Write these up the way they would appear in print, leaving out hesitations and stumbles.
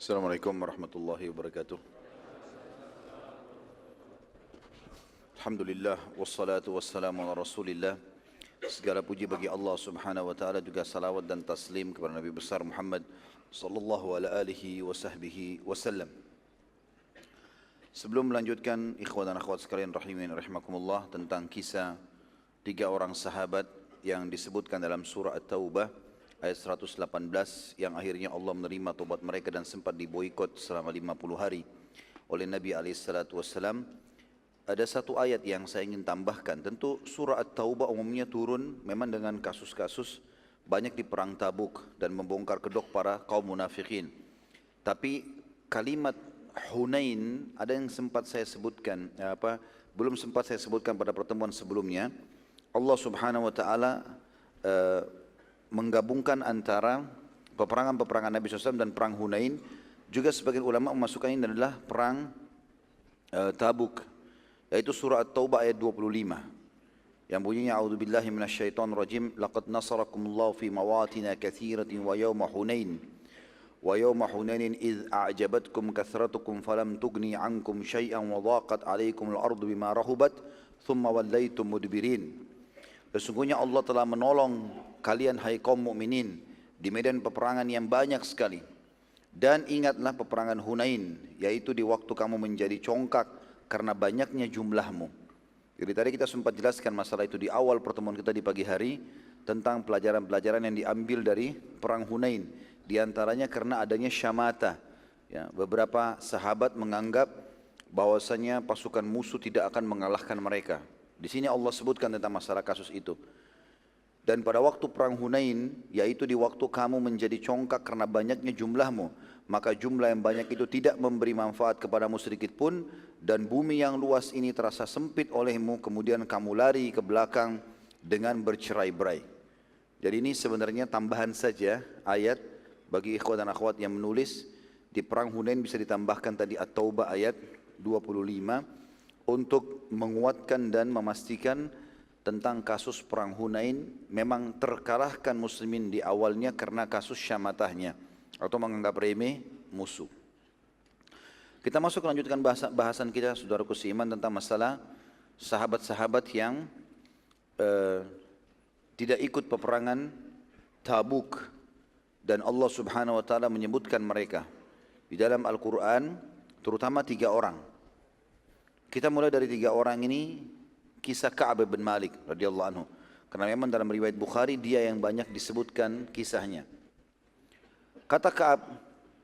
Assalamualaikum warahmatullahi wabarakatuh. Alhamdulillah wassalatu wassalamu ala Rasulillah. Segala puji bagi Allah Subhanahu wa taala, juga salawat dan taslim kepada Nabi besar Muhammad sallallahu alaihi wasallam. Sebelum melanjutkan, ikhwan dan akhwat sekalian rahimin rahimakumullah, tentang kisah tiga orang sahabat yang disebutkan dalam surah At-Taubah ayat 118 yang akhirnya Allah menerima tobat mereka dan sempat diboikot selama 50 hari oleh Nabi SAW. Ada satu ayat yang saya ingin tambahkan. Tentu surah At-Taubah umumnya turun memang dengan kasus-kasus banyak di perang Tabuk dan membongkar kedok para kaum munafikin. Tapi kalimat Hunain ada yang sempat saya sebutkan, belum sempat saya sebutkan pada pertemuan sebelumnya. Allah Subhanahu wa taala menggabungkan antara peperangan Nabi SAW dan perang Hunain. Juga sebagian ulama memasukkan ini adalah perang Tabuk, yaitu surah At-Taubah ayat 25 yang bunyinya a'udzubillahi minasyaitonirrajim, laqad nasarakumullahu fi mawatina katsiratin wa yawma hunainin idh a'jabatkum kathratukum falam tugni ankum syai'an wa dhaqat 'alaikumul ardu bima rahubat thumma wallaytum mudbirin. Sesungguhnya Allah telah menolong kalian hai kaum mukminin di medan peperangan yang banyak sekali. Dan ingatlah peperangan Hunain, yaitu di waktu kamu menjadi congkak karena banyaknya jumlahmu. Jadi tadi kita sempat jelaskan masalah itu di awal pertemuan kita di pagi hari, tentang pelajaran-pelajaran yang diambil dari perang Hunain. Di antaranya karena adanya syamata. Ya, beberapa sahabat menganggap bahwasanya pasukan musuh tidak akan mengalahkan mereka. Di sini Allah sebutkan tentang masalah kasus itu. Dan pada waktu perang Hunain, yaitu di waktu kamu menjadi congkak karena banyaknya jumlahmu, maka jumlah yang banyak itu tidak memberi manfaat kepadamu sedikit pun, dan bumi yang luas ini terasa sempit olehmu, kemudian kamu lari ke belakang dengan bercerai-berai. Jadi ini sebenarnya tambahan saja ayat bagi ikhwan dan akhwat yang menulis. Di perang Hunain bisa ditambahkan tadi At-Taubah ayat 25 untuk menguatkan dan memastikan tentang kasus perang Hunain memang terkalahkan muslimin di awalnya karena kasus syamatahnya atau menganggap remeh musuh. Kita masuk lanjutkan bahasan kita, saudaraku seiman, tentang masalah sahabat-sahabat yang tidak ikut peperangan Tabuk, dan Allah Subhanahu wa taala menyebutkan mereka di dalam Al-Qur'an, terutama 3 orang. Kita mulai dari 3 orang ini, kisah Ka'ab bin Malik radhiyallahu anhu. Karena memang dalam riwayat Bukhari dia yang banyak disebutkan kisahnya. Kata Ka'ab,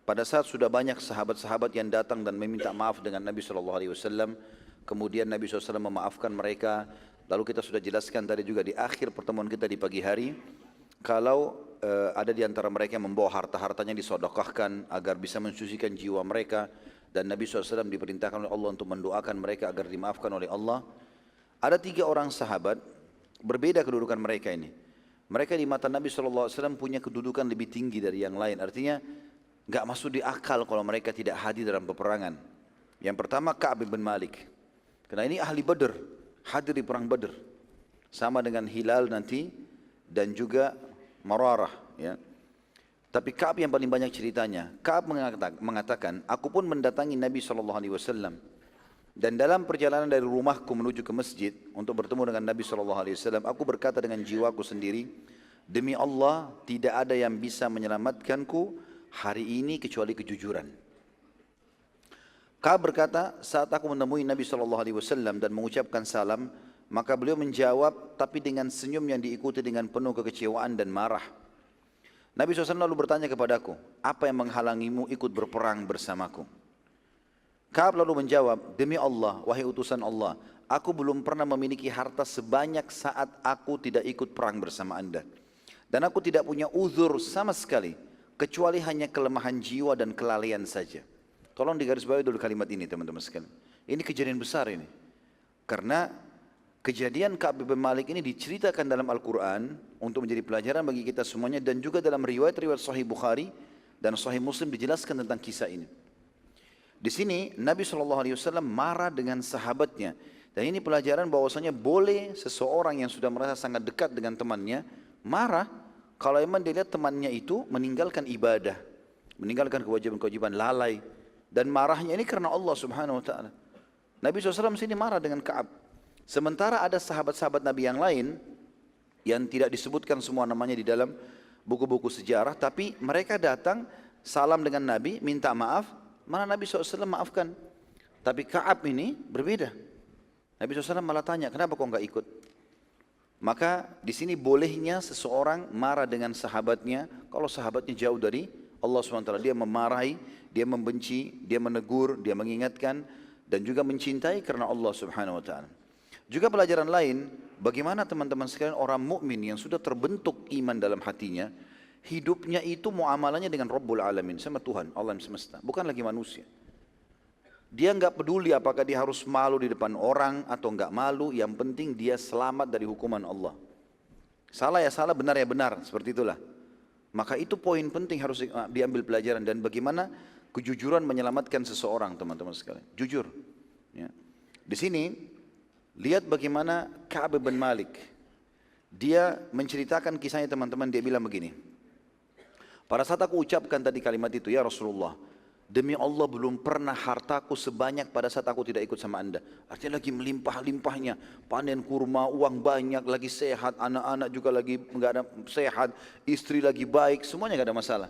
pada saat sudah banyak sahabat-sahabat yang datang dan meminta maaf dengan Nabi SAW, kemudian Nabi SAW memaafkan mereka. Lalu kita sudah jelaskan tadi juga di akhir pertemuan kita di pagi hari, kalau ada di antara mereka yang membawa harta-hartanya disodokahkan agar bisa mensucikan jiwa mereka, dan Nabi SAW diperintahkan oleh Allah untuk mendoakan mereka agar dimaafkan oleh Allah. Ada 3 orang sahabat, berbeda kedudukan mereka ini. Mereka di mata Nabi SAW punya kedudukan lebih tinggi dari yang lain. Artinya gak masuk di akal kalau mereka tidak hadir dalam peperangan. Yang pertama Ka'ab bin Malik, karena ini ahli Badr, hadir di perang Badr, sama dengan Hilal nanti dan juga Mararah, ya. Tapi Ka'ab yang paling banyak ceritanya. Ka'ab mengatakan, aku pun mendatangi Nabi SAW, dan dalam perjalanan dari rumahku menuju ke masjid untuk bertemu dengan Nabi SAW, aku berkata dengan jiwaku sendiri, demi Allah tidak ada yang bisa menyelamatkanku hari ini kecuali kejujuran. Ka'ab berkata, saat aku menemui Nabi SAW dan mengucapkan salam, maka beliau menjawab tapi dengan senyum yang diikuti dengan penuh kekecewaan dan marah. Nabi SAW lalu bertanya kepadaku, apa yang menghalangimu ikut berperang bersamaku? Ka'ab lalu menjawab, demi Allah, wahai utusan Allah, aku belum pernah memiliki harta sebanyak saat aku tidak ikut perang bersama anda. Dan aku tidak punya uzur sama sekali, kecuali hanya kelemahan jiwa dan kelalaian saja. Tolong digarisbawahi dulu kalimat ini teman-teman sekalian. Ini kejadian besar ini. Karena kejadian Ka'ab bin Malik ini diceritakan dalam Al-Quran untuk menjadi pelajaran bagi kita semuanya, dan juga dalam riwayat-riwayat Sahih Bukhari dan Sahih Muslim dijelaskan tentang kisah ini. Di sini Nabi SAW marah dengan sahabatnya, dan ini pelajaran bahwasanya boleh seseorang yang sudah merasa sangat dekat dengan temannya marah kalau memang dia lihat temannya itu meninggalkan ibadah meninggalkan kewajiban-kewajiban, lalai. Dan marahnya ini karena Allah subhanahu wa ta'ala. Nabi SAW sini marah dengan Ka'ab. Sementara ada sahabat-sahabat Nabi yang lain, yang tidak disebutkan semua namanya di dalam buku-buku sejarah, tapi mereka datang, salam dengan Nabi, minta maaf, mana Nabi SAW maafkan. Tapi Ka'ab ini berbeda. Nabi SAW malah tanya, kenapa kau enggak ikut? Maka di sini bolehnya seseorang marah dengan sahabatnya, kalau sahabatnya jauh dari Allah SWT. Dia memarahi, dia membenci, dia menegur, dia mengingatkan, dan juga mencintai karena Allah Subhanahu Wa Taala. Juga pelajaran lain, bagaimana teman-teman sekalian orang mukmin yang sudah terbentuk iman dalam hatinya, hidupnya itu muamalahnya dengan Rabbul Alamin, sama Tuhan, alam semesta, bukan lagi manusia. Dia enggak peduli apakah dia harus malu di depan orang atau enggak malu, yang penting dia selamat dari hukuman Allah. Salah ya salah, benar ya benar, seperti itulah. Maka itu poin penting harus diambil pelajaran, dan bagaimana kejujuran menyelamatkan seseorang, teman-teman sekalian. Jujur. Ya. Di sini lihat bagaimana Ka'ab bin Malik. Dia menceritakan kisahnya, teman-teman. Dia bilang begini. Pada saat aku ucapkan tadi kalimat itu, ya Rasulullah, demi Allah belum pernah hartaku sebanyak pada saat aku tidak ikut sama anda. Artinya lagi melimpah-limpahnya, panen kurma, uang banyak, lagi sehat, anak-anak juga lagi enggak ada sehat, istri lagi baik, semuanya enggak ada masalah.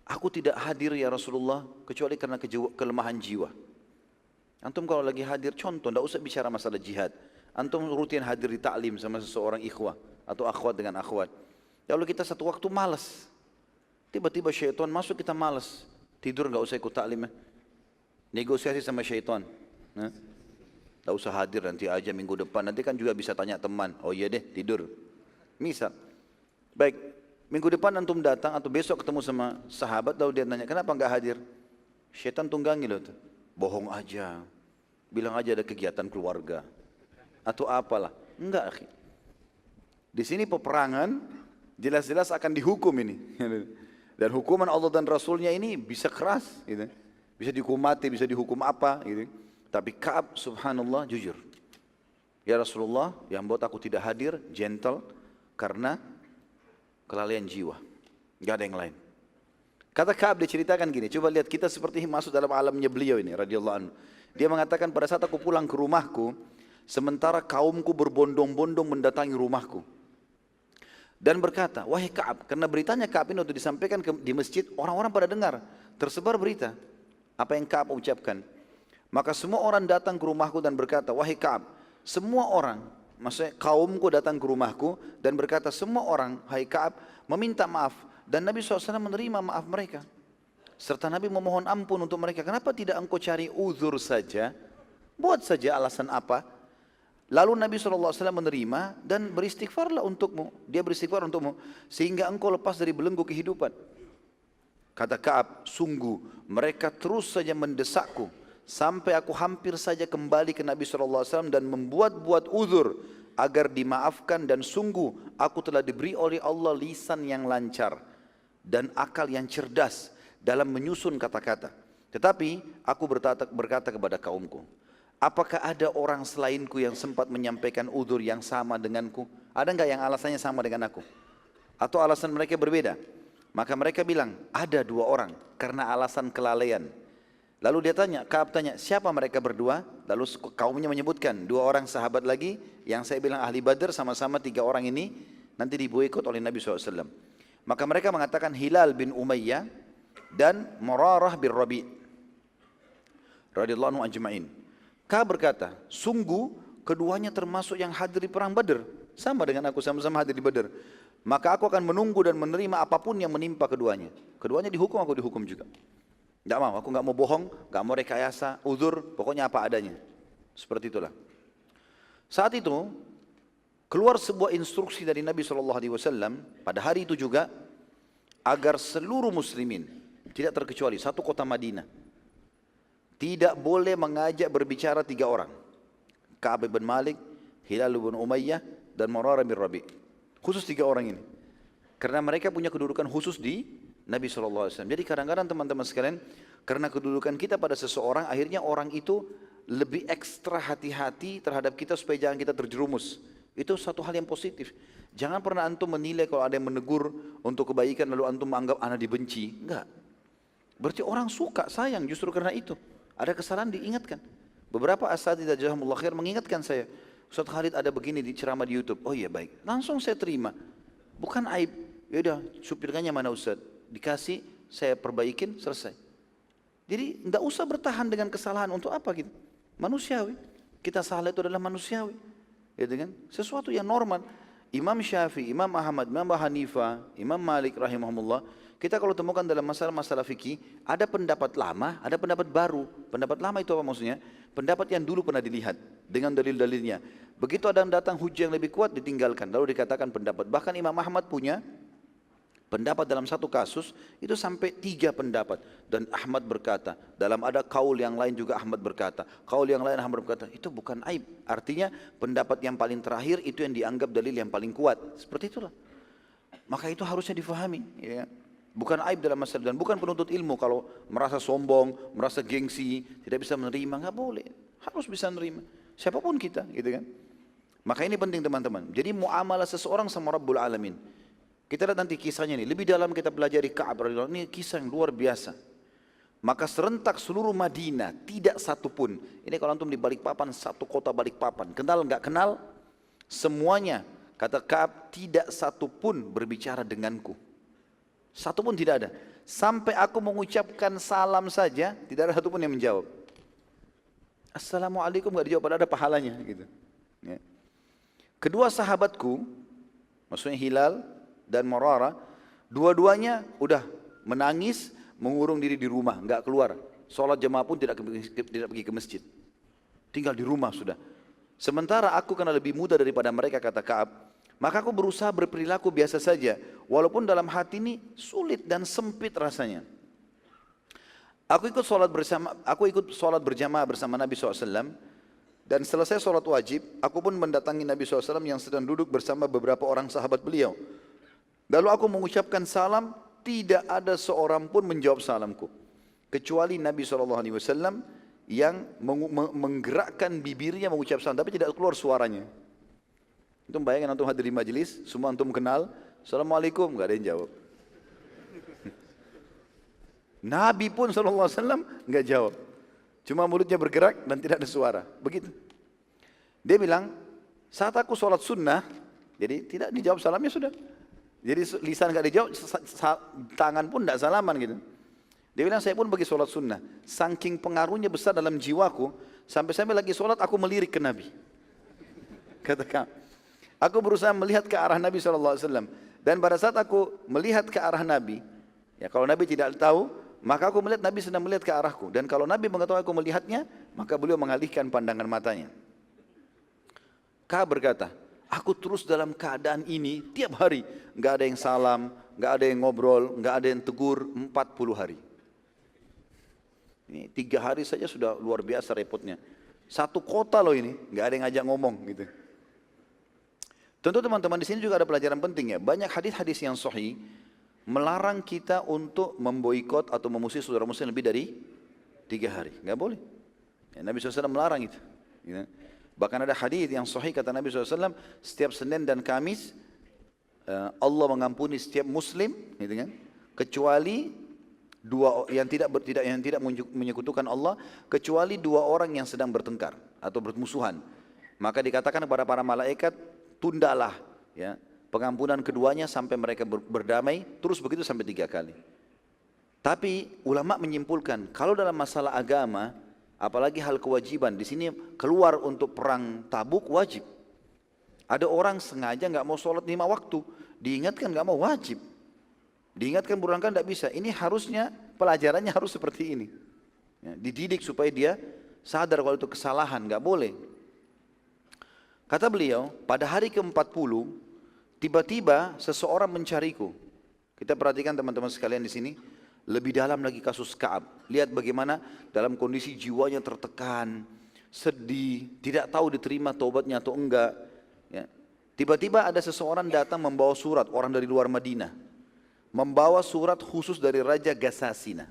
Aku tidak hadir ya Rasulullah kecuali karena kelemahan jiwa. Antum kalau lagi hadir, contoh, tidak usah bicara masalah jihad. Antum rutin hadir di taklim sama seseorang ikhwah atau akhwat dengan akhwat. Lalu kita satu waktu malas, tiba-tiba syaitan masuk, kita malas. Tidur, nggak usah ikut taklim, negosiasi sama syaitan. Nggak usah hadir, nanti aja minggu depan. Nanti kan juga bisa tanya teman. Oh iya deh, tidur. Misal, baik, minggu depan antum datang atau besok ketemu sama sahabat, lalu dia tanya, kenapa nggak hadir? Syaitan tunggangi loh tuh. Bohong aja, bilang aja ada kegiatan keluarga atau apalah. Enggak, akhi. Di sini peperangan jelas-jelas akan dihukum ini. Dan hukuman Allah dan Rasulnya ini bisa keras, gitu. Bisa dihukum mati, bisa dihukum apa, gitu. Tapi Ka'ab subhanallah jujur. Ya Rasulullah, yang buat aku tidak hadir, gentle, karena kelalaian jiwa. Gak ada yang lain. Kata Ka'ab diceritakan gini, coba lihat kita seperti masuk dalam alamnya beliau ini, radhiyallahu anhu. Dia mengatakan pada saat aku pulang ke rumahku, sementara kaumku berbondong-bondong mendatangi rumahku. Dan berkata, wahai Ka'ab, karena beritanya Ka'ab ini waktu disampaikan di masjid, orang-orang pada dengar, tersebar berita. Apa yang Ka'ab ucapkan. Maka semua orang datang ke rumahku dan berkata, wahai Ka'ab, semua orang, maksudnya kaumku datang ke rumahku dan berkata, semua orang, hai Ka'ab, meminta maaf. Dan Nabi SAW menerima maaf mereka. Serta Nabi memohon ampun untuk mereka. Kenapa tidak engkau cari uzur saja? Buat saja alasan apa? Lalu Nabi SAW menerima dan beristighfarlah untukmu. Dia beristighfar untukmu. Sehingga engkau lepas dari belenggu kehidupan. Kata Ka'ab, sungguh mereka terus saja mendesakku. Sampai aku hampir saja kembali ke Nabi SAW dan membuat-buat uzur. Agar dimaafkan, dan sungguh aku telah diberi oleh Allah lisan yang lancar. Dan akal yang cerdas dalam menyusun kata-kata. Tetapi aku berkata kepada kaumku, apakah ada orang selainku yang sempat menyampaikan uzur yang sama denganku? Ada enggak yang alasannya sama dengan aku? Atau alasan mereka berbeda? Maka mereka bilang, ada 2 orang karena alasan kelalaian. Lalu dia tanya, Ka'ab tanya, siapa mereka berdua? Lalu kaumnya menyebutkan 2 orang sahabat lagi yang saya bilang ahli Badar, sama-sama 3 orang ini nanti diboikot oleh Nabi SAW. Maka mereka mengatakan Hilal bin Umayyah dan Murarah bin Rabi' radhiyallahu anhu ajma'in. Ka'ab berkata, sungguh keduanya termasuk yang hadir di perang Badar, sama dengan aku, sama-sama hadir di Badar. Maka aku akan menunggu dan menerima apapun yang menimpa keduanya. Keduanya dihukum, aku dihukum juga. Enggak mau, aku enggak mau bohong, enggak mau rekayasa, uzur, pokoknya apa adanya. Seperti itulah. Saat itu keluar sebuah instruksi dari Nabi SAW pada hari itu juga, agar seluruh muslimin, tidak terkecuali satu kota Madinah, tidak boleh mengajak berbicara 3 orang. Ka'ab bin Malik, Hilal bin Umayyah, dan Murarah bin Rabi'. Khusus 3 orang ini. Karena mereka punya kedudukan khusus di Nabi SAW. Jadi kadang-kadang teman-teman sekalian, karena kedudukan kita pada seseorang, akhirnya orang itu lebih ekstra hati-hati terhadap kita supaya jangan kita terjerumus. Itu satu hal yang positif. Jangan pernah antum menilai kalau ada yang menegur untuk kebaikan lalu antum menganggap anak dibenci. Enggak. Berarti orang suka, sayang justru karena itu. Ada kesalahan diingatkan. Beberapa asatidzah jazahumullah khair mengingatkan saya, Ustaz Khalid ada begini di ceramah di YouTube. Oh iya baik, langsung saya terima. Bukan aib. Ya udah, supirkannya mana Ustaz? Dikasih, saya perbaikin, selesai. Jadi enggak usah bertahan dengan kesalahan untuk apa gitu. Manusiawi. Kita salah itu adalah manusiawi. Gitu kan? Sesuatu yang normal. Imam Syafi'i, Imam Ahmad, Imam Abu Hanifah, Imam Malik rahimahumullah, kita kalau temukan dalam masalah-masalah fikih, ada pendapat lama, ada pendapat baru. Pendapat lama itu apa maksudnya? Pendapat yang dulu pernah dilihat dengan dalil-dalilnya. Begitu ada yang datang hujah yang lebih kuat, ditinggalkan. Lalu dikatakan pendapat. Bahkan Imam Ahmad punya pendapat dalam satu kasus, itu sampai 3 pendapat. Dan Ahmad berkata, dalam ada kaul yang lain juga Ahmad berkata. Kaul yang lain Ahmad berkata, itu bukan aib. Artinya pendapat yang paling terakhir itu yang dianggap dalil yang paling kuat. Seperti itulah. Maka itu harusnya difahami. Ya. Bukan aib dalam masalah, dan bukan penuntut ilmu kalau merasa sombong, merasa gengsi, tidak bisa menerima, nggak boleh. Harus bisa menerima. Siapapun kita, gitu kan. Maka ini penting teman-teman. Jadi muamalah seseorang sama Rabbul Alamin. Kita lihat nanti kisahnya ini. Lebih dalam kita pelajari Ka'ab radhiyallahu anhu. Ini kisah yang luar biasa. Maka serentak seluruh Madinah, tidak satu pun. Ini kalau antum di Balikpapan, satu kota Balikpapan. Kenal nggak kenal? Semuanya, kata Ka'ab, tidak satu pun berbicara denganku. Satu pun tidak ada. Sampai aku mengucapkan salam saja, tidak ada satu pun yang menjawab. Assalamualaikum nggak dijawab, padahal ada pahalanya. Gitu. Ya. Kedua sahabatku, maksudnya Hilal dan Murarah, dua-duanya udah menangis, mengurung diri di rumah, nggak keluar. Sholat jemaah pun tidak pergi ke masjid. Tinggal di rumah sudah. Sementara aku karena lebih muda daripada mereka, kata Ka'ab, maka aku berusaha berperilaku biasa saja. Walaupun dalam hati ini sulit dan sempit rasanya. Aku ikut sholat berjamaah bersama Nabi SAW. Dan selesai sholat wajib, aku pun mendatangi Nabi SAW yang sedang duduk bersama beberapa orang sahabat beliau. Lalu aku mengucapkan salam, tidak ada seorang pun menjawab salamku. Kecuali Nabi SAW yang menggerakkan bibirnya mengucap salam, tapi tidak keluar suaranya. Antum bayangkan antum hadir di majelis, semua antum kenal, Assalamualaikum, gak ada yang jawab. Nabi pun SAW gak jawab. Cuma mulutnya bergerak dan tidak ada suara. Begitu. Dia bilang, saat aku sholat sunnah, jadi tidak dijawab salamnya sudah. Jadi lisan gak dijawab, tangan pun tidak salaman gitu. Dia bilang, saya pun pergi sholat sunnah. Saking pengaruhnya besar dalam jiwaku, sampai-sampai lagi sholat aku melirik ke Nabi. Katakan, aku berusaha melihat ke arah Nabi SAW. Dan pada saat aku melihat ke arah Nabi, ya kalau Nabi tidak tahu, maka aku melihat Nabi sedang melihat ke arahku. Dan kalau Nabi mengetahui aku melihatnya, maka beliau mengalihkan pandangan matanya. Ka'ab berkata, aku terus dalam keadaan ini tiap hari. Nggak ada yang salam, nggak ada yang ngobrol, nggak ada yang tegur 40 hari. Ini 3 hari saja sudah luar biasa repotnya. Satu kota loh ini, nggak ada yang ngajak ngomong gitu. Tentu teman-teman di sini juga ada pelajaran penting ya. Banyak hadis-hadis yang sahih melarang kita untuk memboikot atau memusuhi saudara muslim lebih dari 3 hari. Nggak boleh. Ya, Nabi SAW melarang itu. Ya. Bahkan ada hadis yang sahih kata Nabi SAW, setiap Senin dan Kamis Allah mengampuni setiap muslim, gitu kan? Kecuali yang tidak menyekutukan Allah, kecuali 2 orang yang sedang bertengkar atau bermusuhan. Maka dikatakan kepada para malaikat, tundalah ya pengampunan keduanya sampai mereka berdamai, terus begitu sampai 3 kali. Tapi ulama menyimpulkan kalau dalam masalah agama, apalagi hal kewajiban, di sini keluar untuk perang Tabuk wajib. Ada orang sengaja nggak mau sholat 5 waktu, diingatkan nggak mau, wajib. Diingatkan berangkat tidak bisa. Ini harusnya pelajarannya harus seperti ini. Ya, dididik supaya dia sadar kalau itu kesalahan, nggak boleh. Kata beliau, pada hari ke-40 tiba-tiba seseorang mencariku. Kita perhatikan teman-teman sekalian di sini, lebih dalam lagi kasus Ka'ab. Lihat bagaimana dalam kondisi jiwanya tertekan, sedih, tidak tahu diterima taubatnya atau enggak. Ya. Tiba-tiba ada seseorang datang membawa surat, orang dari luar Madinah. Membawa surat khusus dari Raja Gasasina.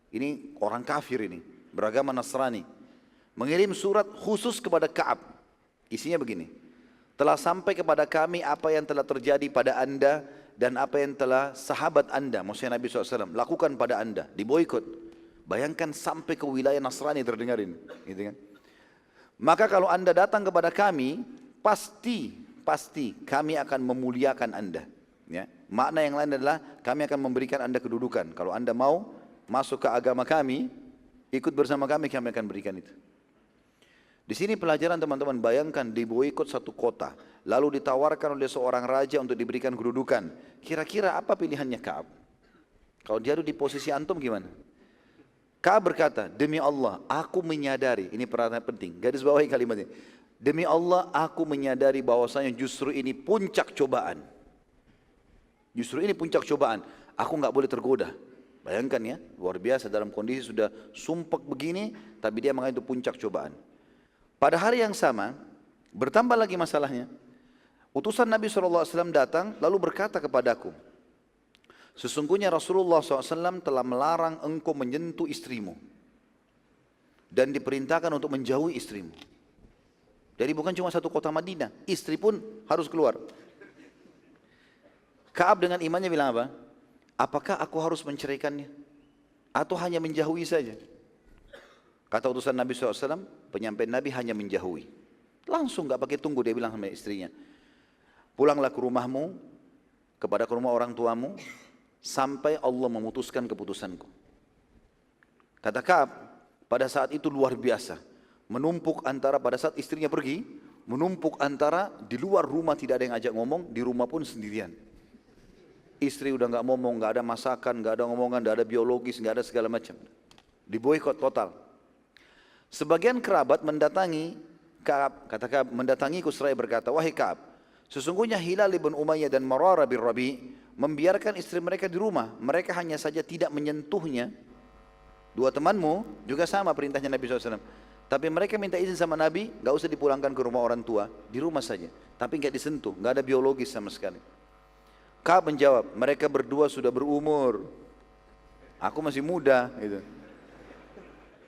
Ini orang kafir ini, beragama Nasrani. Mengirim surat khusus kepada Ka'ab. Isinya begini, telah sampai kepada kami apa yang telah terjadi pada anda dan apa yang telah sahabat anda, maksudnya Nabi SAW, lakukan pada anda, diboikot. Bayangkan sampai ke wilayah Nasrani terdengarin, gitu kan. Maka kalau anda datang kepada kami, pasti kami akan memuliakan anda. Ya. Makna yang lain adalah kami akan memberikan anda kedudukan. Kalau anda mau masuk ke agama kami, ikut bersama kami akan berikan itu. Di sini pelajaran teman-teman, bayangkan diboikot satu kota, lalu ditawarkan oleh seorang raja untuk diberikan kedudukan. Kira-kira apa pilihannya Ka'ab? Kalau dia ada di posisi antum gimana? Ka'ab berkata, demi Allah, aku menyadari, ini perhatian penting, garis bawahi kalimatnya. Demi Allah, aku menyadari bahwasanya justru ini puncak cobaan. Justru ini puncak cobaan. Aku nggak boleh tergoda. Bayangkan ya, luar biasa dalam kondisi sudah sumpek begini, tapi dia mengatakan itu puncak cobaan. Pada hari yang sama, bertambah lagi masalahnya. Utusan Nabi SAW datang, lalu berkata kepadaku, sesungguhnya Rasulullah SAW telah melarang engkau menyentuh istrimu dan diperintahkan untuk menjauhi istrimu. Jadi bukan cuma satu kota Madinah, istri pun harus keluar. Ka'ab dengan imannya bilang apa? Apakah aku harus menceraikannya? Atau hanya menjauhi saja? Kata utusan Nabi SAW, penyampaian Nabi hanya menjauhi. Langsung gak pakai tunggu, dia bilang sama istrinya, pulanglah ke rumahmu, ke rumah orang tuamu, sampai Allah memutuskan keputusanku. Kata Ka'ab, pada saat itu luar biasa. Menumpuk antara, pada saat istrinya pergi, menumpuk antara di luar rumah tidak ada yang ajak ngomong, di rumah pun sendirian. Istri udah gak ngomong, gak ada masakan, gak ada ngomongan, gak ada biologis, gak ada segala macam. Diboikot total. Sebagian kerabat mendatangi Ka'ab, kata Ka'ab, mendatangiku seraya berkata, wahai Ka'ab, sesungguhnya Hilal bin Umayyah dan Mararah bin Rabi' membiarkan istri mereka di rumah. Mereka hanya saja tidak menyentuhnya. Dua temanmu juga sama perintahnya Nabi SAW. Tapi mereka minta izin sama Nabi, gak usah dipulangkan ke rumah orang tua, di rumah saja. Tapi gak disentuh, gak ada biologis sama sekali. Ka'ab menjawab, mereka berdua sudah berumur. Aku masih muda. Gitu.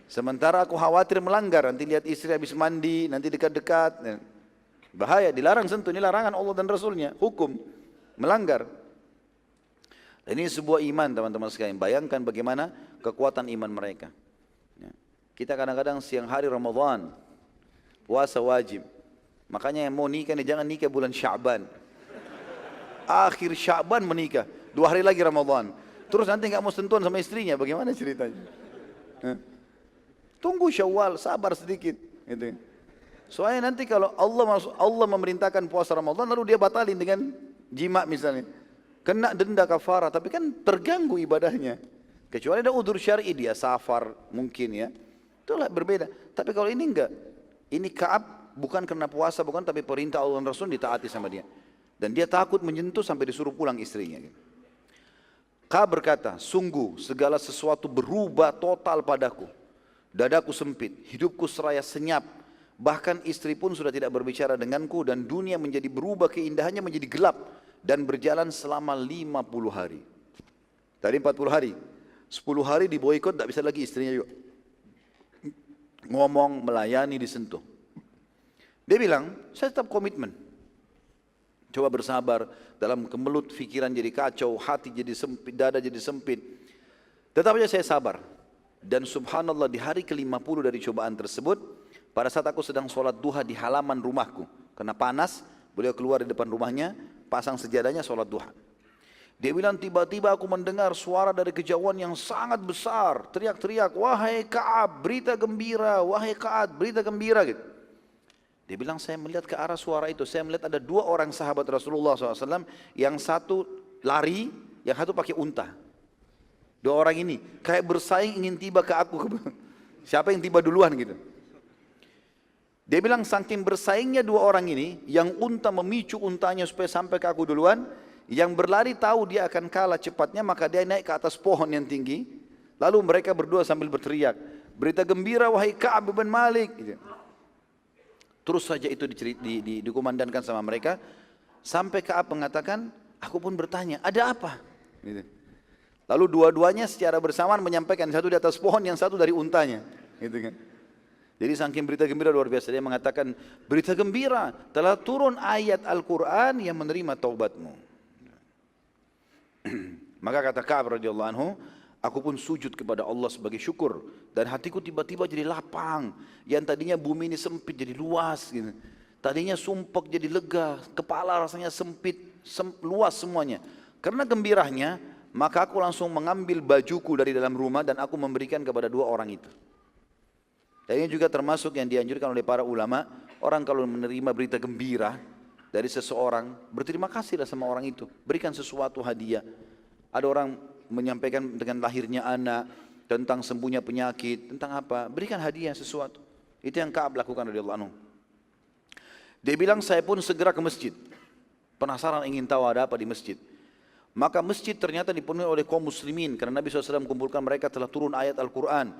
Sementara aku khawatir melanggar, nanti lihat istri habis mandi, nanti dekat-dekat. Bahaya, dilarang sentuh, ini larangan Allah dan Rasulnya, hukum, melanggar. Dan ini sebuah iman teman-teman sekalian, bayangkan bagaimana kekuatan iman mereka. Kita kadang-kadang siang hari Ramadan, puasa wajib. Makanya yang mau nikah nih, jangan nikah bulan Sya'ban. Akhir Sya'ban menikah, 2 hari lagi Ramadan. Terus nanti nggak mau sentuhan sama istrinya, bagaimana ceritanya? Tunggu Syawal, sabar sedikit. Gitu. Soalnya nanti kalau Allah memerintahkan puasa Ramadan, lalu dia batalin dengan jima misalnya, kena denda kafarah, tapi kan terganggu ibadahnya. Kecuali ada udzur syar'i, dia safar mungkin ya, itulah berbeda. Tapi kalau ini enggak, ini Ka'ab bukan karena puasa, bukan, tapi perintah Allah dan Rasul ditaati sama dia. Dan dia takut menyentuh sampai disuruh pulang istrinya. Ka'ab berkata, sungguh segala sesuatu berubah total padaku. Dadaku sempit, hidupku seraya senyap. Bahkan istri pun sudah tidak berbicara denganku, dan dunia menjadi berubah, keindahannya menjadi gelap. Dan berjalan selama 50 hari. Tadi 40 hari. 10 hari diboikot, tak bisa lagi istrinya juga ngomong, melayani, disentuh. Dia bilang, saya tetap komitmen. Coba bersabar, dalam kemelut pikiran jadi kacau, hati jadi sempit, dada jadi sempit. Tetap saja saya sabar. Dan subhanallah di hari ke-50 dari cobaan tersebut, pada saat aku sedang sholat duha di halaman rumahku, karena panas, beliau keluar di depan rumahnya, pasang sejadahnya sholat duha. Dia bilang, tiba-tiba aku mendengar suara dari kejauhan yang sangat besar, teriak-teriak, wahai Ka'ab, berita gembira, wahai Ka'ab, berita gembira, gitu. Dia bilang, saya melihat ke arah suara itu, saya melihat ada 2 orang sahabat Rasulullah SAW, yang satu lari, yang satu pakai unta. 2 orang ini kayak bersaing ingin tiba ke aku. Siapa yang tiba duluan gitu. Dia bilang saking bersaingnya 2 orang ini, yang unta memicu untanya supaya sampai ke aku duluan, yang berlari tahu dia akan kalah cepatnya, maka dia naik ke atas pohon yang tinggi. Lalu mereka berdua sambil berteriak, berita gembira wahai Ka'ab bin Malik. Gitu. Terus saja itu dikumandangkan sama mereka, sampai Ka'ab mengatakan, aku pun bertanya, ada apa? Gitu. Lalu dua-duanya secara bersamaan menyampaikan, satu di atas pohon, yang satu dari untanya. Gitu kan. Jadi saking berita gembira luar biasa, dia mengatakan, berita gembira, telah turun ayat Al-Quran yang menerima taubatmu. Maka kata Ka'ab radhiyallahu anhu, aku pun sujud kepada Allah sebagai syukur dan hatiku tiba-tiba jadi lapang. Yang tadinya bumi ini sempit jadi luas gitu. Tadinya sumpek jadi lega, kepala rasanya sempit, luas semuanya. Karena gembiranya, maka aku langsung mengambil bajuku dari dalam rumah dan aku memberikan kepada dua orang itu. Dan ini juga termasuk yang dianjurkan oleh para ulama, orang kalau menerima berita gembira dari seseorang, berterima kasihlah sama orang itu, berikan sesuatu hadiah. Ada orang menyampaikan dengan lahirnya anak, tentang sembuhnya penyakit, tentang apa, berikan hadiah sesuatu. Itu yang Ka'ab lakukan radhiyallahu anhu. Dia bilang, saya pun segera ke masjid, penasaran ingin tahu ada apa di masjid. Maka masjid ternyata dipenuhi oleh kaum muslimin, karena Nabi SAW kumpulkan mereka telah turun ayat Al-Quran.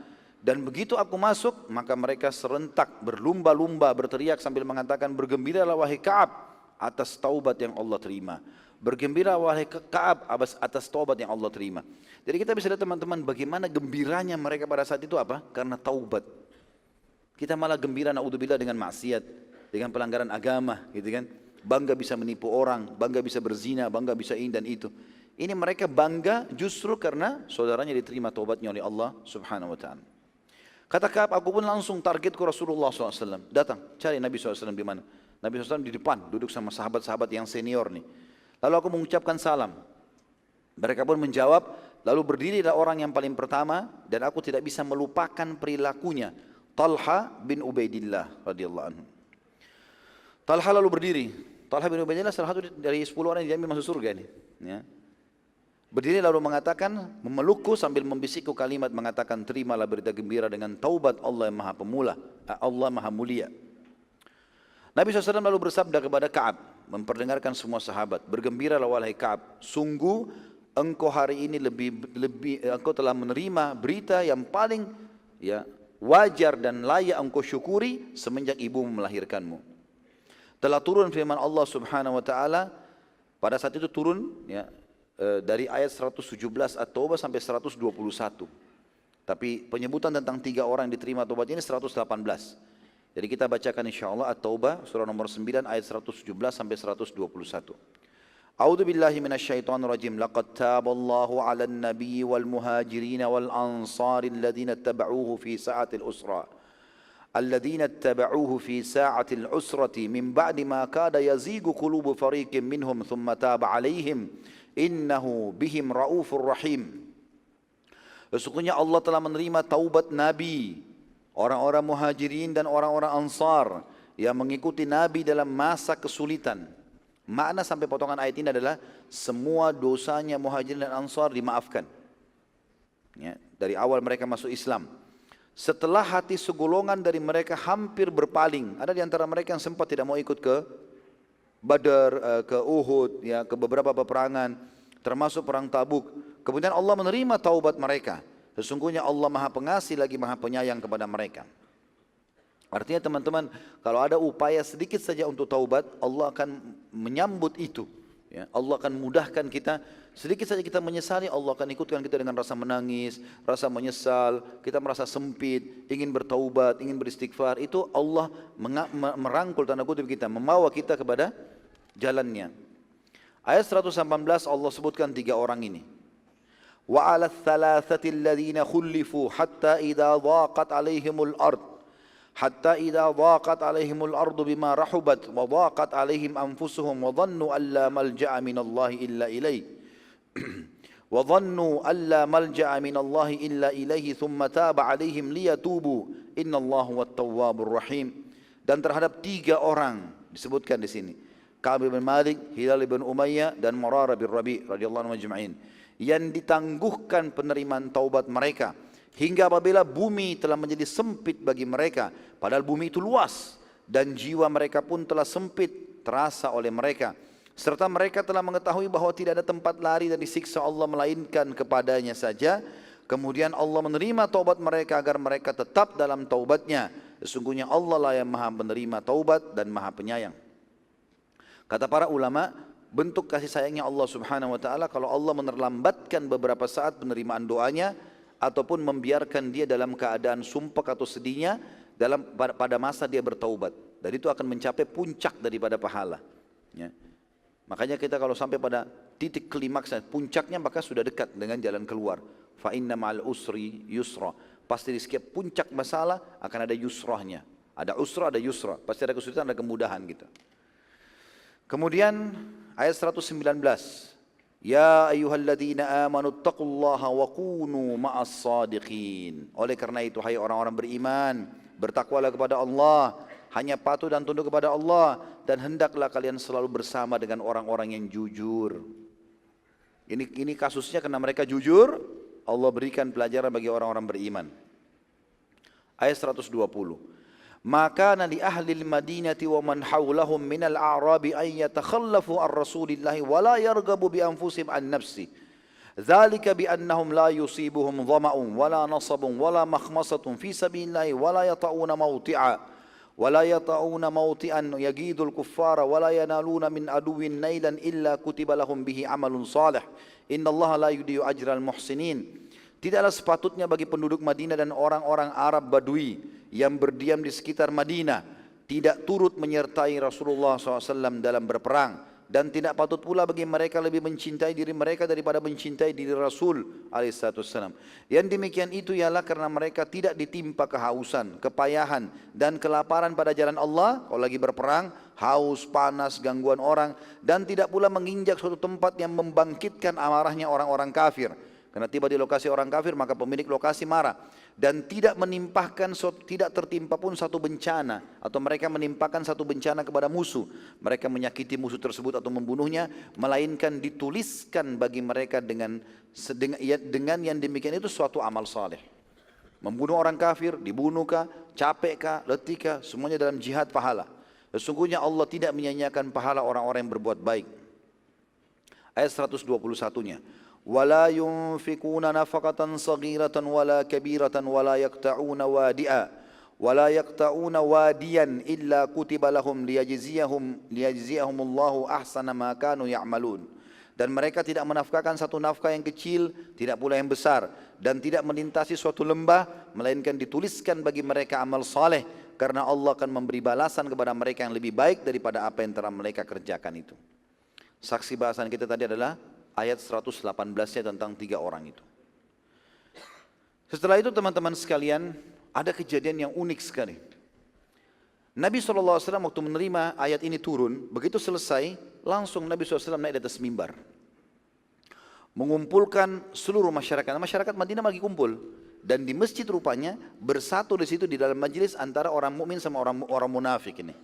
Dan begitu aku masuk, maka mereka serentak berlumba-lumba berteriak sambil mengatakan, bergembiralah wahai Ka'ab atas taubat yang Allah terima. Bergembira wahai Ka'ab atas taubat yang Allah terima. Jadi kita bisa lihat teman-teman bagaimana gembiranya mereka pada saat itu apa? Karena taubat. Kita malah gembira naudzubillah dengan maksiat, dengan pelanggaran agama gitu kan. Bangga bisa menipu orang, bangga bisa berzina, bangga bisa ini dan itu. Ini mereka bangga justru karena saudaranya diterima taubatnya oleh Allah Subhanahu wa taala. Kata Ka'ab, aku pun langsung target ke Rasulullah SAW. Datang, cari Nabi SAW di mana. Nabi SAW di depan, duduk sama sahabat-sahabat yang senior nih. Lalu aku mengucapkan salam. Mereka pun menjawab, lalu berdirilah orang yang paling pertama, dan aku tidak bisa melupakan perilakunya. Talha bin Ubaidillah radhiyallahu anhu. Talha lalu berdiri. Talha bin Ubaidillah salah satu dari 10 orang yang dijamin masuk surga ini. Ya. Berdiri lalu mengatakan, memelukku sambil membisikku kalimat mengatakan, terimalah berita gembira dengan taubat Allah yang maha pemula, Allah maha mulia. Nabi SAW lalu bersabda kepada Ka'ab, memperdengarkan semua sahabat, bergembiralah wahai Ka'ab, sungguh engkau hari ini engkau telah menerima berita yang paling ya wajar dan layak engkau syukuri semenjak ibumu melahirkanmu. Telah turun firman Allah Subhanahu wa taala, pada saat itu turun ya dari ayat 117 At-Taubah sampai 121. Tapi penyebutan tentang 3 orang yang diterima taubat ini 118. Jadi kita bacakan insyaallah At-Taubah surah nomor 9 ayat 117 sampai 121. A'udzu billahi minasyaitonir rajim. Laqad taballahu 'alan nabiyyi wal muhajirin wal ansari alladziina ittaba'uuhu fi sa'atil usra. Alladziina ittaba'uuhu fi sa'atil usrati min ba'di ma kada yazigu qulubu fariqin minhum thumma taba 'alaihim. Innahu bihim raufur rahim. Sesungguhnya Allah telah menerima taubat Nabi, orang-orang muhajirin dan orang-orang ansar yang mengikuti Nabi dalam masa kesulitan. Makna sampai potongan ayat ini adalah semua dosanya muhajirin dan ansar dimaafkan ya, dari awal mereka masuk Islam. Setelah hati segolongan dari mereka hampir berpaling, ada di antara mereka yang sempat tidak mau ikut ke Badar, ke Uhud, ya, ke beberapa peperangan, termasuk perang Tabuk. Kemudian Allah menerima taubat mereka. Sesungguhnya Allah maha pengasih lagi maha penyayang kepada mereka. Artinya teman-teman, kalau ada upaya sedikit saja untuk taubat, Allah akan menyambut itu. Ya, Allah akan mudahkan kita. Sedikit saja kita menyesali, Allah akan ikutkan kita dengan rasa menangis, rasa menyesal, kita merasa sempit, ingin bertaubat, ingin beristighfar. Itu Allah merangkul tanda kutip kita, membawa kita kepada jalannya. Ayat 118 Allah sebutkan 3 orang ini. Wa 'ala ats-tsalatsati alladziina khullifu hatta idza dhaqat 'alaihimul ard hatta idza dhaqat 'alaihimul ardu bima rahubat wa dhaqat 'alaihim anfusuhum wa dhannu an la malja'a minallahi illa ilaihi wa dhannu an la malja'a minallahi illa ilaihi thumma taba 'alaihim liyatubu innallaha huwat tawwabur rahim. Dan terhadap 3 orang disebutkan di sini, Ka'ab bin Malik, Hilal bin Umayyah dan Murarah bin Rabi' radhiyallahu anhum ajma'in, yang ditangguhkan penerimaan taubat mereka hingga apabila bumi telah menjadi sempit bagi mereka, padahal bumi itu luas, dan jiwa mereka pun telah sempit terasa oleh mereka, serta mereka telah mengetahui bahwa tidak ada tempat lari dari siksa Allah melainkan kepadanya saja. Kemudian Allah menerima taubat mereka agar mereka tetap dalam taubatnya. Sesungguhnya Allah lah yang maha menerima taubat dan maha penyayang. Kata para ulama, bentuk kasih sayangnya Allah Subhanahu wa taala kalau Allah menerlambatkan beberapa saat penerimaan doanya ataupun membiarkan dia dalam keadaan sumpek atau sedihnya pada masa dia bertaubat, dan itu akan mencapai puncak daripada pahala ya. Makanya kita kalau sampai pada titik klimaks, puncaknya maka sudah dekat dengan jalan keluar. Fa inna ma'al usri yusra. Pasti di setiap puncak masalah akan ada yusrahnya. Ada usra, ada yusra. Pasti ada kesulitan, ada kemudahan gitu. Kemudian ayat 119. Ya ayyuhalladzina amanu taqullaha wa kunu ma'as sadiqin. Oleh karena itu hai orang-orang beriman, bertakwalah kepada Allah, hanya patuh dan tunduk kepada Allah, dan hendaklah kalian selalu bersama dengan orang-orang yang jujur. Ini kasusnya karena mereka jujur, Allah berikan pelajaran bagi orang-orang beriman. Ayat 120. Maka li ahli al-Madinati wa man hawlahum min al-a'rabi an yatakhallafu ar Rasulillahi wa la yarghabu bi anfusihim an nafsi. Dzalika bi annahum la yusibuhum dhama'un wa la nasabun wa la makhmasatun fi sabilillahi wa la yata'una mawti'a ولا يطعون موطئا يغيظ الكفار ولا ينالون من عدو نيلا إلا كتب لهم به عمل صالح إن الله لا يضيع أجر المحسنين. Tidaklah sepatutnya bagi penduduk Madinah dan orang-orang Arab Badui yang berdiam di sekitar Madinah tidak turut menyertai Rasulullah SAW dalam berperang, dan tidak patut pula bagi mereka lebih mencintai diri mereka daripada mencintai diri Rasul alaihissalam. Yang demikian itu ialah karena mereka tidak ditimpa kehausan, kepayahan dan kelaparan pada jalan Allah kalau lagi berperang, haus, panas, gangguan orang, dan tidak pula menginjak suatu tempat yang membangkitkan amarahnya orang-orang kafir. Karena tiba di lokasi orang kafir maka pemilik lokasi marah, dan tidak tidak tertimpa pun satu bencana, atau mereka menimpakan satu bencana kepada musuh, mereka menyakiti musuh tersebut atau membunuhnya, melainkan dituliskan bagi mereka dengan yang demikian itu suatu amal saleh. Membunuh orang kafir, dibunuhkah, capekkah, letihkah, semuanya dalam jihad pahala. Sesungguhnya Allah tidak menyia-nyiakan pahala orang-orang yang berbuat baik. Ayat 121-nya. ولا ينفقون نفقة صغيرة ولا كبيرة ولا يقطعون واديا إلا كتب لهم ليجزيهم الله أحسن ما كانوا يعملون. Dan mereka tidak menafkahkan satu nafkah yang kecil, tidak pula yang besar, dan tidak melintasi suatu lembah, melainkan dituliskan bagi mereka amal saleh, karena Allah akan memberi balasan kepada mereka yang lebih baik daripada apa yang telah mereka kerjakan itu. Saksi bahasan kita tadi adalah ayat 118-nya tentang 3 orang itu. Setelah itu teman-teman sekalian, ada kejadian yang unik sekali. Nabi SAW waktu menerima ayat ini turun, begitu selesai, langsung Nabi SAW naik di atas mimbar. Mengumpulkan seluruh masyarakat. Masyarakat Madinah lagi kumpul. Dan di masjid rupanya bersatu di situ di dalam majelis antara orang mukmin sama orang munafik ini.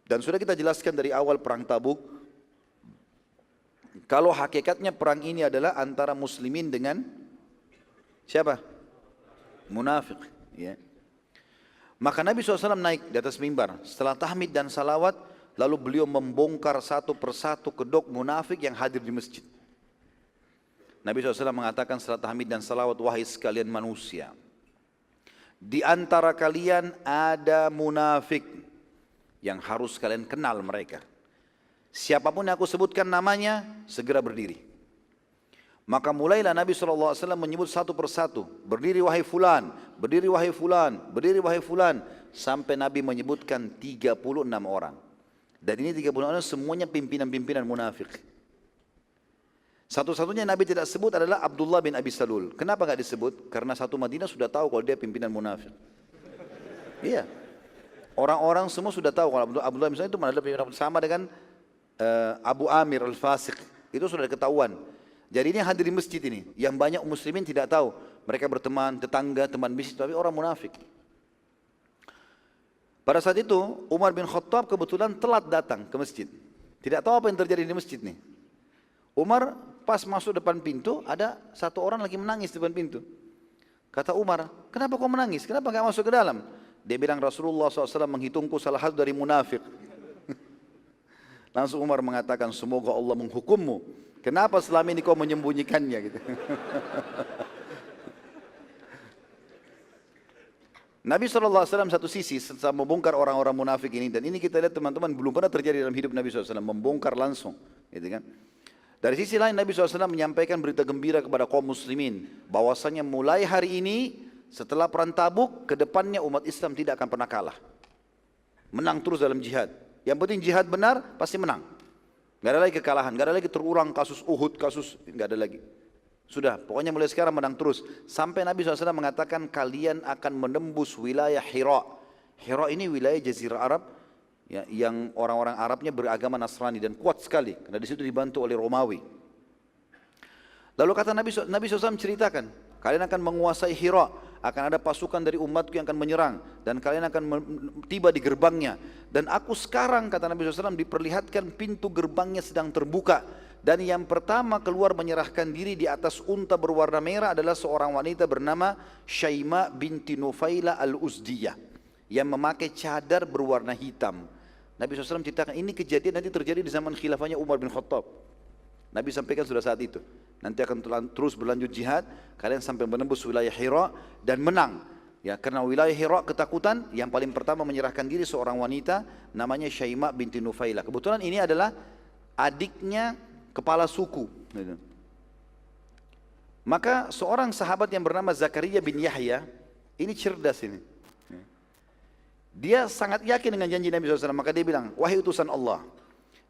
Dan sudah kita jelaskan dari awal perang Tabuk, kalau hakikatnya perang ini adalah antara muslimin dengan siapa? Munafik. Ya. Maka Nabi SAW naik di atas mimbar. Setelah tahmid dan salawat, lalu beliau membongkar satu persatu kedok munafik yang hadir di masjid. Nabi SAW mengatakan setelah tahmid dan salawat, wahai sekalian manusia, di antara kalian ada munafik yang harus kalian kenal mereka. Siapapun yang aku sebutkan namanya, segera berdiri. Maka mulailah Nabi SAW menyebut satu persatu. Berdiri wahai fulan, berdiri wahai fulan, berdiri wahai fulan. Sampai Nabi menyebutkan 36 orang. Dan ini 36 orang semuanya pimpinan-pimpinan munafik. Satu-satunya Nabi tidak sebut adalah Abdullah bin Abi Salul. Kenapa enggak disebut? Karena satu Madinah sudah tahu kalau dia pimpinan munafik. Iya. Orang-orang semua sudah tahu kalau Abdullah bin Salul itu adalah pimpinan sama dengan Abu Amir al-Fasiq, itu sudah ketahuan. Jadi ini hadir di masjid ini, yang banyak muslimin tidak tahu. Mereka berteman, tetangga, teman bisnis, tapi orang munafik. Pada saat itu Umar bin Khattab kebetulan telat datang ke masjid. Tidak tahu apa yang terjadi di masjid nih. Umar pas masuk depan pintu, ada satu orang lagi menangis di depan pintu. Kata Umar, kenapa kau menangis? Kenapa enggak masuk ke dalam? Dia bilang, Rasulullah SAW menghitungku salah satu dari munafik. Langsung Umar mengatakan, semoga Allah menghukummu. Kenapa selama ini kau menyembunyikannya? Gitu. Nabi SAW satu sisi setelah membongkar orang-orang munafik ini, dan ini kita lihat teman-teman belum pernah terjadi dalam hidup Nabi SAW, membongkar langsung. Gitu kan? Dari sisi lain Nabi SAW menyampaikan berita gembira kepada kaum muslimin, bahwasanya mulai hari ini setelah perang Tabuk, ke depannya umat Islam tidak akan pernah kalah. Menang terus dalam jihad. Yang penting jihad benar, pasti menang. Nggak ada lagi kekalahan, nggak ada lagi terulang kasus Uhud, kasus nggak ada lagi. Sudah, pokoknya mulai sekarang menang terus. Sampai Nabi SAW mengatakan kalian akan menembus wilayah Hira. Hira ini wilayah Jazirah Arab, ya, yang orang-orang Arabnya beragama Nasrani dan kuat sekali, karena di situ dibantu oleh Romawi. Lalu kata Nabi SAW ceritakan, kalian akan menguasai Hira, akan ada pasukan dari umatku yang akan menyerang, dan kalian akan tiba di gerbangnya. Dan aku sekarang, kata Nabi SAW, diperlihatkan pintu gerbangnya sedang terbuka. Dan yang pertama keluar menyerahkan diri di atas unta berwarna merah adalah seorang wanita bernama Syaima binti Nufaila al-Uzdiyah, yang memakai cadar berwarna hitam. Nabi SAW ceritakan ini kejadian nanti terjadi di zaman khilafahnya Umar bin Khattab. Nabi sampaikan sudah saat itu. Nanti akan terus berlanjut jihad, kalian sampai menembus wilayah Hira dan menang. Ya, karena wilayah Hira ketakutan, yang paling pertama menyerahkan diri seorang wanita namanya Syaima binti Nufaila. Kebetulan ini adalah adiknya kepala suku. Maka seorang sahabat yang bernama Zakaria bin Yahya, ini cerdas ini. Dia sangat yakin dengan janji Nabi SAW, maka dia bilang, wahai utusan Allah,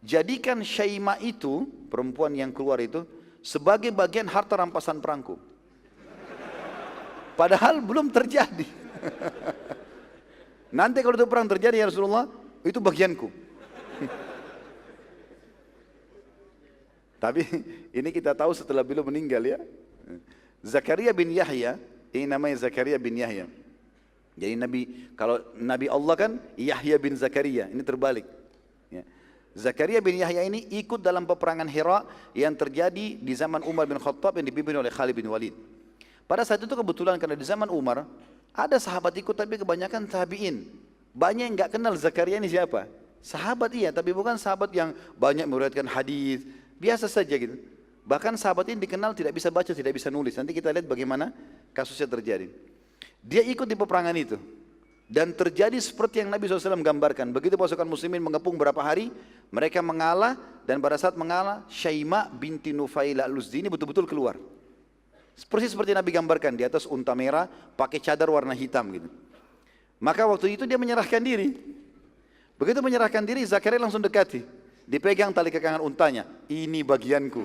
jadikan Syaima itu, perempuan yang keluar itu, sebagai bagian harta rampasan perangku. Padahal belum terjadi. Nanti kalau itu perang terjadi ya Rasulullah, itu bagianku. Tapi ini kita tahu setelah beliau meninggal ya. Zakaria bin Yahya, ini namanya Zakaria bin Yahya. Jadi kalau Nabi Allah kan Yahya bin Zakaria, ini terbalik. Ya. Zakaria bin Yahya ini ikut dalam peperangan Hira yang terjadi di zaman Umar bin Khattab yang dipimpin oleh Khalid bin Walid. Pada saat itu kebetulan karena di zaman Umar ada sahabat ikut tapi kebanyakan tabi'in. Banyak yang nggak kenal Zakaria ini siapa. Sahabat iya, tapi bukan sahabat yang banyak meriwayatkan hadis, biasa saja gitu. Bahkan sahabat ini dikenal tidak bisa baca, tidak bisa nulis. Nanti kita lihat bagaimana kasusnya terjadi. Dia ikut di peperangan itu. Dan terjadi seperti yang Nabi SAW gambarkan. Begitu pasukan muslimin mengepung berapa hari, mereka mengalah, dan pada saat mengalah, Syaima binti Nufaila al-Uzdiyah ini betul-betul keluar. Seperti Nabi gambarkan, di atas unta merah, pakai cadar warna hitam gitu. Maka waktu itu dia menyerahkan diri. Begitu menyerahkan diri, Zakaria langsung dekati. Dipegang tali kekangan untanya, ini bagianku.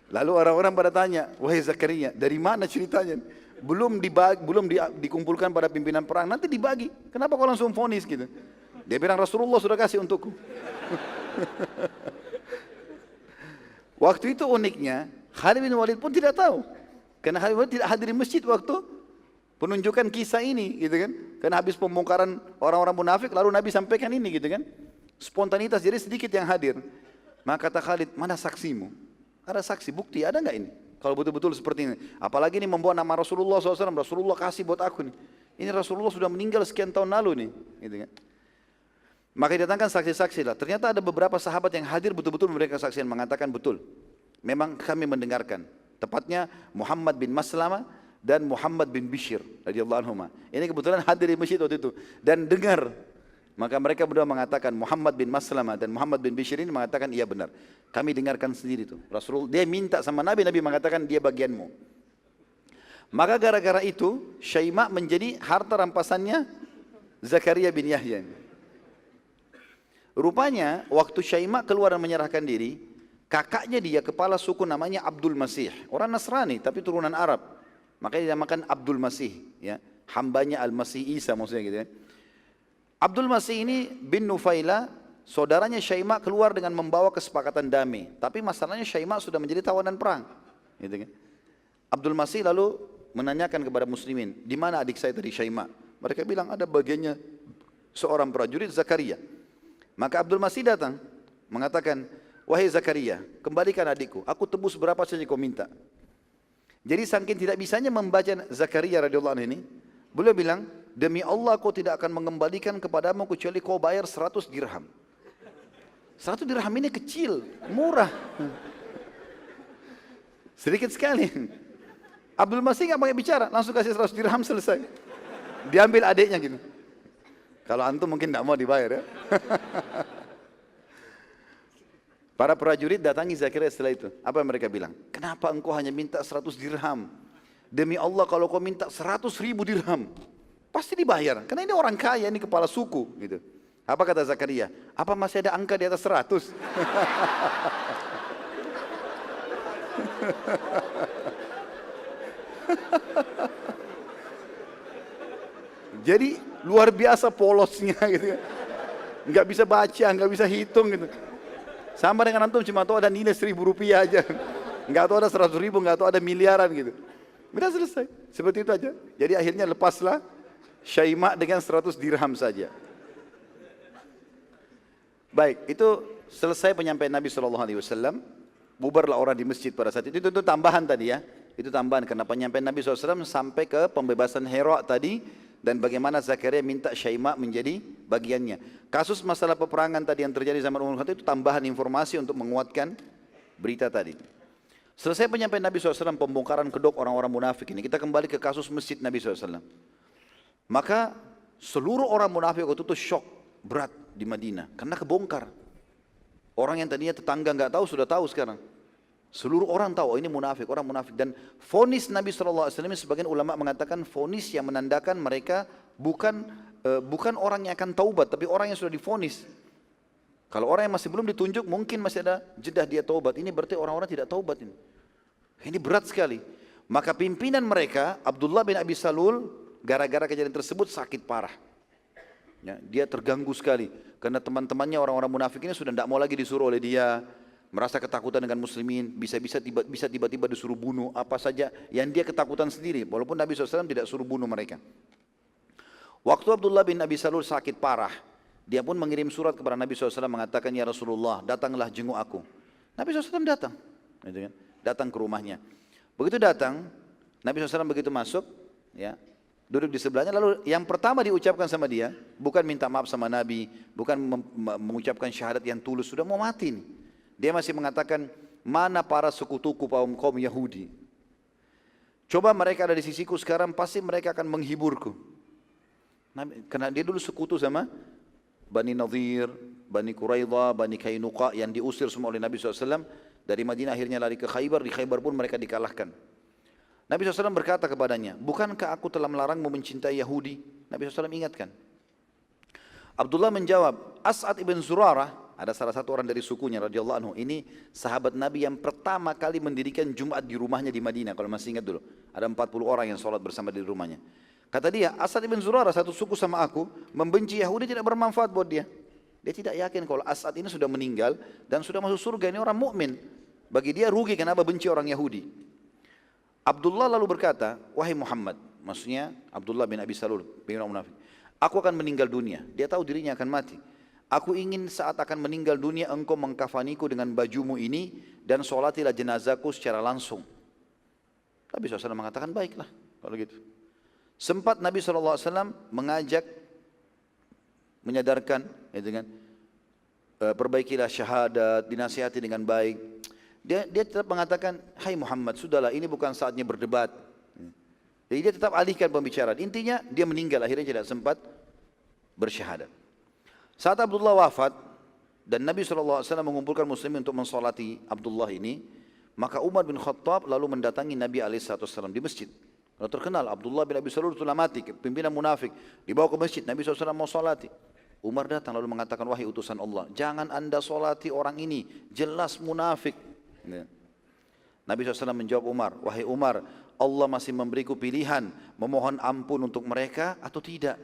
Lalu orang-orang pada tanya, wahai Zakaria, dari mana ceritanya? Belum dikumpulkan pada pimpinan perang, nanti dibagi. Kenapa kau langsung vonis gitu? Dia bilang Rasulullah sudah kasih untukku. Waktu itu uniknya, Khalid bin Walid pun tidak tahu. Karena Khalid bin Walid tidak hadir di masjid waktu penunjukan kisah ini, gitu kan? Karena habis pembongkaran orang-orang munafik, lalu Nabi sampaikan ini, gitu kan? Spontanitas, jadi sedikit yang hadir. Maka kata Khalid, mana saksimu? Ada saksi, bukti, ada nggak ini? Kalau betul-betul seperti ini. Apalagi ini membawa nama Rasulullah SAW, Rasulullah kasih buat aku nih. Ini Rasulullah sudah meninggal sekian tahun lalu nih. Gitu kan? Maka didatangkan saksi-saksi lah. Ternyata ada beberapa sahabat yang hadir betul-betul memberikan kesaksian, mengatakan betul. Memang kami mendengarkan. Tepatnya Muhammad bin Maslamah dan Muhammad bin Bishr radhiyallahu anhuma. Ini kebetulan hadir di masjid waktu itu dan dengar. Maka mereka berdua mengatakan, Muhammad bin Maslamah dan Muhammad bin Bishr ini mengatakan iya benar. Kami dengarkan sendiri itu. Rasulullah dia minta sama Nabi, Nabi mengatakan dia bagianmu. Maka gara-gara itu Syaima menjadi harta rampasannya Zakaria bin Yahya. Rupanya waktu Syaima keluar dan menyerahkan diri, kakaknya dia kepala suku namanya Abdul Masih, orang Nasrani tapi turunan Arab. Makanya dinamakan Abdul Masih, ya, hambanya Al-Masih Isa maksudnya gitu ya. Abdul Masih ini bin Nufaila, saudaranya Syaima keluar dengan membawa kesepakatan damai. Tapi masalahnya Syaima sudah menjadi tawanan perang. Gitu kan? Abdul Masih lalu menanyakan kepada muslimin, di mana adik saya tadi Syaima? Mereka bilang ada bagiannya seorang prajurit Zakaria. Maka Abdul Masih datang, mengatakan, wahai Zakaria, kembalikan adikku, aku tebus berapa saja kau minta. Jadi saking tidak bisanya membaca Zakaria radhiyallahu anhu ini, beliau bilang, demi Allah kau tidak akan mengembalikan kepadamu kecuali kau bayar 100 dirham. 100 dirham ini kecil, murah. Sedikit sekali. Abdul Masih nggak pakai bicara, langsung kasih 100 dirham selesai. Diambil adiknya gitu. Kalau antum mungkin tidak mau dibayar ya. Para prajurit datangi Zakaria setelah itu. Apa yang mereka bilang? Kenapa engkau hanya minta 100 dirham? Demi Allah kalau kau minta 100.000 dirham, pasti dibayar. Karena ini orang kaya, ini kepala suku. Gitu. Apa kata Zakaria? Apa masih ada angka di atas 100? Jadi luar biasa polosnya gitu ya. Nggak bisa baca, nggak bisa hitung gitu. Sama dengan antum cuma tahu ada nilai 1.000 rupiah aja. Nggak tahu ada 100.000, nggak tahu ada miliaran gitu. Udah selesai, seperti itu aja. Jadi akhirnya lepaslah Syaimah dengan 100 dirham saja. Baik, itu selesai penyampaian Nabi SAW. Bubarlah orang di masjid pada saat itu. Itu tambahan tadi ya. Itu tambahan karena penyampaian Nabi SAW sampai ke pembebasan Hira tadi. Dan bagaimana Zakaria minta Syaimah menjadi bagiannya. Kasus masalah peperangan tadi yang terjadi zaman Umar itu tambahan informasi untuk menguatkan berita tadi. Selesai penyampaian Nabi SAW, pembongkaran kedok orang-orang munafik ini. Kita kembali ke kasus masjid Nabi SAW. Maka seluruh orang munafik waktu itu shock berat di Madinah. Karena kebongkar. Orang yang tadinya tetangga nggak tahu, sudah tahu sekarang. Seluruh orang tahu, oh ini munafik, orang munafik. Dan vonis Nabi SAW, sebagian ulama mengatakan vonis yang menandakan mereka bukan orang yang akan taubat, tapi orang yang sudah divonis. Kalau orang yang masih belum ditunjuk, mungkin masih ada jedah dia taubat. Ini berarti orang-orang tidak taubat ini. Ini berat sekali. Maka pimpinan mereka, Abdullah bin Abi Salul, gara-gara kejadian tersebut sakit parah. Ya, dia terganggu sekali. Karena teman-temannya orang-orang munafik ini sudah tidak mau lagi disuruh oleh dia. Merasa ketakutan dengan muslimin, bisa tiba-tiba disuruh bunuh apa saja yang dia ketakutan sendiri, walaupun Nabi SAW tidak suruh bunuh mereka. Waktu Abdullah bin Abi Salul sakit parah, dia pun mengirim surat kepada Nabi SAW mengatakan, ya Rasulullah, datanglah jenguk aku. Nabi SAW datang, gitu kan? Datang ke rumahnya. Begitu datang, Nabi SAW begitu masuk, ya, duduk di sebelahnya, lalu yang pertama diucapkan sama dia, bukan minta maaf sama Nabi, bukan mengucapkan syahadat yang tulus, sudah mau mati nih. Dia masih mengatakan, mana para sekutuku kaum Yahudi? Coba mereka ada di sisiku sekarang, pasti mereka akan menghiburku. Karena dia dulu sekutu sama Bani Nadir, Bani Quraidah, Bani Kainuqa yang diusir semua oleh Nabi SAW. Dari Madinah akhirnya lari ke Khaybar, di Khaybar pun mereka dikalahkan. Nabi SAW berkata kepadanya, bukankah aku telah melarangmu mencintai Yahudi? Nabi SAW ingatkan. Abdullah menjawab, As'ad ibn Zurarah, ada salah satu orang dari sukunya radhiyallahu anhu. Ini sahabat Nabi yang pertama kali mendirikan Jumat di rumahnya di Madinah. Kalau masih ingat dulu. Ada 40 orang yang sholat bersama di rumahnya. Kata dia, As'ad ibn Zurarah satu suku sama aku. Membenci Yahudi tidak bermanfaat buat dia. Dia tidak yakin kalau As'ad ini sudah meninggal. Dan sudah masuk surga. Ini orang mukmin. Bagi dia rugi kenapa benci orang Yahudi. Abdullah lalu berkata, wahai Muhammad. Maksudnya Abdullah bin Abi Salul. Bin orang munafik. Aku akan meninggal dunia. Dia tahu dirinya akan mati. Aku ingin saat akan meninggal dunia engkau mengkafaniku dengan bajumu ini dan sholatilah jenazahku secara langsung. Nabi SAW mengatakan baiklah kalau gitu. Sempat Nabi SAW mengajak, menyadarkan, ya dengan perbaikilah syahadat, dinasihati dengan baik. Dia tetap mengatakan, hai Muhammad, sudahlah ini bukan saatnya berdebat. Jadi dia tetap alihkan pembicaraan. Intinya dia meninggal, akhirnya tidak sempat bersyahadat. Saat Abdullah wafat dan Nabi SAW mengumpulkan muslimin untuk mensolati Abdullah ini, maka Umar bin Khattab lalu mendatangi Nabi SAW di masjid. Lalu terkenal Abdullah bin Abi Salul telah mati, pimpinan munafik, dibawa ke masjid, Nabi SAW mau solati. Umar datang lalu mengatakan, wahai utusan Allah, jangan anda solati orang ini, jelas munafik. Nabi SAW menjawab Umar, wahai Umar, Allah masih memberiku pilihan, memohon ampun untuk mereka atau tidak.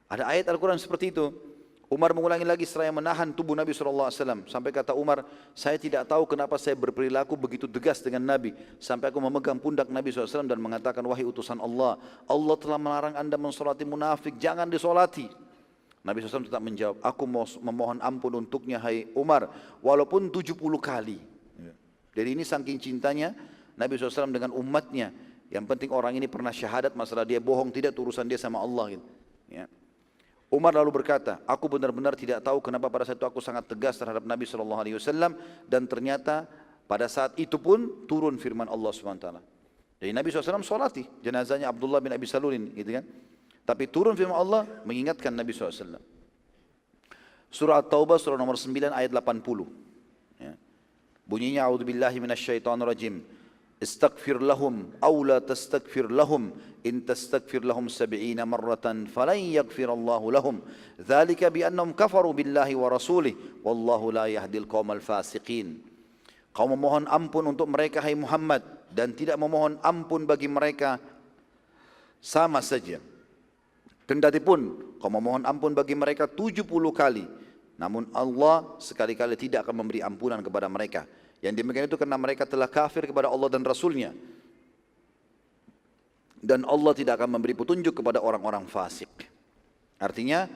Ada ayat Al-Quran seperti itu. Umar mengulangi lagi setelah menahan tubuh Nabi SAW. Sampai kata Umar, saya tidak tahu kenapa saya berperilaku begitu tegas dengan Nabi. Sampai aku memegang pundak Nabi SAW dan mengatakan, wahai utusan Allah, Allah telah melarang anda mensolati munafik, jangan disolati. Nabi SAW tetap menjawab, aku memohon ampun untuknya, hai Umar, walaupun 70 kali. Jadi ini saking cintanya Nabi SAW dengan umatnya. Yang penting orang ini pernah syahadat, masalah dia bohong, tidak urusan dia sama Allah. Gitu. Ya. Umar lalu berkata, aku benar-benar tidak tahu kenapa pada saat itu aku sangat tegas terhadap Nabi SAW dan ternyata pada saat itu pun turun firman Allah SWT. Jadi Nabi SAW sholati jenazahnya Abdullah bin Abi Salulin, gitu kan? Tapi turun firman Allah mengingatkan Nabi SAW. Surah At-Taubah surah nomor 9 ayat 80. Ya. Bunyinya, A'udzubillahi minasyaitonirrajim. istaghfir lahum aw la tastaghfir lahum in tastaghfir lahum 70 marratan falan yaghfirallahu lahum dzalika bi annahum kafaru billahi wa rasulih wallahu la yahdil qaumal fasiqin. Kau memohon ampun untuk mereka hai Muhammad dan tidak memohon ampun bagi mereka sama saja. Kendati pun kau memohon ampun bagi mereka 70 kali, namun Allah sekali-kali tidak akan memberi ampunan kepada mereka. Yang demikian itu karena mereka telah kafir kepada Allah dan Rasulnya. Dan Allah tidak akan memberi petunjuk kepada orang-orang fasik. Artinya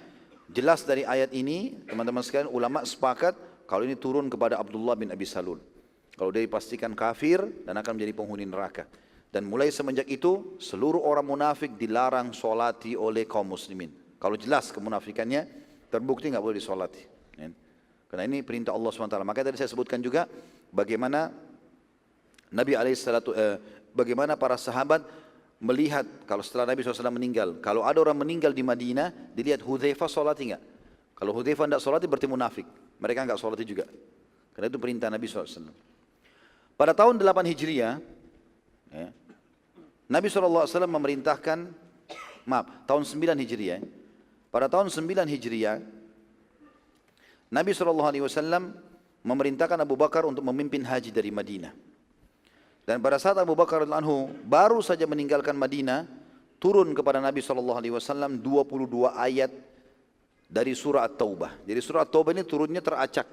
jelas dari ayat ini teman-teman sekalian, ulama sepakat kalau ini turun kepada Abdullah bin Abi Salul. Kalau dia dipastikan kafir dan akan menjadi penghuni neraka. Dan mulai semenjak itu seluruh orang munafik dilarang solati oleh kaum muslimin. Kalau jelas kemunafikannya terbukti nggak boleh disolati. Karena ini perintah Allah SWT. Makanya tadi saya sebutkan juga bagaimana Nabi bagaimana para sahabat melihat kalau setelah Nabi SAW meninggal. Kalau ada orang meninggal di Madinah, dilihat Hudzaifah solati nggak? Kalau Hudzaifah tidak solati berarti munafik. Mereka nggak solati juga. Karena itu perintah Nabi SAW. Pada tahun 8 Hijriah, ya, Nabi SAW memerintahkan, tahun 9 Hijriah. Pada tahun 9 Hijriah, Nabi SAW memerintahkan Abu Bakar untuk memimpin haji dari Madinah. Dan pada saat Abu Bakar radhiyallahu anhu baru saja meninggalkan Madinah, turun kepada Nabi SAW 22 ayat dari surah At-Taubah. Jadi surah At-Taubah ini turunnya teracak.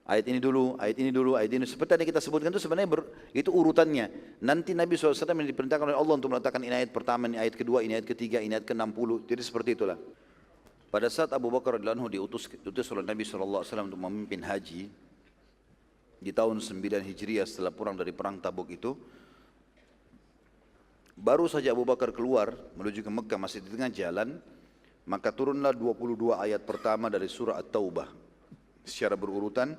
Ayat ini dulu, ayat ini dulu, ayat ini. Seperti yang kita sebutkan itu sebenarnya itu urutannya. Nanti Nabi SAW yang diperintahkan oleh Allah untuk meletakkan ini ayat pertama, ini ayat kedua, ini ayat ketiga, ini ayat ke-60. Jadi seperti itulah. Pada saat Abu Bakar radhiyallahu anhu diutus oleh Nabi SAW untuk memimpin haji di tahun 9 Hijriah setelah pulang dari perang Tabuk itu, baru saja Abu Bakar keluar menuju ke Mekah, masih di tengah jalan, maka turunlah 22 ayat pertama dari surah At-Taubah secara berurutan.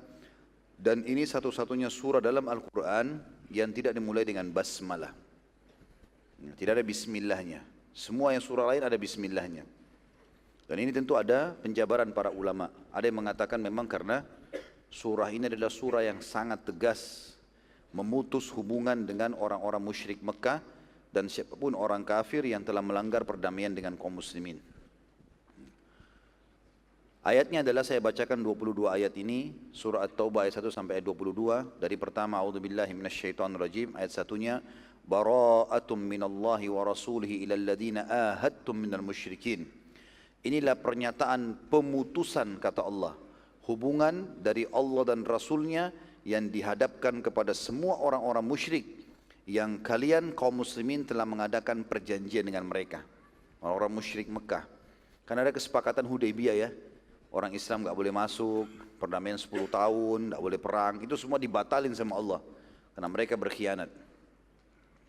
Dan ini satu-satunya surah dalam Al-Quran yang tidak dimulai dengan basmalah. Tidak ada bismillahnya. Semua yang surah lain ada bismillahnya. Dan ini tentu ada penjabaran para ulama. Ada yang mengatakan memang karena surah ini adalah surah yang sangat tegas memutus hubungan dengan orang-orang musyrik Mekah dan siapapun orang kafir yang telah melanggar perdamaian dengan kaum muslimin. Ayatnya adalah saya bacakan 22 ayat ini, surah At-Taubah ayat 1 sampai ayat 22. Dari pertama, a'udzubillahi minasyaitonirrajim, ayat satunya, bara'atum minallahi wa rasulihi ilal ladina ahadtum minal musyrikin. Inilah pernyataan pemutusan, kata Allah, hubungan dari Allah dan Rasulnya yang dihadapkan kepada semua orang-orang musyrik yang kalian kaum muslimin telah mengadakan perjanjian dengan mereka, orang-orang musyrik Mekah. Karena ada kesepakatan Hudaybiyah ya, orang Islam nggak boleh masuk, perdamaian 10 tahun, nggak boleh perang, itu semua dibatalin sama Allah karena mereka berkhianat.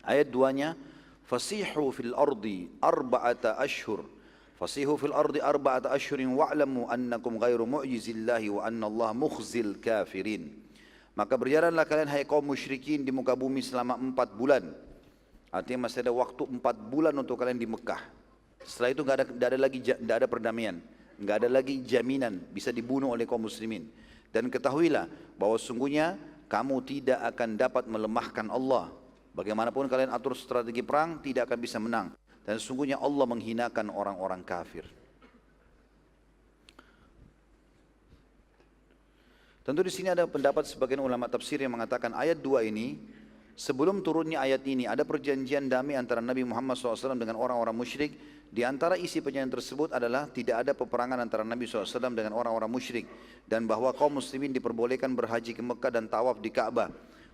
Ayat 2-nya, fasihu fil ardi arba'ata ashhur. Fasihu fil ardi arba'ata ashhurin wa'lamu annakum ghairu mu'jizillahi wa anna Allah mukhzil kafirin. Maka berjalanlah kalian hai kaum musyrikin di muka bumi selama 4 bulan. Artinya masih ada waktu 4 bulan untuk kalian di Mekah. Setelah itu nggak ada perdamaian, nggak ada lagi jaminan bisa dibunuh oleh kaum muslimin. Dan ketahuilah bahwa sungguhnya kamu tidak akan dapat melemahkan Allah. Bagaimanapun kalian atur strategi perang tidak akan bisa menang. Dan sesungguhnya Allah menghinakan orang-orang kafir. Tentu di sini ada pendapat sebagian ulama tafsir yang mengatakan ayat 2 ini, sebelum turunnya ayat ini ada perjanjian damai antara Nabi Muhammad SAW dengan orang-orang musyrik. Di antara isi perjanjian tersebut adalah tidak ada peperangan antara Nabi SAW dengan orang-orang musyrik, dan bahwa kaum muslimin diperbolehkan berhaji ke Mekah dan tawaf di Ka'bah.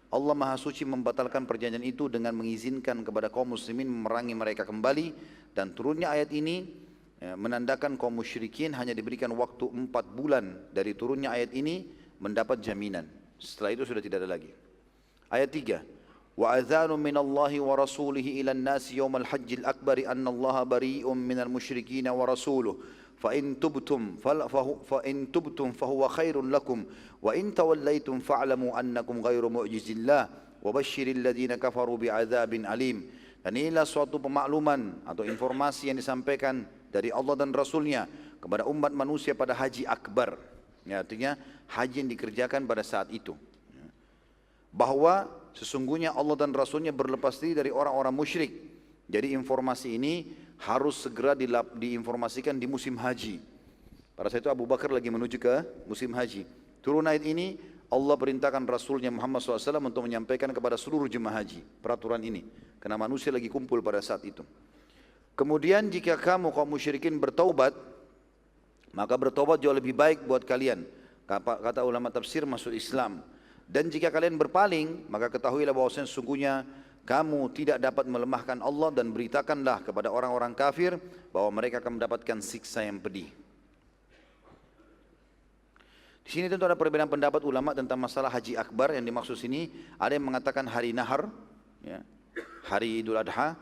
Allah Maha Suci membatalkan perjanjian itu dengan mengizinkan kepada kaum muslimin memerangi mereka kembali. Dan turunnya ayat ini menandakan kaum musyrikin hanya diberikan waktu 4 bulan dari turunnya ayat ini mendapat jaminan. Setelah itu sudah tidak ada lagi. Ayat 3, wa adzanu minallahi wa rasulihi ilan nasi yawmal hajjil akbari anna allaha bari'um minal musyrikin wa rasuluh fa in tubtum fahuwa khairun lakum wa in tawallaitum fa'lamu annakum ghairu mu'jizillah wa basyiril ladzina kafaru bi'adzabin alim. Dan inilah suatu pemakluman atau informasi yang disampaikan dari Allah dan Rasulnya kepada umat manusia pada haji akbar, ya, artinya haji yang dikerjakan pada saat itu, bahwa sesungguhnya Allah dan Rasulnya berlepas diri dari orang-orang musyrik. Jadi informasi ini harus segera diinformasikan di musim haji. Pada saat itu Abu Bakar lagi menuju ke musim haji. Turun ayat ini, Allah perintahkan Rasulnya Muhammad SAW untuk menyampaikan kepada seluruh jemaah haji peraturan ini. Karena manusia lagi kumpul pada saat itu. Kemudian jika kamu kaum musyrikin bertaubat, maka bertaubat jauh lebih baik buat kalian. Kata ulama tafsir masuk Islam. Dan jika kalian berpaling, maka ketahuilah bahwasanya sesungguhnya kamu tidak dapat melemahkan Allah, dan beritakanlah kepada orang-orang kafir bahwa mereka akan mendapatkan siksa yang pedih. Di sini tentu ada perbedaan pendapat ulama tentang masalah haji akbar. Yang dimaksud sini ada yang mengatakan hari nahar, ya, hari Idul Adha.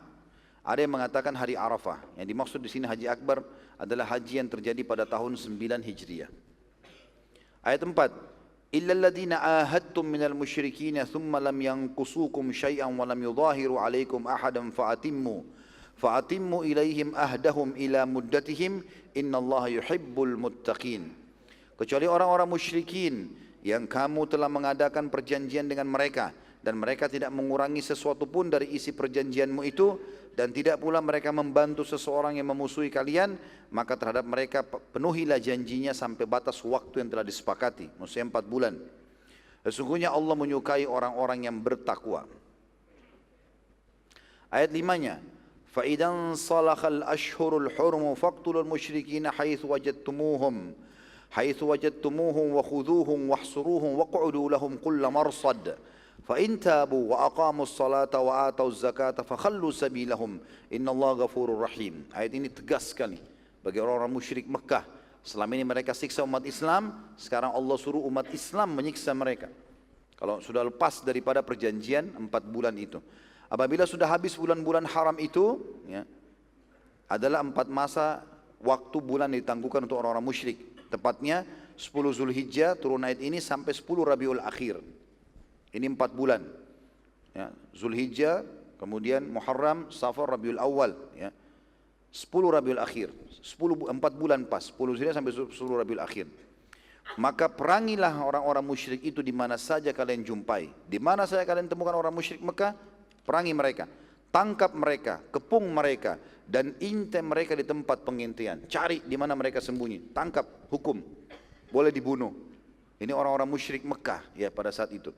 Ada yang mengatakan hari Arafah. Yang dimaksud di sini haji akbar adalah haji yang terjadi pada tahun 9 Hijriah. Ayat 4. إلا الذين آهدتم من المشركين ثم لم ينقصوكم شيئا ولم يظاهروا عليكم أحدا فأتموا إليهم أهدهم إلى مدتهم إن الله يحب المتقين. Kecuali orang-orang musyrikin yang kamu telah mengadakan perjanjian dengan mereka, dan mereka tidak mengurangi sesuatu pun dari isi perjanjianmu itu, dan tidak pula mereka membantu seseorang yang memusuhi kalian, maka terhadap mereka penuhilah janjinya sampai batas waktu yang telah disepakati, maksudnya 4 bulan. Sesungguhnya Allah menyukai orang-orang yang bertakwa. Ayat 5-nya, فَإِذَا انْصَلَخَ الْأَشْهُرُ الْحُرُمُ فَاقْتُلُوا الْمُشْرِكِينَ حَيْثُ وَجَدْتُمُوهُمْ وَخُذُوهُمْ وَاحْصُرُوهُمْ وَاقْعُدُوا لَهُمْ كُلَّ مَرْصَدٍ فَإِنْ تَابُوا وَأَقَامُوا الصَّلَاةَ وَآتَوُا الزَّكَاةَ فَخَلُّوا سَبِيلَهُمْ إِنَّ اللَّهَ غَفُورٌ رَحِيمٌ. Ayat ini tegas sekali bagi orang-orang musyrik Mekah. Selama ini mereka siksa umat Islam, sekarang Allah suruh umat Islam menyiksa mereka. Kalau sudah lepas daripada perjanjian 4 bulan itu. Apabila sudah habis bulan-bulan haram itu, ya, adalah 4 masa waktu bulan ditangguhkan untuk orang-orang musyrik. Tepatnya 10 Zulhijjah turun ayat ini sampai 10 Rabiul Akhir. Ini 4 bulan. Ya, Zulhijjah, kemudian Muharram, Safar, Rabiul Awal. Ya. 10 Rabiul Akhir. 4 bulan pas. 10 Zulhijjah sampai 10 Rabiul Akhir. Maka perangilah orang-orang musyrik itu di mana saja kalian jumpai. Di mana saja kalian temukan orang musyrik Mekah, perangi mereka. Tangkap mereka, kepung mereka, dan intai mereka di tempat pengintian. Cari di mana mereka sembunyi, tangkap, hukum, boleh dibunuh. Ini orang-orang musyrik Mekah ya pada saat itu.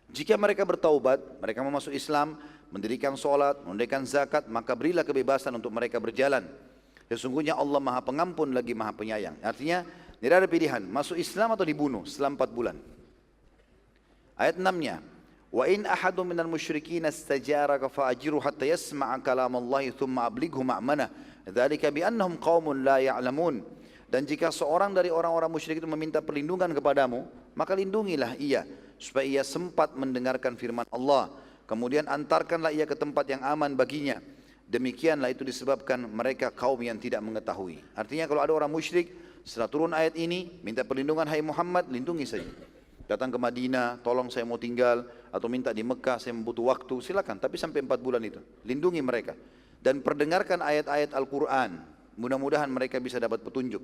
Jika mereka bertaubat, mereka masuk Islam, mendirikan sholat, menunaikan zakat, maka berilah kebebasan untuk mereka berjalan. Sesungguhnya Allah Maha Pengampun lagi Maha Penyayang. Artinya tidak ada pilihan, masuk Islam atau dibunuh selama 4 bulan. Ayat 6-nya, وَإِنْ أَحَدٌ مِنَ الْمُشْرِكِينَ اسْتَجَارَكَ فَأَجِرْهُ حَتَّى يَسْمَعَ كَلَامَ اللَّهِ ثُمَّ أَبْلِغْهُ مَأْمَنَهُ ذَلِكَ بِأَنَّهُمْ قَوْمٌ لَا يَعْلَمُونَ. Dan jika seorang dari orang-orang musyrik itu meminta perlindungan kepadamu, maka lindungilah ia supaya ia sempat mendengarkan firman Allah. Kemudian antarkanlah ia ke tempat yang aman baginya. Demikianlah itu disebabkan mereka kaum yang tidak mengetahui. Artinya kalau ada orang musyrik setelah turun ayat ini minta perlindungan, hai Muhammad, lindungi saja. Datang ke Madinah, tolong saya mau tinggal, atau minta di Mekah, saya membutuh waktu, silakan. Tapi sampai 4 bulan itu, lindungi mereka. Dan perdengarkan ayat-ayat Al-Quran. Mudah-mudahan mereka bisa dapat petunjuk.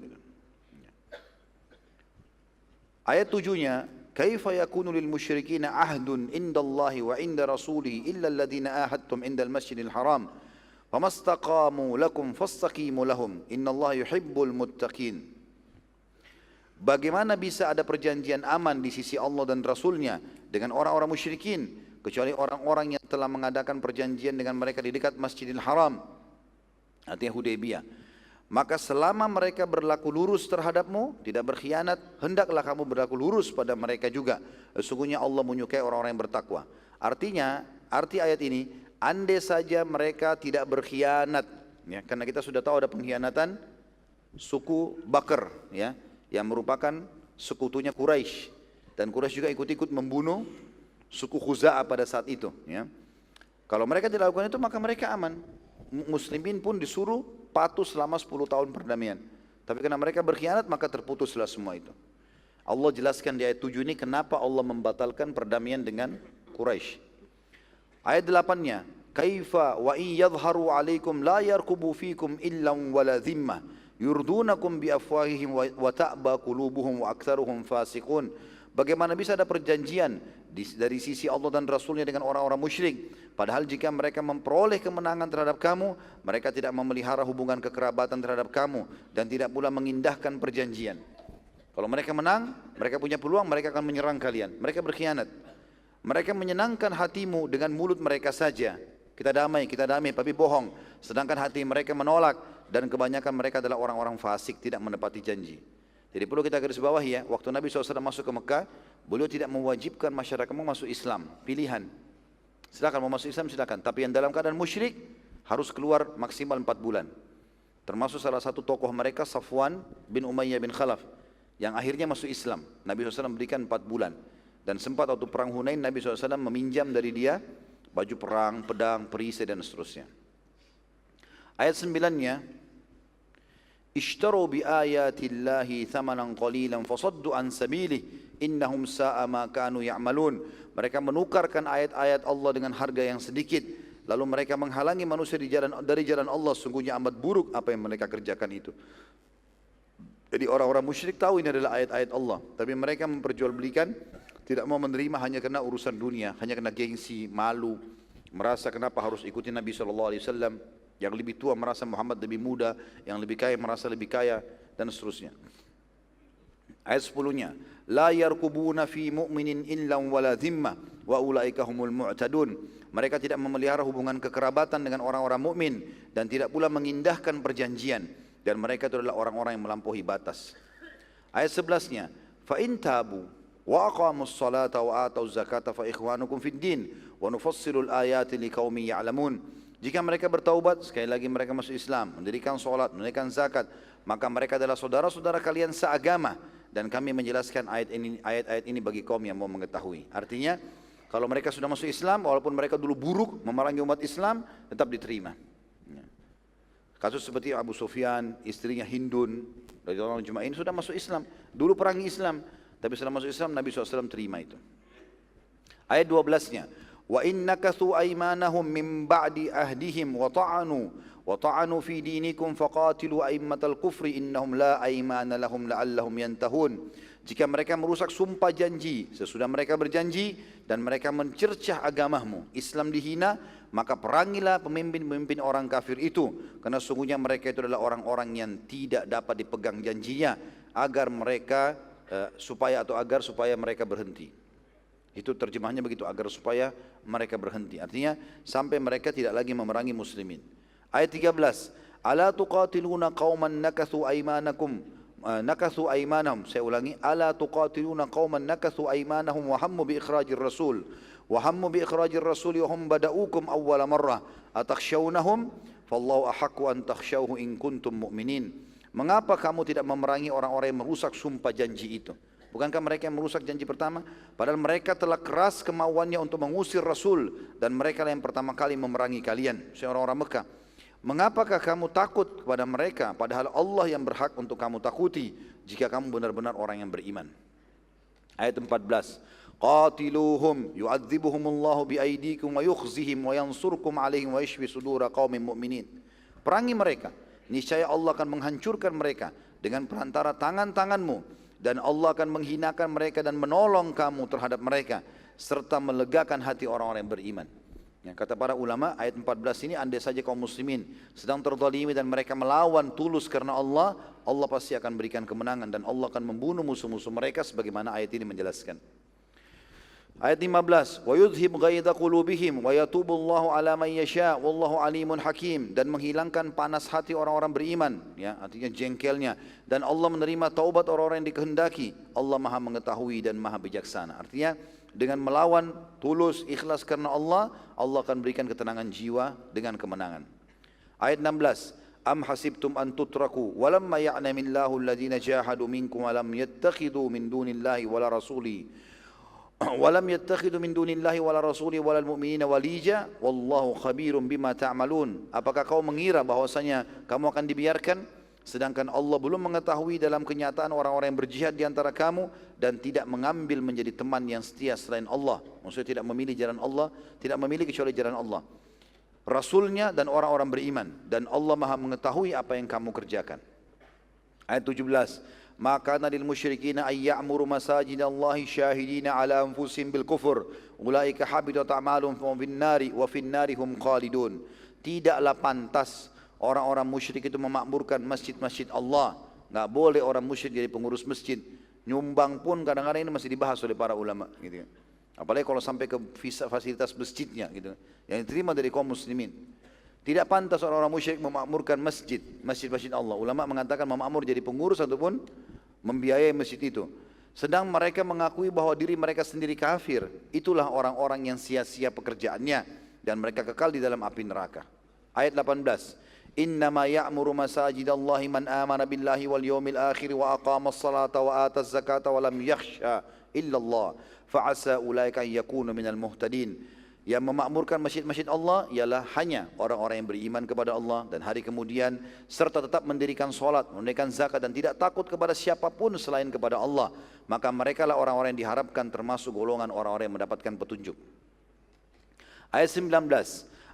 Ayat 7-nya, Kaifa yakunu lil musyrikina ahdun indallahi wa inda rasulihi illa alladhina ahadtum indal masjidil haram. Famastaqamu lakum fastaqimu lahum. Innallaha yuhibbul muttaqin. Bagaimana bisa ada perjanjian aman di sisi Allah dan Rasulnya dengan orang-orang musyrikin, kecuali orang-orang yang telah mengadakan perjanjian dengan mereka di dekat Masjidil Haram, artinya Hudaybiyah. Maka selama mereka berlaku lurus terhadapmu, tidak berkhianat, hendaklah kamu berlaku lurus pada mereka juga. Sesungguhnya Allah menyukai orang-orang yang bertakwa. Artinya, arti ayat ini, andai saja mereka tidak berkhianat, ya, karena kita sudah tahu ada pengkhianatan suku Bakr, ya, yang merupakan sekutunya Quraisy, dan Quraisy juga ikut-ikut membunuh suku Khuza'ah pada saat itu. Ya. Kalau mereka tidak lakukan itu maka mereka aman. Muslimin pun disuruh patuh selama 10 tahun perdamaian. Tapi karena mereka berkhianat maka terputuslah semua itu. Allah jelaskan di ayat 7 ini kenapa Allah membatalkan perdamaian dengan Quraisy. Ayat 8-nya, Kaifa wa in yadhharu 'alaikum la yarqubu fikum illa wala dhimmah. Yurdunakum bi afwahihim wa ta'ba qulubuhum wa aktsaruhum fasiqun. Bagaimana bisa ada perjanjian dari sisi Allah dan Rasulnya dengan orang-orang musyrik? Padahal jika mereka memperoleh kemenangan terhadap kamu, mereka tidak memelihara hubungan kekerabatan terhadap kamu dan tidak pula mengindahkan perjanjian. Kalau mereka menang, mereka punya peluang, mereka akan menyerang kalian. Mereka berkhianat. Mereka menyenangkan hatimu dengan mulut mereka saja. Kita damai, tapi bohong. Sedangkan hati mereka menolak dan kebanyakan mereka adalah orang-orang fasik, tidak menepati janji. Jadi perlu kita garis bawah ya, waktu Nabi SAW masuk ke Mekah, beliau tidak mewajibkan masyarakat mau masuk Islam, pilihan. Silakan mau masuk Islam silakan, tapi yang dalam keadaan musyrik harus keluar maksimal 4 bulan. Termasuk salah satu tokoh mereka Safwan bin Umayyah bin Khalaf yang akhirnya masuk Islam. Nabi SAW berikan 4 bulan. Dan sempat waktu perang Hunain Nabi SAW meminjam dari dia baju perang, pedang, perisai dan seterusnya. Ayat 9-nya, Ishtaru bi ayatillahi thamanan qalilan fasaddu an sabilih innahum sa'a ma kanu ya'malun. Mereka menukarkan ayat-ayat Allah dengan harga yang sedikit, lalu mereka menghalangi manusia dari jalan Allah. Sungguhnya amat buruk apa yang mereka kerjakan itu. Jadi orang-orang musyrik tahu ini adalah ayat-ayat Allah, tapi mereka memperjualbelikan, tidak mau menerima hanya karena urusan dunia, hanya karena gengsi, malu, merasa kenapa harus ikuti Nabi SAW. Yang lebih tua merasa Muhammad lebih muda, yang lebih kaya merasa lebih kaya, dan seterusnya. Ayat 10-nya, La yarkubuna fi mu'minin illa wala dhimma wa ulaika humul mu'tadun. Mereka tidak memelihara hubungan kekerabatan dengan orang-orang mukmin dan tidak pula mengindahkan perjanjian, dan mereka itu adalah orang-orang yang melampaui batas. Ayat 11-nya, Fa in tabu wa aqamus salata wa atauz zakata fa ikhwanukum fid din wa nufassilul ayati liqaumin ya'lamun. Jika mereka bertaubat, sekali lagi mereka masuk Islam, mendirikan sholat, menunaikan zakat, maka mereka adalah saudara-saudara kalian seagama. Dan kami menjelaskan ayat-ayat ini bagi kaum yang mau mengetahui. Artinya, kalau mereka sudah masuk Islam, walaupun mereka dulu buruk, memerangi umat Islam, tetap diterima. Kasus seperti Abu Sufyan, istrinya Hindun, dari orang Jumain sudah masuk Islam. Dulu perangi Islam, tapi setelah masuk Islam, Nabi SAW terima itu. Ayat 12-nya. Wa innakathu aymanahum min ba'di ahdihim wa ta'anu fi dinikum faqatilu aimmatal kufri innahum la aymana lahum la'allahum yantahun. Jika mereka merusak sumpah janji sesudah mereka berjanji dan mereka mencercah agamamu, Islam dihina, maka perangilah pemimpin-pemimpin orang kafir itu, karena sungguhnya mereka itu adalah orang-orang yang tidak dapat dipegang janjinya, agar mereka supaya mereka berhenti. Itu terjemahnya begitu, agar supaya mereka berhenti. Artinya sampai mereka tidak lagi memerangi muslimin. Ayat 13. Ala tuqatiluna qauman nakathu aymanakum nakathu aymanahum. Saya ulangi. Ala tuqatiluna qauman nakathu aymanahum wa hammu bi ikhrajir rasul. Wa hammu bi ikhrajir rasul wa hum bada'ukum awwala marrah. Atakhshawnahum fallahu ahaqqu an takhshawhu in kuntum mu'minin. Mengapa kamu tidak memerangi orang-orang yang merusak sumpah janji itu? Bukankah mereka yang merusak janji pertama? Padahal mereka telah keras kemauannya untuk mengusir Rasul. Dan mereka yang pertama kali memerangi kalian, orang-orang Mekah. Mengapakah kamu takut kepada mereka? Padahal Allah yang berhak untuk kamu takuti, jika kamu benar-benar orang yang beriman. Ayat 14. Qatiluhum yu'adzibuhumullahu biaidikum wa yukhzihim wa yansurkum alaihim wa yashfi sudura qaumin mu'minin. Perangi mereka. Niscaya Allah akan menghancurkan mereka dengan perantara tangan-tanganmu. Dan Allah akan menghinakan mereka dan menolong kamu terhadap mereka, serta melegakan hati orang-orang yang beriman. Ya, kata para ulama, ayat 14 ini andai saja kaum muslimin sedang terzalimi dan mereka melawan tulus karena Allah, Allah pasti akan berikan kemenangan dan Allah akan membunuh musuh-musuh mereka sebagaimana ayat ini menjelaskan. Ayat 15, wa yudhib ghaidha qulubihim wa yatubullahu ala man yasha wallahu alimun hakim, dan menghilangkan panas hati orang-orang beriman, ya, artinya jengkelnya, dan Allah menerima taubat orang-orang yang dikehendaki. Allah Maha mengetahui dan Maha bijaksana. Artinya dengan melawan tulus ikhlas karena Allah, Allah akan berikan ketenangan jiwa dengan kemenangan. Ayat 16, am hasibtum an tutraku walamma ya'lamillahu alladhina jahadu minkum wa lam yattakhidhu min dunillahi wala rasuli walam yattakhidhu min dunillahi wala rasuli walal mu'minina walija wallahu khabirum bima ta'malun. Apakah kau mengira bahwasanya kamu akan dibiarkan sedangkan Allah belum mengetahui dalam kenyataan orang-orang yang berjihad di antara kamu dan tidak mengambil menjadi teman yang setia selain Allah. Maksudnya tidak memilih jalan Allah, tidak memilih kecuali jalan Allah, Rasulnya dan orang-orang beriman, dan Allah Maha mengetahui apa yang kamu kerjakan. Ayat 17, ma kana lil musyrikina ay ya'muru masajidallahi syahidina ala anfusihim bil kufur ulaika habitat a'maluhum wa fin nari hum khalidun. Tidaklah pantas orang-orang musyrik itu memakmurkan masjid-masjid Allah. Enggak boleh orang musyrik jadi pengurus masjid. Nyumbang pun kadang-kadang ini masih dibahas oleh para ulama gitu. Apalagi kalau sampai ke fasilitas masjidnya gitu, yang diterima dari kaum muslimin. Tidak pantas orang-orang musyrik memakmurkan masjid-masjid Allah. Ulama mengatakan memakmur jadi pengurus ataupun membiayai masjid itu. Sedang mereka mengakui bahwa diri mereka sendiri kafir. Itulah orang-orang yang sia-sia pekerjaannya dan mereka kekal di dalam api neraka. Ayat 18. Innama ya'muru masajidallahi man amana billahi wal yawmil akhir wa aqamas salata wa ataz zakata wa lam yakhsha illallah fa'asa ulaika yakunu minal muhtadin. Yang memakmurkan masjid-masjid Allah ialah hanya orang-orang yang beriman kepada Allah dan hari kemudian serta tetap mendirikan solat, menunaikan zakat dan tidak takut kepada siapapun selain kepada Allah. Maka mereka lah orang-orang yang diharapkan termasuk golongan orang-orang yang mendapatkan petunjuk. Ayat 19.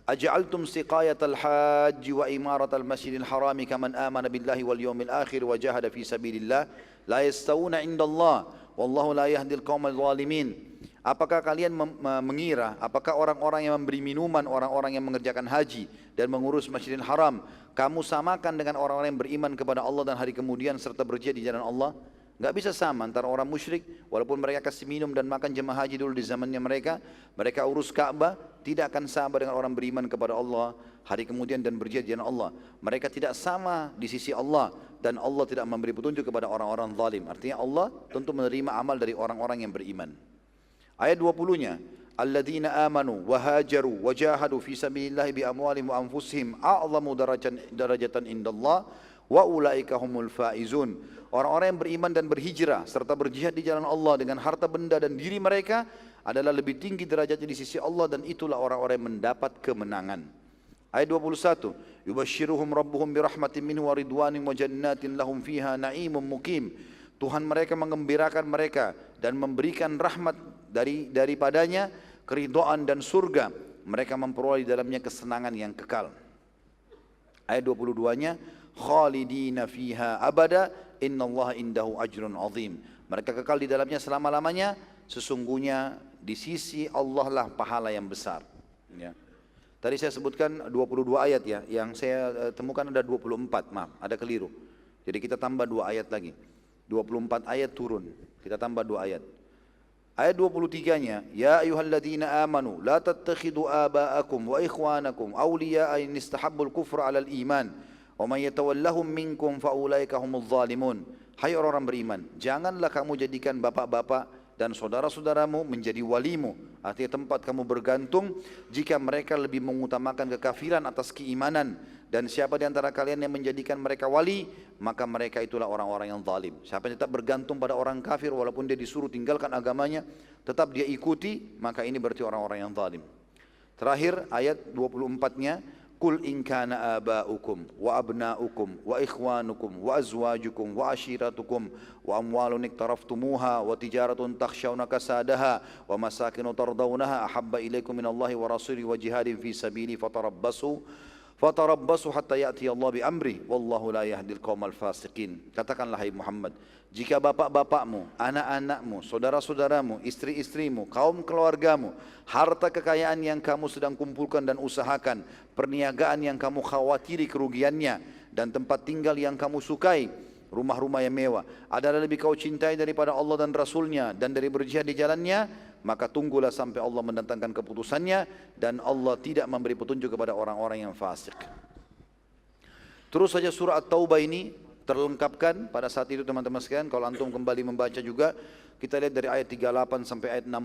Aja'altum siqayatal hajji wa imaratal masjidil harami kaman amana billahi wal yawmil akhir wa jahada fi sabilillah la yastawuna indallah wallahu la yahdil qaumal zalimin. Apakah kalian mengira, apakah orang-orang yang memberi minuman, orang-orang yang mengerjakan haji dan mengurus Masjidil Haram, kamu samakan dengan orang-orang yang beriman kepada Allah dan hari kemudian serta berjihad di jalan Allah? Enggak bisa sama antara orang musyrik, walaupun mereka kasih minum dan makan jemaah haji dulu di zamannya mereka urus Ka'bah, tidak akan sama dengan orang beriman kepada Allah hari kemudian dan berjihad di jalan Allah. Mereka tidak sama di sisi Allah dan Allah tidak memberi petunjuk kepada orang-orang zalim. Artinya Allah tentu menerima amal dari orang-orang yang beriman. Ayat 20-nya, alladzina amanu wa hajaru wa jahadu fi sabilillahi bi amwalihim wa anfusihim a'zamu darajatan indallah wa ulaika humul faizun. Orang-orang yang beriman dan berhijrah serta berjihad di jalan Allah dengan harta benda dan diri mereka adalah lebih tinggi derajatnya di sisi Allah dan itulah orang-orang yang mendapat kemenangan. Ayat 21, yubashshiruhum rabbuhum birahmatin minhu wa ridwanin wa jannatin lahum fiha na'imun muqim. Tuhan mereka menggembirakan mereka dan memberikan rahmat daripadanya, keridhaan dan surga. Mereka memperoleh di dalamnya kesenangan yang kekal. Ayat 22-nya, khalidina fiha abada innallaha indahu ajrun azim. Mereka kekal di dalamnya selama-lamanya, sesungguhnya di sisi Allah lah pahala yang besar. Ya. Tadi saya sebutkan 22 ayat ya, yang saya temukan ada 24, maaf, ada keliru. Jadi kita tambah 2 ayat lagi. 24 ayat turun, kita tambah 2 ayat. Ayat 23-nya, ya ayyuhalladzina amanu la tattakhidu aba'akum wa ikhwanakum awliya'a in istahabbul kufra 'alal iman wa man yatawallahum minkum fa ulaika humuz zalimun. Hai orang-orang beriman, janganlah kamu jadikan bapak-bapak dan saudara-saudaramu menjadi walimu, artinya tempat kamu bergantung jika mereka lebih mengutamakan kekafiran atas keimanan. Dan siapa di antara kalian yang menjadikan mereka wali, maka mereka itulah orang-orang yang zalim. Siapa yang tetap bergantung pada orang kafir walaupun dia disuruh tinggalkan agamanya, tetap dia ikuti, maka ini berarti orang-orang yang zalim. Terakhir ayat 24-nya, Qul in kana aba'ukum wa abna'ukum wa ikhwanukum wa azwajukum wa ashiratukum wa amwalun iktaraftumuha wa tijaratun takhshawna kasadaha wa masakinu tardawnaha ahabba ilaikum minallahi wa rasulihi wa jihadin fi sabili fatarabbasu hatta ya'ti Allah bi amri wallahu la yahdil qaumal fasiqin. Katakanlah hai Muhammad, jika bapak-bapakmu, anak-anakmu, saudara-saudaramu, istri-istrimu, kaum keluargamu, harta kekayaan yang kamu sedang kumpulkan dan usahakan, perniagaan yang kamu khawatiri kerugiannya, dan tempat tinggal yang kamu sukai, rumah-rumah yang mewah, adalah lebih kau cintai daripada Allah dan Rasulnya dan dari berjihad di jalannya, maka tunggulah sampai Allah mendatangkan keputusannya dan Allah tidak memberi petunjuk kepada orang-orang yang fasik. Terus saja surah At-Taubah ini terlengkapkan pada saat itu teman-teman sekalian. Kalau antum kembali membaca juga, kita lihat dari ayat 38 sampai ayat 60,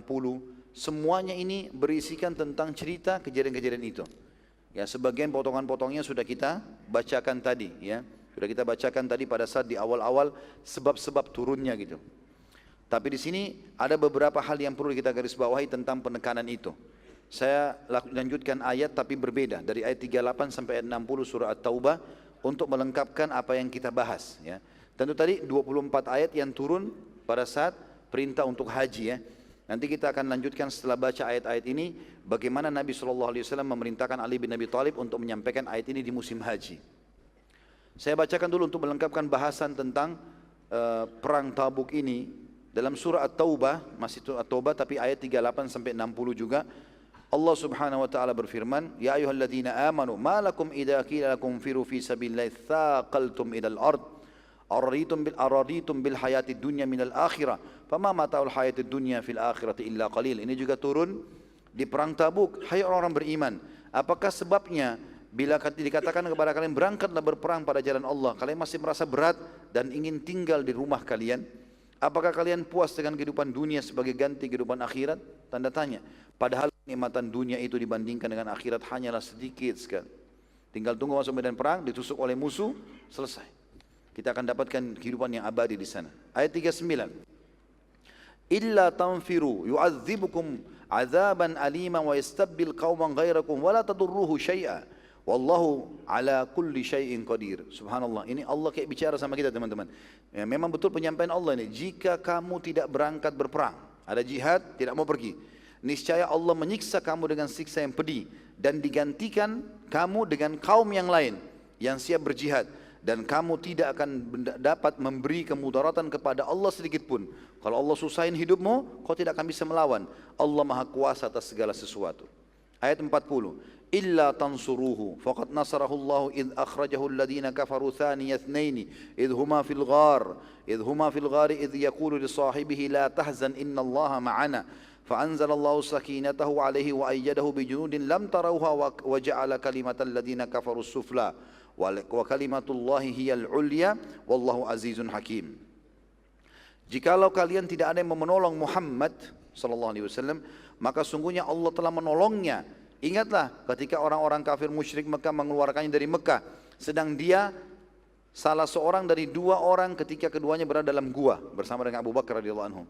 semuanya ini berisikan tentang cerita kejadian-kejadian itu. Ya, sebagian potongan-potongnya sudah kita bacakan tadi, ya. Sudah kita bacakan tadi pada saat di awal-awal sebab-sebab turunnya gitu. Tapi di sini ada beberapa hal yang perlu kita garis bawahi tentang penekanan itu. Saya lanjutkan ayat tapi berbeda dari ayat 38 sampai ayat 60 surah At-Taubah untuk melengkapkan apa yang kita bahas. Ya. Tentu tadi 24 ayat yang turun pada saat perintah untuk haji ya. Nanti kita akan lanjutkan setelah baca ayat-ayat ini bagaimana Nabi SAW memerintahkan Ali bin Abi Thalib untuk menyampaikan ayat ini di musim haji. Saya bacakan dulu untuk melengkapkan bahasan tentang perang Tabuk ini dalam surah At-Taubah, masih surah At-Taubah tapi ayat 38 sampai 60 juga, Allah Subhanahu wa taala berfirman, "Ya ayyuhalladzina amanu ma lakum idza qila lakum firu fi sabilillahi tsaqaltum ilal ard araditum bil hayatid dunya minal akhirah fama mata'ul hayatid dunya fil akhirati illa qalil." Ini juga turun di perang Tabuk. Hai orang-orang beriman, apakah sebabnya bila dikatakan kepada kalian berangkatlah berperang pada jalan Allah, kalian masih merasa berat dan ingin tinggal di rumah kalian? Apakah kalian puas dengan kehidupan dunia sebagai ganti kehidupan akhirat? Tanda tanya. Padahal nikmatan dunia itu dibandingkan dengan akhirat hanyalah sedikit sekali. Tinggal tunggu masuk medan perang, ditusuk oleh musuh, selesai. Kita akan dapatkan kehidupan yang abadi di sana. Ayat 39. Illa tanfiru yu'adzibukum azaban alima wa yastabdil qauman ghairakum wa la tadurruhu syai'a. Wallahu ala kulli syai'in qadir. Subhanallah. Ini Allah kayak bicara sama kita teman-teman. Ya, memang betul penyampaian Allah ini. Jika kamu tidak berangkat berperang, ada jihad, tidak mau pergi, niscaya Allah menyiksa kamu dengan siksa yang pedih dan digantikan kamu dengan kaum yang lain yang siap berjihad, dan kamu tidak akan dapat memberi kemudaratan kepada Allah sedikit pun. Kalau Allah susahin hidupmu, kau tidak akan bisa melawan. Allah Maha Kuasa atas segala sesuatu. Ayat 40. Illa tansuruhu faqad nasarahu Allah id akhrajahu alladhina kafaru thaniya ithnaini id huma fil ghar id yaqulu li sahibihi la tahzan innallaha ma'ana فأنزل الله سكينته عليه وأيده بجنود لم تروها وجعل كلمة الذين كفروا السفلى وكلمة الله هي العليا والله عزيز حكيم. Jikalau kalian tidak ada yang menolong Muhammad sallallahu alaihi wasallam, maka sungguhnya Allah telah menolongnya. Ingatlah ketika orang-orang kafir musyrik Mekah mengeluarkannya dari Mekah, sedang dia salah seorang dari dua orang ketika keduanya berada dalam gua bersama dengan Abu Bakar radhiyallahu anhu.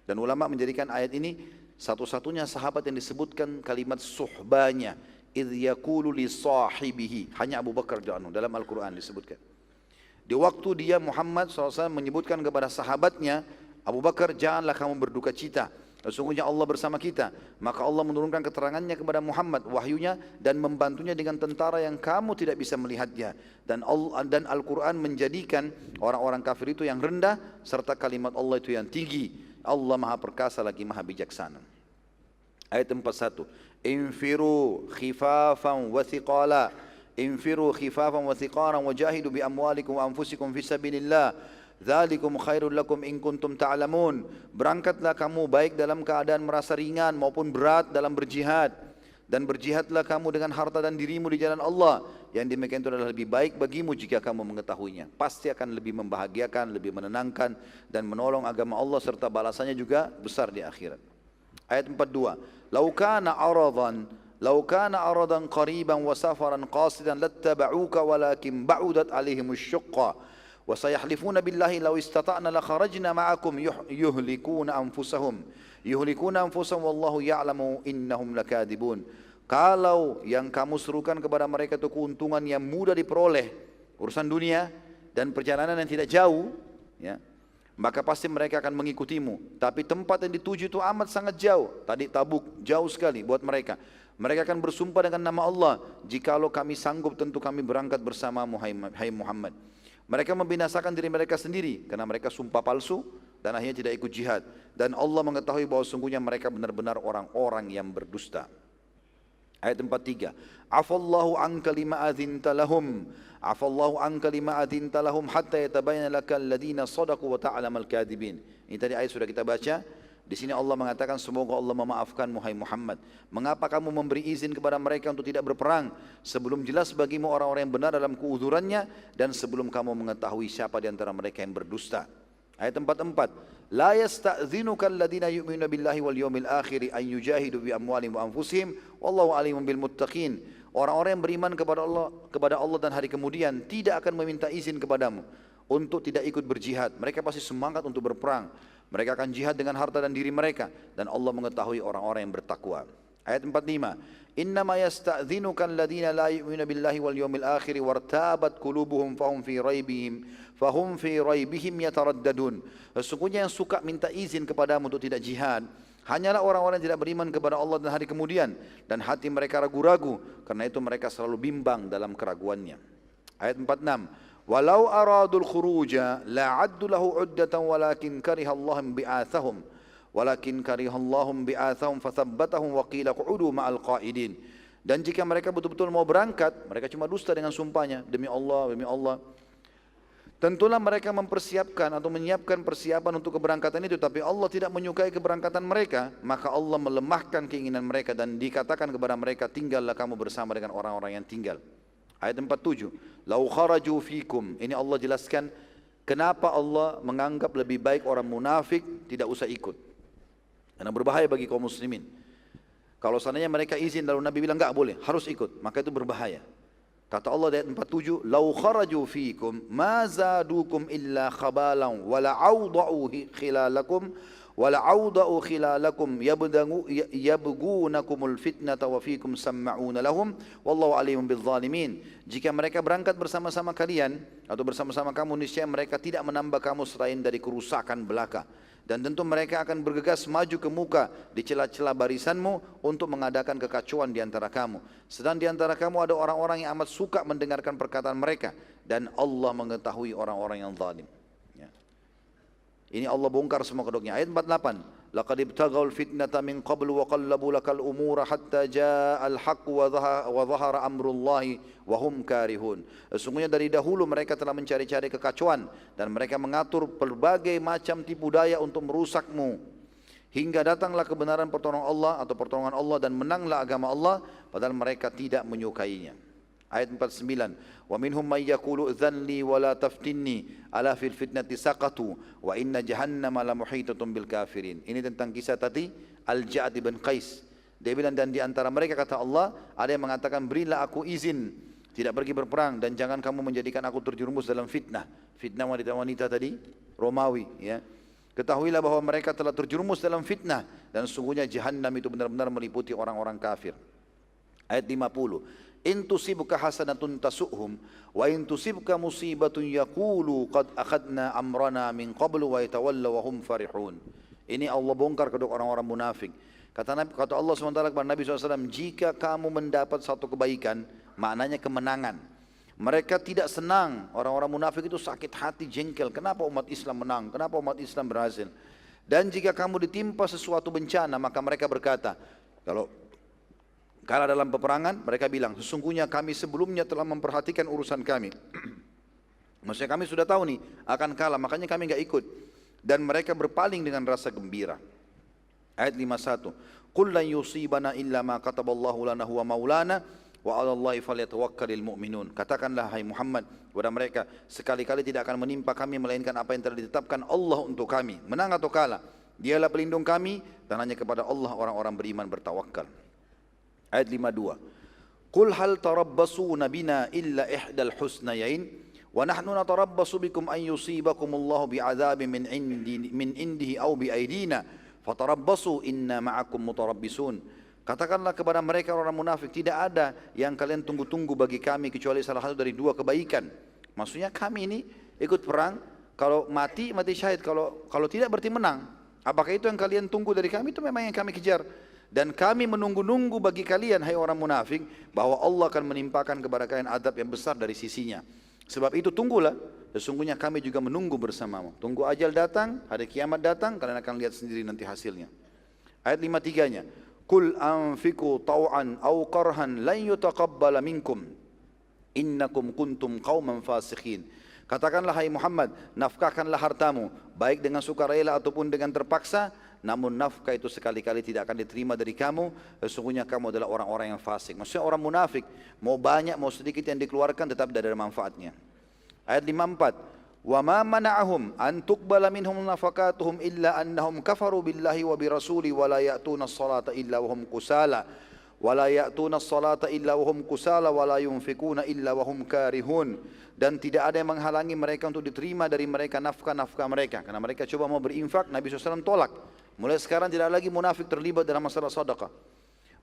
Dan ulama menjadikan ayat ini satu-satunya sahabat yang disebutkan kalimat suhbanya, idh yaqulu li sahibihi, hanya Abu Bakar radhiyallahu anhu dalam Al-Quran disebutkan. Di waktu dia Muhammad SAW menyebutkan kepada sahabatnya, Abu Bakar, janganlah kamu berduka cita, sesungguhnya Allah bersama kita. Maka Allah menurunkan keterangannya kepada Muhammad, wahyunya, dan membantunya dengan tentara yang kamu tidak bisa melihatnya. Dan Al-Quran menjadikan orang-orang kafir itu yang rendah, serta kalimat Allah itu yang tinggi. Allah Maha Perkasa lagi Maha Bijaksana. Ayat 41. Infiru khifafan wa thiqala. Infiru khifafan wa thiqalan wajahidu bi amwalikum wa anfusikum fi sabilillah. Dzalikum khairul lakum in kuntum ta'lamun. Berangkatlah kamu baik dalam keadaan merasa ringan maupun berat dalam berjihad, dan berjihadlah kamu dengan harta dan dirimu di jalan Allah. Yang demikian itu adalah lebih baik bagimu jika kamu mengetahuinya. Pasti akan lebih membahagiakan, lebih menenangkan, dan menolong agama Allah, serta balasannya juga besar di akhirat. Ayat 42. Lau kana aradan qariban wa safaran qasidan lattaba'uka walakin ba'udat alaihim asy-syuqqa wa sayahlifuna billahi law istata'na la kharajna ma'akum yuhlikuna anfusahum wallahu ya'lamu innahum lakadibun. Kalau yang kamu serukan kepada mereka itu keuntungan yang mudah diperoleh, urusan dunia dan perjalanan yang tidak jauh, ya, maka pasti mereka akan mengikutimu. Tapi tempat yang dituju itu amat sangat jauh. Tadi Tabuk jauh sekali buat mereka. Mereka akan bersumpah dengan nama Allah, jikalau kami sanggup tentu kami berangkat bersamamu hai Muhammad. Mereka membinasakan diri mereka sendiri karena mereka sumpah palsu dan akhirnya tidak ikut jihad. Dan Allah mengetahui bahwa sungguhnya mereka benar-benar orang-orang yang berdusta. Ayat 43. Afallahu anka lima adzinta lahum. Afallahu anka lima adzinta lahum hatta yatabayyana lakal ladzina shadaqu wa ta'lamal kadhibin. Ini tadi ayat sudah kita baca. Di sini Allah mengatakan semoga Allah memaafkanmu hai Muhammad. Mengapa kamu memberi izin kepada mereka untuk tidak berperang sebelum jelas bagimu orang-orang yang benar dalam keuzurannya, dan sebelum kamu mengetahui siapa di antara mereka yang berdusta. Ayat 44. La yasta'dhinuka alladhina yu'minuna billahi wal yawmil akhir an yujahidu bi amwalihim wa anfusihim wallahu alimun bil muttaqin. Orang-orang yang beriman kepada Allah dan hari kemudian tidak akan meminta izin kepadamu untuk tidak ikut berjihad. Mereka pasti semangat untuk berperang. Mereka akan jihad dengan harta dan diri mereka, dan Allah mengetahui orang-orang yang bertakwa. Ayat 45. Innama yasta'dhinuka alladhina la yu'minuna billahi wal yawmil akhir wartabat qulubuhum fahum fi raibihim yataraddadun. Sesungguhnya yang suka minta izin kepadamu untuk tidak jihad hanyalah orang-orang yang tidak beriman kepada Allah dan hari kemudian, dan hati mereka ragu-ragu, karena itu mereka selalu bimbang dalam keraguannya. Ayat 46. Walau aradul khuruja la'addu lahu 'uddatan walakin karihallahum bi'athahum fathabbatahum wa qila qu'udu ma'al qa'idin. Dan jika mereka betul-betul mau berangkat, mereka cuma dusta dengan sumpahnya, demi Allah, demi Allah. Tentulah mereka mempersiapkan atau menyiapkan persiapan untuk keberangkatan itu, tapi Allah tidak menyukai keberangkatan mereka, maka Allah melemahkan keinginan mereka dan dikatakan kepada mereka, tinggallah kamu bersama dengan orang-orang yang tinggal. Ayat 47, lau kharaju fikum. Ini Allah jelaskan kenapa Allah menganggap lebih baik orang munafik tidak usah ikut. Karena berbahaya bagi kaum muslimin. Kalau seandainya mereka izin lalu Nabi bilang enggak boleh, harus ikut, maka itu berbahaya. Kata Allah di ayat 47, lau kharaju fikum ma zadukum illa khabalan wala awda'u khilalakum yabgunakumul fitnata wa fikum samma'una lahum wallahu alimun bil zalimin. Jika mereka berangkat bersama-sama kalian atau bersama-sama kamu, niscaya mereka tidak menambah kamu selain dari kerusakan belaka. Dan tentu mereka akan bergegas maju ke muka di celah-celah barisanmu untuk mengadakan kekacauan di antara kamu. Sedang di antara kamu ada orang-orang yang amat suka mendengarkan perkataan mereka, dan Allah mengetahui orang-orang yang zalim. Ya. Ini Allah bongkar semua kedoknya. Ayat 48. Laqad ibtaghaul fitnata min qablu wa qallabu lakal umura hatta ja'al haqq wa dhahara amrullahi wa hum karihun. Sesungguhnya dari dahulu mereka telah mencari-cari kekacauan dan mereka mengatur berbagai macam tipu daya untuk merusakmu. Hingga datanglah kebenaran pertolongan Allah atau pertolongan Allah dan menanglah agama Allah padahal mereka tidak menyukainya. Ayat 49, wa minhum may yaqulu dhanni wa la taftinni ala fil fitnati saqatu wa inna jahannama la muhitatun bil kafirin. Ini tentang kisah tadi Al-Ja'd bin Qais. Dia bilang, dan di antara mereka kata Allah ada yang mengatakan, berilah aku izin tidak pergi berperang dan jangan kamu menjadikan aku terjerumus dalam fitnah. Fitnah wanita-wanita tadi Romawi, ya. Ketahuilah bahwa mereka telah terjerumus dalam fitnah dan sesungguhnya jahannam itu benar-benar meliputi orang-orang kafir. Ayat 50, in tusibka hasanatun tasu'hum wa in tusibka musibatun yaqulu qad akhadna amrana min qablu wa yatawallaw wa hum farihun. Ini Allah bongkar kedok orang-orang munafik. Kata Allah SWT kepada Nabi SAW, jika kamu mendapat satu kebaikan, maknanya kemenangan. Mereka tidak senang, orang-orang munafik itu sakit hati, jengkel. Kenapa umat Islam menang? Kenapa umat Islam berhasil? Dan jika kamu ditimpa sesuatu bencana, maka mereka berkata, kalau kalah dalam peperangan, mereka bilang, sesungguhnya kami sebelumnya telah memperhatikan urusan kami. Maksudnya kami sudah tahu nih akan kalah, makanya kami enggak ikut. Dan mereka berpaling dengan rasa gembira. Ayat 51, qul lan yusibana illa ma kataballahu lana huwa maulana wa 'alallahi falyatawakkalul mu'minun. Katakanlah hai Muhammad kepada mereka, sekali-kali tidak akan menimpa kami melainkan apa yang telah ditetapkan Allah untuk kami. Menang atau kalah, Dialah pelindung kami dan hanya kepada Allah orang-orang beriman bertawakal. Ayat 52. Qul hal tarabbasuna bina illa ihdal husnayain wa nahnu natarabbasu bikum an yusibakumullahu bi'adzabin min indihi aw biaidina fatarabbasu inna ma'akum mutarabbisun. Katakanlah kepada mereka orang munafik, tidak ada yang kalian tunggu-tunggu bagi kami kecuali salah satu dari dua kebaikan. Maksudnya kami ini ikut perang, kalau mati syahid, kalau tidak berarti menang. Apakah itu yang kalian tunggu dari kami? Itu memang yang kami kejar. Dan kami menunggu-nunggu bagi kalian, hai orang munafik, bahwa Allah akan menimpakan kepada kalian adab yang besar dari sisinya. Sebab itu tunggulah, sesungguhnya kami juga menunggu bersamamu. Tunggu ajal datang, hari kiamat datang, kalian akan lihat sendiri nanti hasilnya. Ayat 53-nya. Qul anfiqu taw'an aw qarhan lan yutaqabbala minkum innakum kuntum qauman fasikhin. Katakanlah hai Muhammad, nafkahkanlah hartamu baik dengan sukarela ataupun dengan terpaksa, namun nafkah itu sekali-kali tidak akan diterima dari kamu, sesungguhnya kamu adalah orang-orang yang fasik. Maksudnya orang munafik, mau banyak mau sedikit yang dikeluarkan tetap tidak ada manfaatnya. Ayat 54. Wa ma mana'ahum an tuqbala minhum nafaqatuhum illa annahum kafaru billahi wa birasuli wa la ya'tuna as-salata illa wa hum kusala wa la ya'tuna as-salata illa wa hum kusala wa la yunfikuna illa wa hum karihun. Dan tidak ada yang menghalangi mereka untuk diterima dari mereka nafkah-nafkah mereka, karena mereka coba mau berinfak, Nabi SAW tolak. Mulai sekarang tidak lagi munafik terlibat dalam masalah sedekah,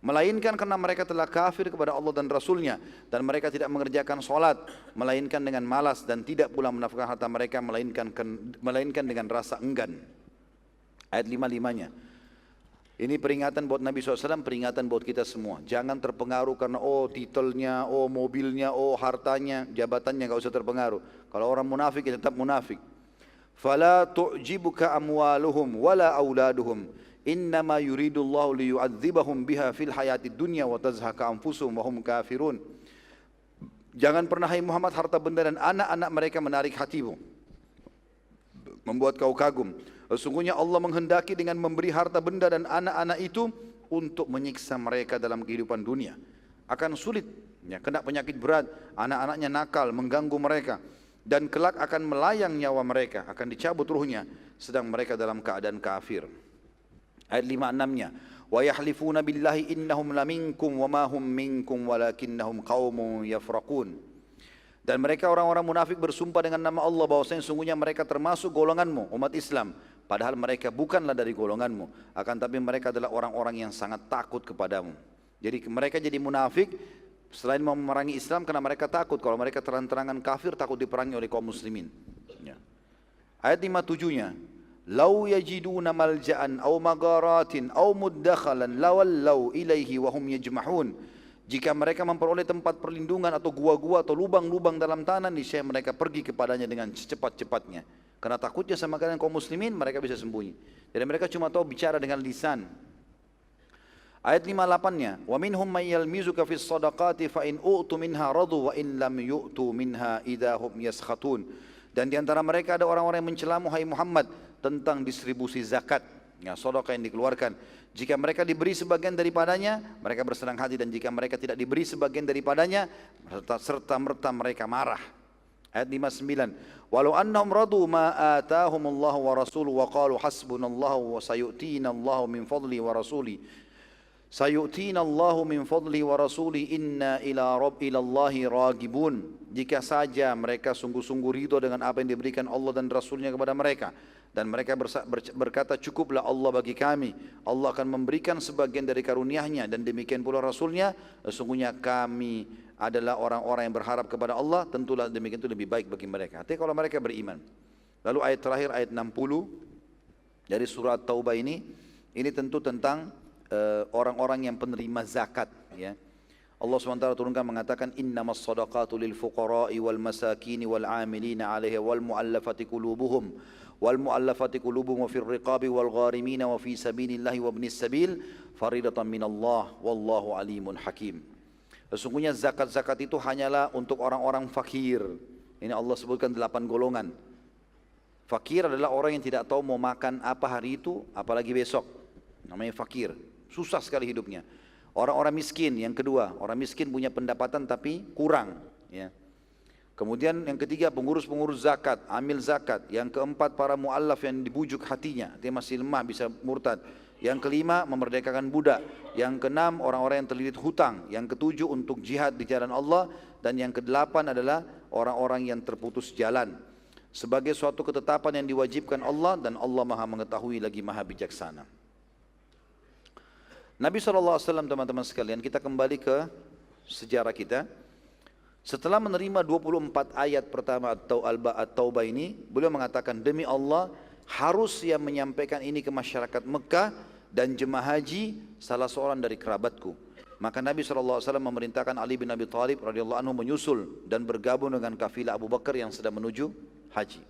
melainkan karena mereka telah kafir kepada Allah dan Rasulnya, dan mereka tidak mengerjakan solat, melainkan dengan malas, dan tidak pula menafkahkan harta mereka, melainkan dengan rasa enggan. Ayat 55-nya. Ini peringatan buat Nabi SAW, peringatan buat kita semua. Jangan terpengaruh karena titelnya, mobilnya, hartanya, jabatannya, enggak usah terpengaruh. Kalau orang munafik ya tetap munafik. Fala tu'jibuka amwaluhum wala auladuhum. Innama yuridullahu liyu'adzibahum biha fil hayatid dunya wa tazhaka anfusuhum wa hum kafirun. Jangan pernah hai Muhammad harta benda dan anak-anak mereka menarik hatimu, membuat kau kagum. Sesungguhnya Allah menghendaki dengan memberi harta benda dan anak-anak itu untuk menyiksa mereka dalam kehidupan dunia. Akan sulit, ya, kena penyakit berat, anak-anaknya nakal, mengganggu mereka. Dan kelak akan melayang nyawa mereka, akan dicabut ruhnya, sedang mereka dalam keadaan kafir. Ayat 5-6-nya. وَيَحْلِفُونَ بِاللَّهِ إِنَّهُمْ لَمِنْكُمْ وَمَا هُمْ مِنْكُمْ وَلَكِنَّهُمْ قَوْمٌ يَفْرَقُونَ. Dan mereka orang-orang munafik bersumpah dengan nama Allah bahwasanya sungguhnya mereka termasuk golonganmu, umat Islam. Padahal mereka bukanlah dari golonganmu. Akan tapi mereka adalah orang-orang yang sangat takut kepadamu. Jadi mereka jadi munafik selain mau memerangi Islam karena mereka takut. Kalau mereka terang-terangan kafir takut diperangi oleh kaum muslimin. Ya. Ayat 57-nya. Lau yajiduna malja'an aw magaratin aw muddakhalan lawallau ilaihi wa hum yajmahun. Jika mereka memperoleh tempat perlindungan atau gua-gua atau lubang-lubang dalam tanah, niscaya mereka pergi kepadanya dengan secepat-cepatnya. Karena takutnya sama kalian kaum muslimin, mereka bisa sembunyi. Jadi mereka cuma tahu bicara dengan lisan. Ayat 58-nya, wa minhum may yalmizuka fis shadaqati fa in u'tu minha radu wa in lam yu'tu minha idahum yaskhatun. Dan di antara mereka ada orang-orang yang mencelamu hai Muhammad tentang distribusi zakat, ya, sedekah yang dikeluarkan. Jika mereka diberi sebagian daripadanya, mereka bersenang hati, dan jika mereka tidak diberi sebagian daripadanya, serta merta mereka marah. Ayat 59. Walau annahum radu ma atahumullahu wa rasuluhu wa qalu hasbunallahu wa sayu'tina Allahu min fadli wa rasuli. Sayu'tina Allahu min fadli wa rasuli inna ila Allahi ragibun. Jika saja mereka sungguh-sungguh ridho dengan apa yang diberikan Allah dan Rasulnya kepada mereka, dan mereka berkata cukuplah Allah bagi kami, Allah akan memberikan sebagian dari karunia-Nya, dan demikian pula Rasulnya, sesungguhnya kami adalah orang-orang yang berharap kepada Allah, tentulah demikian itu lebih baik bagi mereka. Artinya kalau mereka beriman. Lalu ayat terakhir, ayat 60 dari surah Taubah ini tentu tentang orang-orang yang penerima zakat, ya. Allah SWT turunkan mengatakan innamas sadaqatu lil fuqara'i wal masakini wal 'amilina 'alaiha wal mu'allafati qulubuhum wa fir riqabi wal gharimina wa fi sabilillahi wa ibnis sabil faridatan minallah wallahu alimun hakim. Sesungguhnya zakat-zakat itu hanyalah untuk orang-orang fakir. Ini Allah sebutkan 8 golongan. Fakir adalah orang yang tidak tahu mau makan apa hari itu, apalagi besok. Namanya fakir. Susah sekali hidupnya. Orang-orang miskin, yang kedua, orang miskin punya pendapatan tapi kurang, ya. Kemudian yang ketiga, pengurus-pengurus zakat, amil zakat. Yang keempat, para mu'allaf yang dibujuk hatinya, dia masih lemah bisa murtad. Yang kelima, memerdekakan budak. Yang keenam, orang-orang yang terlilit hutang. Yang ketujuh, untuk jihad di jalan Allah. Dan yang kedelapan adalah orang-orang yang terputus jalan. Sebagai suatu ketetapan yang diwajibkan Allah, dan Allah maha mengetahui lagi maha bijaksana. Nabi SAW, teman-teman sekalian, kita kembali ke sejarah kita. Setelah menerima 24 ayat pertama At-Taubah ini, beliau mengatakan, demi Allah, harus yang menyampaikan ini ke masyarakat Mekah dan jemaah haji salah seorang dari kerabatku. Maka Nabi SAW memerintahkan Ali bin Abi Thalib radhiyallahu anhu menyusul dan bergabung dengan kafilah Abu Bakar yang sedang menuju haji.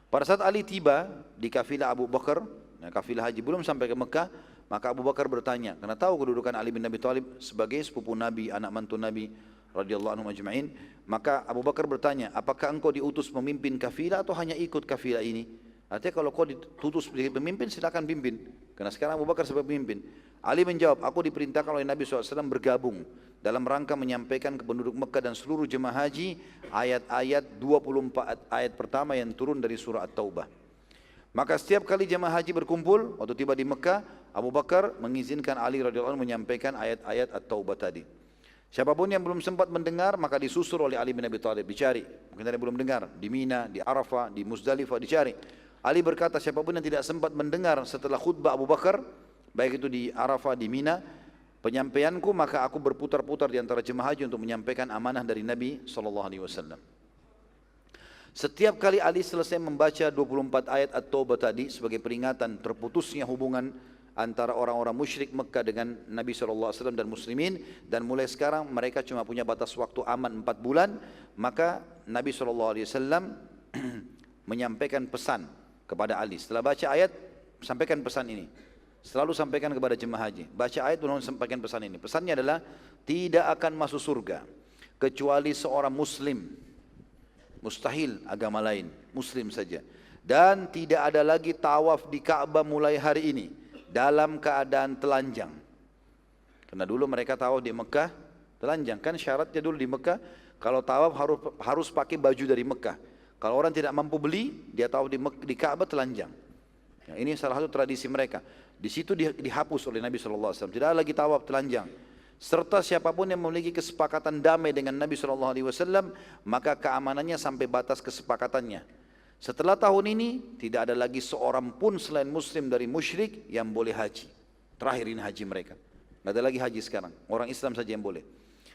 Pada saat Ali tiba di kafilah Abu Bakar, kafilah haji belum sampai ke Mekah, maka Abu Bakar bertanya, karena tahu kedudukan Ali bin Abi Thalib sebagai sepupu Nabi, anak mantu Nabi radhiyallahu anhu ajma'in, maka Abu Bakar bertanya, apakah engkau diutus memimpin kafilah atau hanya ikut kafilah ini? Artinya kalau kau diutus sebagai pemimpin, silakan pimpin. Karena sekarang Abu Bakar sebagai pemimpin. Ali menjawab, aku diperintahkan oleh Nabi SAW bergabung dalam rangka menyampaikan ke penduduk Mekah dan seluruh jemaah haji ayat-ayat 24 ayat pertama yang turun dari surah At-Taubah. Maka setiap kali jemaah haji berkumpul, waktu tiba di Mekah, Abu Bakar mengizinkan Ali radhiyallahu anhu menyampaikan ayat-ayat At-Taubah tadi. Siapapun yang belum sempat mendengar, maka disusul oleh Ali bin Abi Thalib, dicari. Mungkin ada yang belum dengar, di Mina, di Arafah, di Muzdalifah, dicari. Ali berkata, siapapun yang tidak sempat mendengar setelah khutbah Abu Bakar, baik itu di Arafah, di Mina, penyampaianku, maka aku berputar-putar di antara jemaah haji untuk menyampaikan amanah dari Nabi SAW. Setiap kali Ali selesai membaca 24 ayat At-Taubah tadi sebagai peringatan terputusnya hubungan antara orang-orang musyrik Mekah dengan Nabi SAW dan muslimin, dan mulai sekarang mereka cuma punya batas waktu aman 4 bulan, maka Nabi SAW menyampaikan pesan kepada Ali. Setelah baca ayat, sampaikan pesan ini. Selalu sampaikan kepada jemaah haji. Baca ayat, lalu sampaikan pesan ini. Pesannya adalah, tidak akan masuk surga kecuali seorang muslim. Mustahil agama lain, muslim saja. Dan tidak ada lagi tawaf di Ka'bah mulai hari ini dalam keadaan telanjang. Karena dulu mereka tawaf di Mekah telanjang, kan syaratnya dulu di Mekah kalau tawaf harus pakai baju dari Mekah. Kalau orang tidak mampu beli, dia tawaf di Ka'bah telanjang. Ya, ini salah satu tradisi mereka. Di situ dihapus oleh Nabi SAW. Tidak ada lagi tawaf telanjang. Serta siapapun yang memiliki kesepakatan damai dengan Nabi SAW, maka keamanannya sampai batas kesepakatannya. Setelah tahun ini, tidak ada lagi seorang pun selain muslim dari musyrik yang boleh haji. Terakhir ini haji mereka. Tidak ada lagi haji sekarang. Orang Islam saja yang boleh.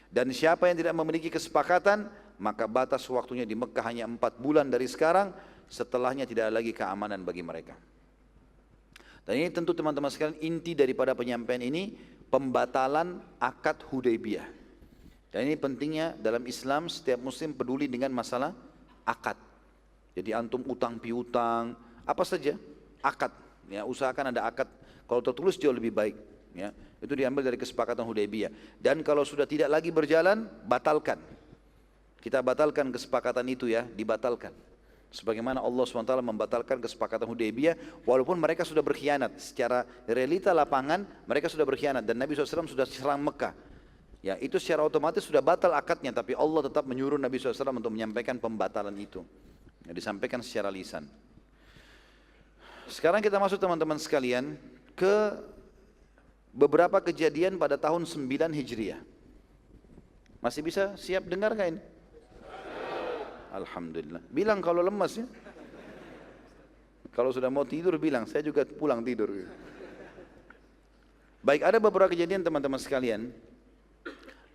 Dan siapa yang tidak memiliki kesepakatan, maka batas waktunya di Mekah hanya 4 bulan dari sekarang. Setelahnya tidak ada lagi keamanan bagi mereka. Dan ini tentu teman-teman sekalian, inti daripada penyampaian ini, pembatalan akad Hudaybiyah. Dan ini pentingnya dalam Islam, setiap muslim peduli dengan masalah akad. Jadi antum utang piutang, apa saja, akad. Ya, usahakan ada akad. Kalau tertulis jauh lebih baik. Ya, itu diambil dari kesepakatan Hudaybiyah. Dan kalau sudah tidak lagi berjalan, batalkan. Kita batalkan kesepakatan itu ya, dibatalkan. Sebagaimana Allah SWT membatalkan kesepakatan Hudaybiyah, walaupun mereka sudah berkhianat. Secara realita lapangan, mereka sudah berkhianat. Dan Nabi SAW sudah serang Mekah. Ya, itu secara otomatis sudah batal akadnya. Tapi Allah tetap menyuruh Nabi SAW untuk menyampaikan pembatalan itu. Ya, disampaikan secara lisan. Sekarang kita masuk teman-teman sekalian ke beberapa kejadian pada tahun 9 Hijriah. Masih bisa siap dengar gak ini? Alhamdulillah. Bilang kalau lemas ya. Kalau sudah mau tidur bilang, saya juga pulang tidur. Baik, ada beberapa kejadian teman-teman sekalian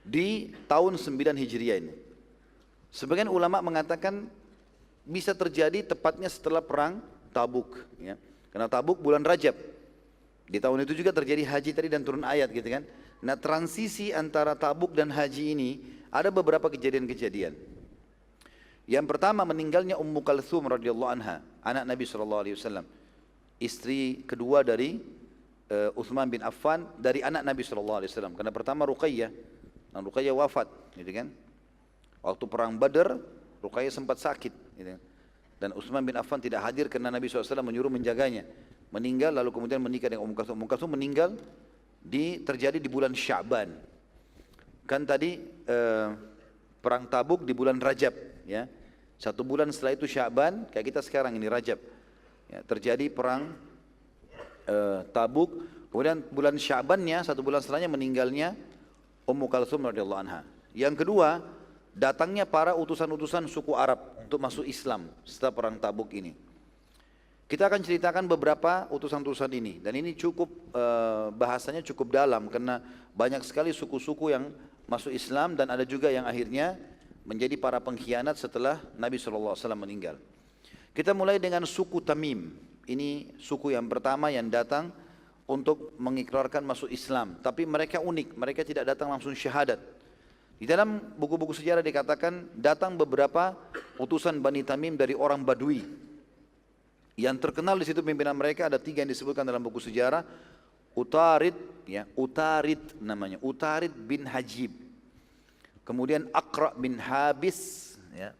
di tahun 9 Hijriah ini. Sebagian ulama mengatakan bisa terjadi tepatnya setelah perang Tabuk, ya. Karena Tabuk bulan Rajab. Di tahun itu juga terjadi haji tadi dan turun ayat gitu kan. Nah, transisi antara Tabuk dan haji ini ada beberapa kejadian-kejadian. Yang pertama, meninggalnya Ummu Kalthum radhiyallahu anha, anak Nabi SAW, istri kedua dari Uthman bin Affan, dari anak Nabi SAW. Karena pertama Ruqayyah, dan Ruqayyah wafat, gitu kan. Waktu perang Badar, Ruqayyah sempat sakit, gitu. Dan Utsman bin Affan tidak hadir karena Nabi SAW menyuruh menjaganya. Meninggal lalu kemudian menikah dengan Ummu Kalthum. Ummu Kalthum meninggal terjadi di bulan Sya'ban. Kan tadi perang Tabuk di bulan Rajab, ya. 1 bulan setelah itu Sya'ban, kayak kita sekarang ini Rajab. Ya, terjadi perang Tabuk. Kemudian bulan Sya'bannya, 1 bulan setelahnya meninggalnya Ummu Kalthum radhiyallahu anha. Yang kedua, datangnya para utusan-utusan suku Arab untuk masuk Islam setelah perang Tabuk ini. Kita akan ceritakan beberapa utusan-utusan ini, dan ini cukup bahasanya cukup dalam karena banyak sekali suku-suku yang masuk Islam dan ada juga yang akhirnya menjadi para pengkhianat setelah Nabi SAW meninggal. Kita mulai dengan suku Tamim. Ini suku yang pertama yang datang untuk mengikrarkan masuk Islam, tapi mereka unik, mereka tidak datang langsung syahadat. Di dalam buku-buku sejarah dikatakan datang beberapa utusan Bani Tamim dari orang Badui. Yang terkenal di situ pimpinan mereka ada 3 yang disebutkan dalam buku sejarah. Utarid, ya, Utarid namanya, Utarid bin Hajib. Kemudian Aqra bin Habis, ya,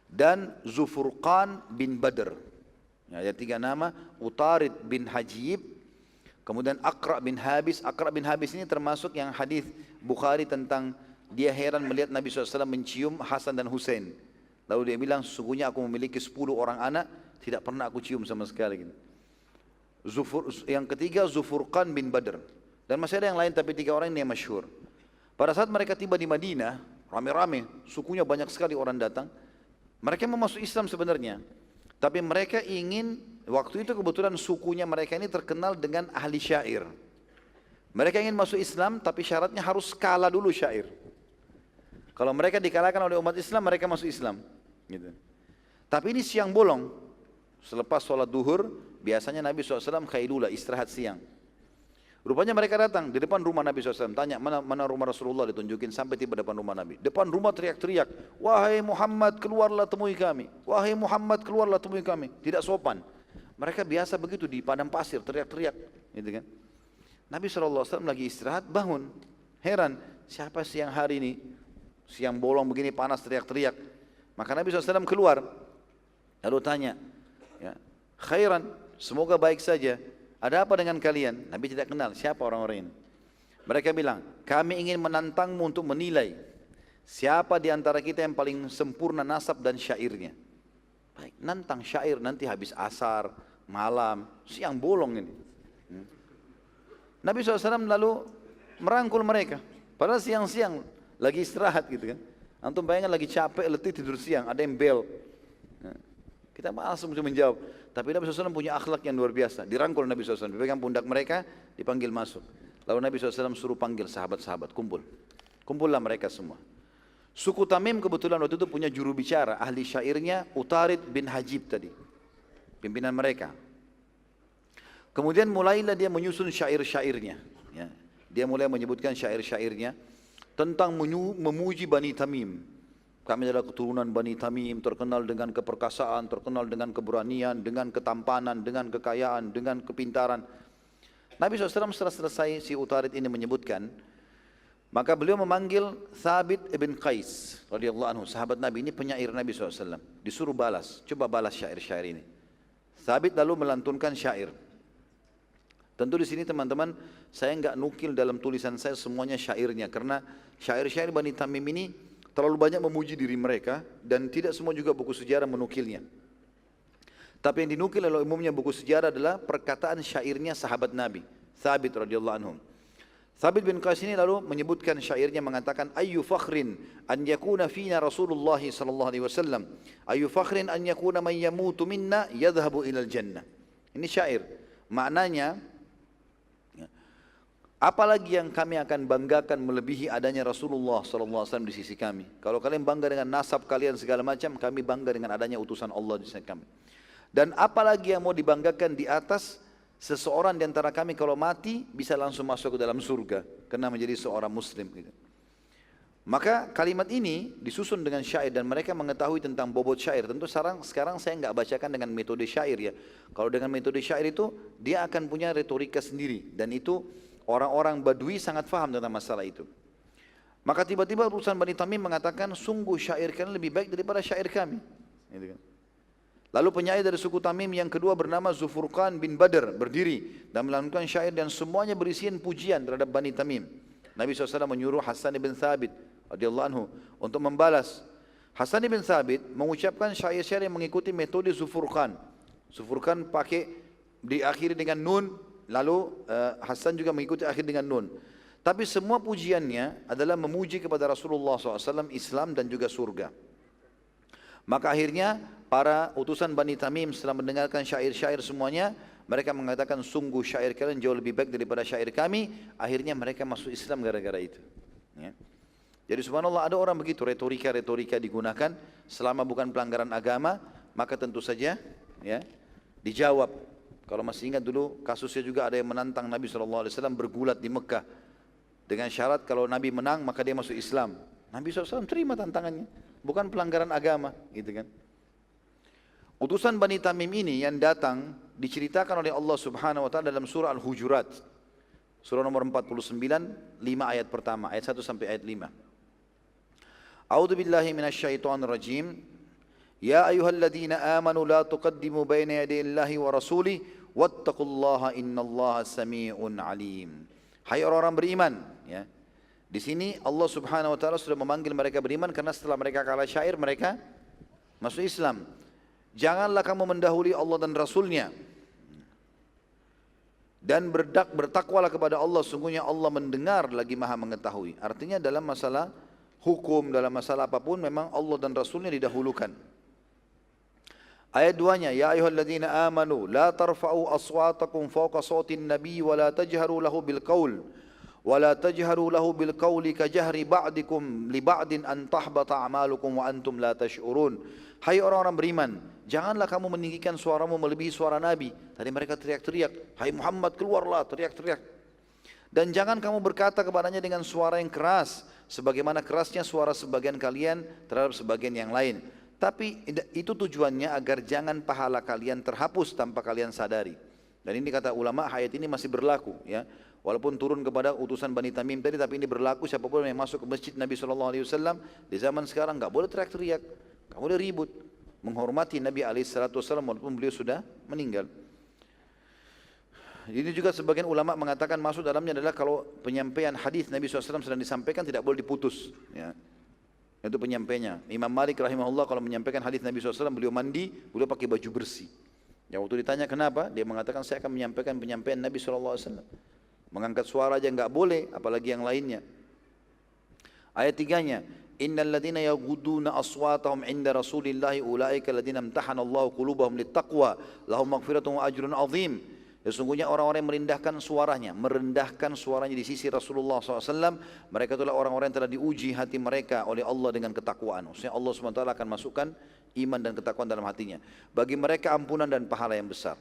dan Zufurqan bin Badr. Ya, ada 3 nama, Utarid bin Hajib, kemudian Aqra bin Habis. Aqra bin Habis ini termasuk yang hadis Bukhari tentang dia heran melihat Nabi SAW mencium Hasan dan Husain. Lalu dia bilang, sesungguhnya aku memiliki 10 orang anak, tidak pernah aku cium sama sekali. Yang ketiga Zufurqan bin Badr. Dan masih ada yang lain tapi 3 orang ini yang masyhur. Pada saat mereka tiba di Madinah, rame-rame, sukunya banyak sekali orang datang. Mereka mau masuk Islam sebenarnya. Tapi mereka ingin, waktu itu kebetulan sukunya mereka ini terkenal dengan ahli syair. Mereka ingin masuk Islam tapi syaratnya harus kalah dulu syair. Kalau mereka dikalahkan oleh umat Islam, mereka masuk Islam. Gitu. Tapi ini siang bolong. Selepas sholat duhur, biasanya Nabi SAW khailulah, istirahat siang. Rupanya mereka datang di depan rumah Nabi SAW, tanya mana rumah Rasulullah, ditunjukin sampai tiba depan rumah Nabi. Depan rumah teriak-teriak, wahai Muhammad keluarlah temui kami, wahai Muhammad keluarlah temui kami. Tidak sopan. Mereka biasa begitu di padang pasir teriak-teriak, gitu kan. Nabi SAW lagi istirahat, bangun, heran, siapa siang hari ini, siang bolong begini panas teriak-teriak. Maka Nabi SAW keluar, lalu tanya, ya, khairan, semoga baik saja. Ada apa dengan kalian? Nabi tidak kenal siapa orang-orang ini. Mereka bilang, kami ingin menantangmu untuk menilai siapa di antara kita yang paling sempurna nasab dan syairnya. Baik, nantang syair nanti habis asar, malam, siang bolong ini. Nabi SAW lalu merangkul mereka. Padahal siang-siang lagi istirahat gitu kan. Antum bayangkan lagi capek, letih, tidur siang, ada yang bel. Kita langsung menjawab. Tapi Nabi SAW punya akhlak yang luar biasa. Dirangkul Nabi SAW, dipegang pundak mereka, dipanggil masuk. Lalu Nabi SAW suruh panggil sahabat-sahabat, kumpul. Kumpullah mereka semua. Suku Tamim kebetulan waktu itu punya juru bicara, ahli syairnya Utarid bin Hajib tadi. Pimpinan mereka. Kemudian mulailah dia menyusun syair-syairnya. Ya. Dia mulai menyebutkan syair-syairnya tentang memuji Bani Tamim. Kami adalah keturunan Bani Tamim, terkenal dengan keperkasaan, terkenal dengan keberanian, dengan ketampanan, dengan kekayaan, dengan kepintaran. Nabi SAW setelah selesai si Utarid ini menyebutkan, maka beliau memanggil Thabit ibn Qais radhiyallahu anhu, sahabat Nabi, ini penyair Nabi SAW. Disuruh balas, coba balas syair-syair ini. Thabit lalu melantunkan syair. Tentu di sini teman-teman, saya enggak nukil dalam tulisan saya semuanya syairnya, karena syair-syair Bani Tamim ini terlalu banyak memuji diri mereka dan tidak semua juga buku sejarah menukilnya. Tapi yang dinukil oleh umumnya buku sejarah adalah perkataan syairnya sahabat Nabi, Thabit radhiyallahu anhu. Thabit bin Qais ini lalu menyebutkan syairnya mengatakan, ayyu fakhrin an yakuna fina Rasulullah sallallahu alaihi wasallam, ayyu fakhrin an yakuna man yamutu minna yadhhabu ilal jannah. Ini syair. Maknanya, apalagi yang kami akan banggakan melebihi adanya Rasulullah SAW di sisi kami. Kalau kalian bangga dengan nasab kalian segala macam, kami bangga dengan adanya utusan Allah di sisi kami. Dan apalagi yang mau dibanggakan di atas seseorang di antara kami kalau mati bisa langsung masuk ke dalam surga karena menjadi seorang muslim. Maka kalimat ini disusun dengan syair dan mereka mengetahui tentang bobot syair. Tentu sekarang saya enggak bacakan dengan metode syair ya. Kalau dengan metode syair itu dia akan punya retorika sendiri dan itu orang-orang Badui sangat faham tentang masalah itu. Maka tiba-tiba utusan Bani Tamim mengatakan, sungguh syair kalian lebih baik daripada syair kami. Gitu kan. Lalu penyair dari suku Tamim yang kedua bernama Zufurqan bin Badr berdiri dan melantunkan syair dan semuanya berisian pujian terhadap Bani Tamim. Nabi SAW menyuruh Hasan bin Thabit radhiyallahu anhu untuk membalas. Hasan bin Thabit mengucapkan syair-syair yang mengikuti metode Zufurqan. Zufurqan pakai diakhiri dengan nun. Lalu Hasan juga mengikuti akhir dengan nun. Tapi semua pujiannya adalah memuji kepada Rasulullah SAW, Islam dan juga surga. Maka akhirnya para utusan Bani Tamim setelah mendengarkan syair-syair semuanya, mereka mengatakan sungguh syair kalian jauh lebih baik daripada syair kami. Akhirnya mereka masuk Islam gara-gara itu. Ya. Jadi subhanallah ada orang begitu, retorika-retorika digunakan selama bukan pelanggaran agama, maka tentu saja ya dijawab. Kalau masih ingat dulu kasusnya juga ada yang menantang Nabi SAW bergulat di Mekah. Dengan syarat kalau Nabi menang maka dia masuk Islam. Nabi SAW terima tantangannya. Bukan pelanggaran agama gitu kan. Utusan Bani Tamim ini yang datang diceritakan oleh Allah Subhanahu Wa Taala dalam surah Al-Hujurat. Surah nomor 49, 5 ayat pertama. Ayat 1 sampai ayat 5. A'udzu billahi minasyaitonir rajim. Ya ayyuhalladzina amanu la tuqaddimu baina yaday Allahi wa rasulih wattaqullaha innallaha samii'un 'aliim. Hai orang-orang beriman, ya. Di sini Allah Subhanahu wa taala sudah memanggil mereka beriman karena setelah mereka kalah syair mereka masuk Islam. Janganlah kamu mendahului Allah dan Rasulnya. Dan bertakwalah kepada Allah, sungguhnya Allah mendengar lagi maha mengetahui. Artinya dalam masalah hukum, dalam masalah apapun memang Allah dan Rasulnya didahulukan. Ayat 2-nya, ya ayyuhalladzina amanu la tarfa'u aswatakum fawqa sawtin nabiy wa la tajharu lahu bil qaul wa la tajharu lahu bil qauli ka jahri ba'dikum li ba'din an tahbata a'malukum wa antum la tash'urun. Hai orang-orang beriman, janganlah kamu meninggikan suaramu melebihi suara Nabi. Tadi mereka teriak-teriak, hai Muhammad keluarlah, teriak-teriak. Dan jangan kamu berkata kepadanya dengan suara yang keras, sebagaimana kerasnya suara sebagian kalian terhadap sebagian yang lain. Tapi itu tujuannya agar jangan pahala kalian terhapus tanpa kalian sadari. Dan ini kata ulama, ayat ini masih berlaku, ya. Walaupun turun kepada utusan Bani Tamim tadi, tapi ini berlaku siapapun yang masuk ke masjid Nabi SAW di zaman sekarang nggak boleh teriak-teriak, nggak boleh ribut, menghormati Nabi SAW walaupun beliau sudah meninggal. Ini juga sebagian ulama mengatakan masuk dalamnya adalah kalau penyampaian hadis Nabi SAW sedang disampaikan tidak boleh diputus, ya. Itu penyampainya. Imam Malik rahimahullah kalau menyampaikan hadis Nabi SAW, beliau mandi, beliau pakai baju bersih. Ya, waktu ditanya kenapa, dia mengatakan saya akan menyampaikan penyampaian Nabi SAW. Mengangkat suara aja nggak boleh, apalagi yang lainnya. Ayat 3-nya, innal ladzina yaghudduna aswatahum 'inda Rasulillahi ulaika alladzina imtahana Allahu qulubahum littaqwa lahum maghfiratun wa ajrun 'azim. Sesungguhnya orang-orang yang merendahkan suaranya di sisi Rasulullah SAW, mereka itulah orang-orang yang telah diuji hati mereka oleh Allah dengan ketakwaan. Maksudnya Allah SWT akan masukkan iman dan ketakwaan dalam hatinya. Bagi mereka ampunan dan pahala yang besar.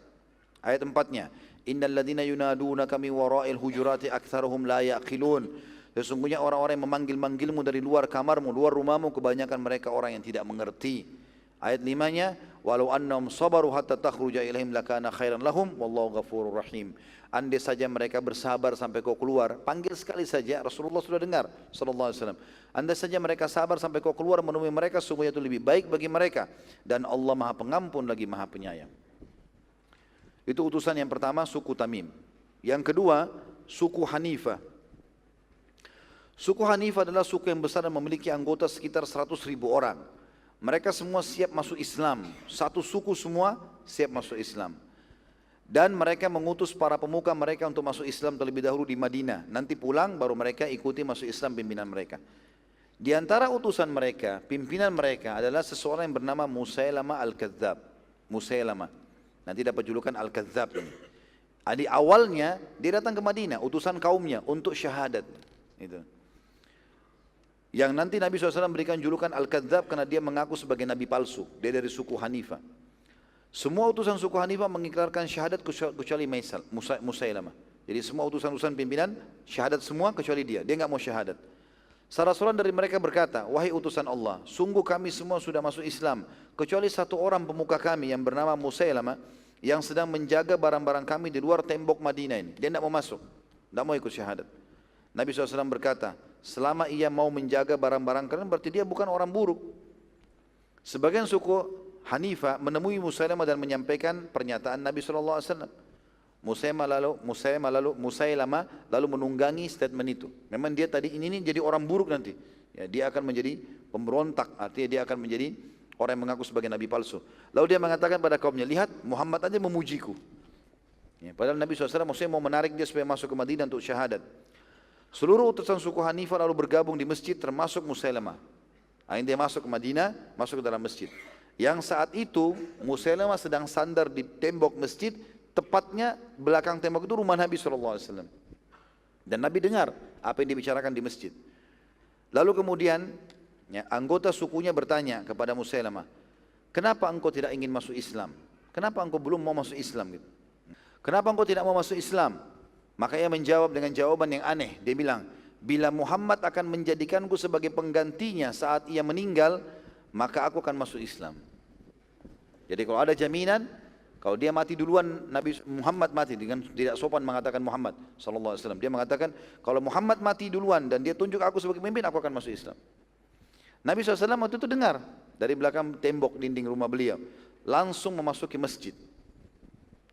Ayat 4-nya, innal ladzina yunadunaka min wara'il hujurati aktsaruhum la yaqilun. Sesungguhnya orang-orang yang memanggil-manggilmu dari luar kamarmu, luar rumahmu, kebanyakan mereka orang yang tidak mengerti. Ayat 5-nya, walau annahum sabaru hatta takhruja ilaihim lakana khairan lahum wallahu ghafurur rahim. Andai saja mereka bersabar sampai kau keluar, panggil sekali saja, Rasulullah sudah dengar sallallahu alaihi wasallam. Andai saja mereka sabar sampai kau keluar menemui mereka, sungguhnya itu lebih baik bagi mereka, dan Allah Maha Pengampun lagi Maha Penyayang. Itu utusan yang pertama, suku Tamim. Yang kedua, suku Hanifah. Suku Hanifah adalah suku yang besar dan memiliki anggota sekitar 100.000 orang. Mereka semua siap masuk Islam. Satu suku semua siap masuk Islam. Dan mereka mengutus para pemuka mereka untuk masuk Islam terlebih dahulu di Madinah. Nanti pulang baru mereka ikuti masuk Islam pimpinan mereka. Di antara utusan mereka, pimpinan mereka adalah seseorang yang bernama Musailamah Al-Kadzab. Musailamah. Nanti dapat julukan Al-Kadzab ini. Di awalnya dia datang ke Madinah, utusan kaumnya untuk syahadat. Itu. Yang nanti Nabi SAW berikan julukan Al-Kadzab karena dia mengaku sebagai Nabi palsu. Dia dari suku Hanifah. Semua utusan suku Hanifah mengikrarkan syahadat kecuali Musailamah. Jadi semua utusan-utusan pimpinan syahadat semua kecuali dia. Dia nggak mau syahadat. Salah seorang dari mereka berkata, wahai utusan Allah, sungguh kami semua sudah masuk Islam, kecuali satu orang pemuka kami yang bernama Musailamah yang sedang menjaga barang-barang kami di luar tembok Madinah ini. Dia tidak mau masuk, tidak mau ikut syahadat. Nabi SAW berkata, selama ia mau menjaga barang-barang kalian berarti dia bukan orang buruk. Sebagian suku Hanifah menemui Musailamah dan menyampaikan pernyataan Nabi SAW. Musailamah lalu menunggangi statement itu. Memang dia tadi ini jadi orang buruk nanti. Ya, dia akan menjadi pemberontak, artinya dia akan menjadi orang yang mengaku sebagai Nabi palsu. Lalu dia mengatakan pada kaumnya, lihat Muhammad aja memujiku. Ya, padahal Nabi SAW maksudnya mau menarik dia supaya masuk ke Madinah untuk syahadat. Seluruh utusan suku Hanifah lalu bergabung di masjid termasuk Musailamah. Akhirnya dia masuk ke Madinah, masuk ke dalam masjid. Yang saat itu Musailamah sedang sandar di tembok masjid, tepatnya belakang tembok itu rumah Nabi SAW. Dan Nabi dengar apa yang dibicarakan di masjid. Lalu kemudian ya, anggota sukunya bertanya kepada Musailamah, kenapa engkau tidak ingin masuk Islam? Kenapa engkau belum mau masuk Islam? Gitu. Kenapa engkau tidak mau masuk Islam? Maka ia menjawab dengan jawaban yang aneh. Dia bilang, bila Muhammad akan menjadikanku sebagai penggantinya saat ia meninggal, maka aku akan masuk Islam. Jadi kalau ada jaminan, kalau dia mati duluan, Nabi Muhammad mati, dengan tidak sopan mengatakan Muhammad SAW. Dia mengatakan, kalau Muhammad mati duluan dan dia tunjuk aku sebagai pemimpin, aku akan masuk Islam. Nabi SAW waktu itu dengar dari belakang tembok dinding rumah beliau, langsung memasuki masjid.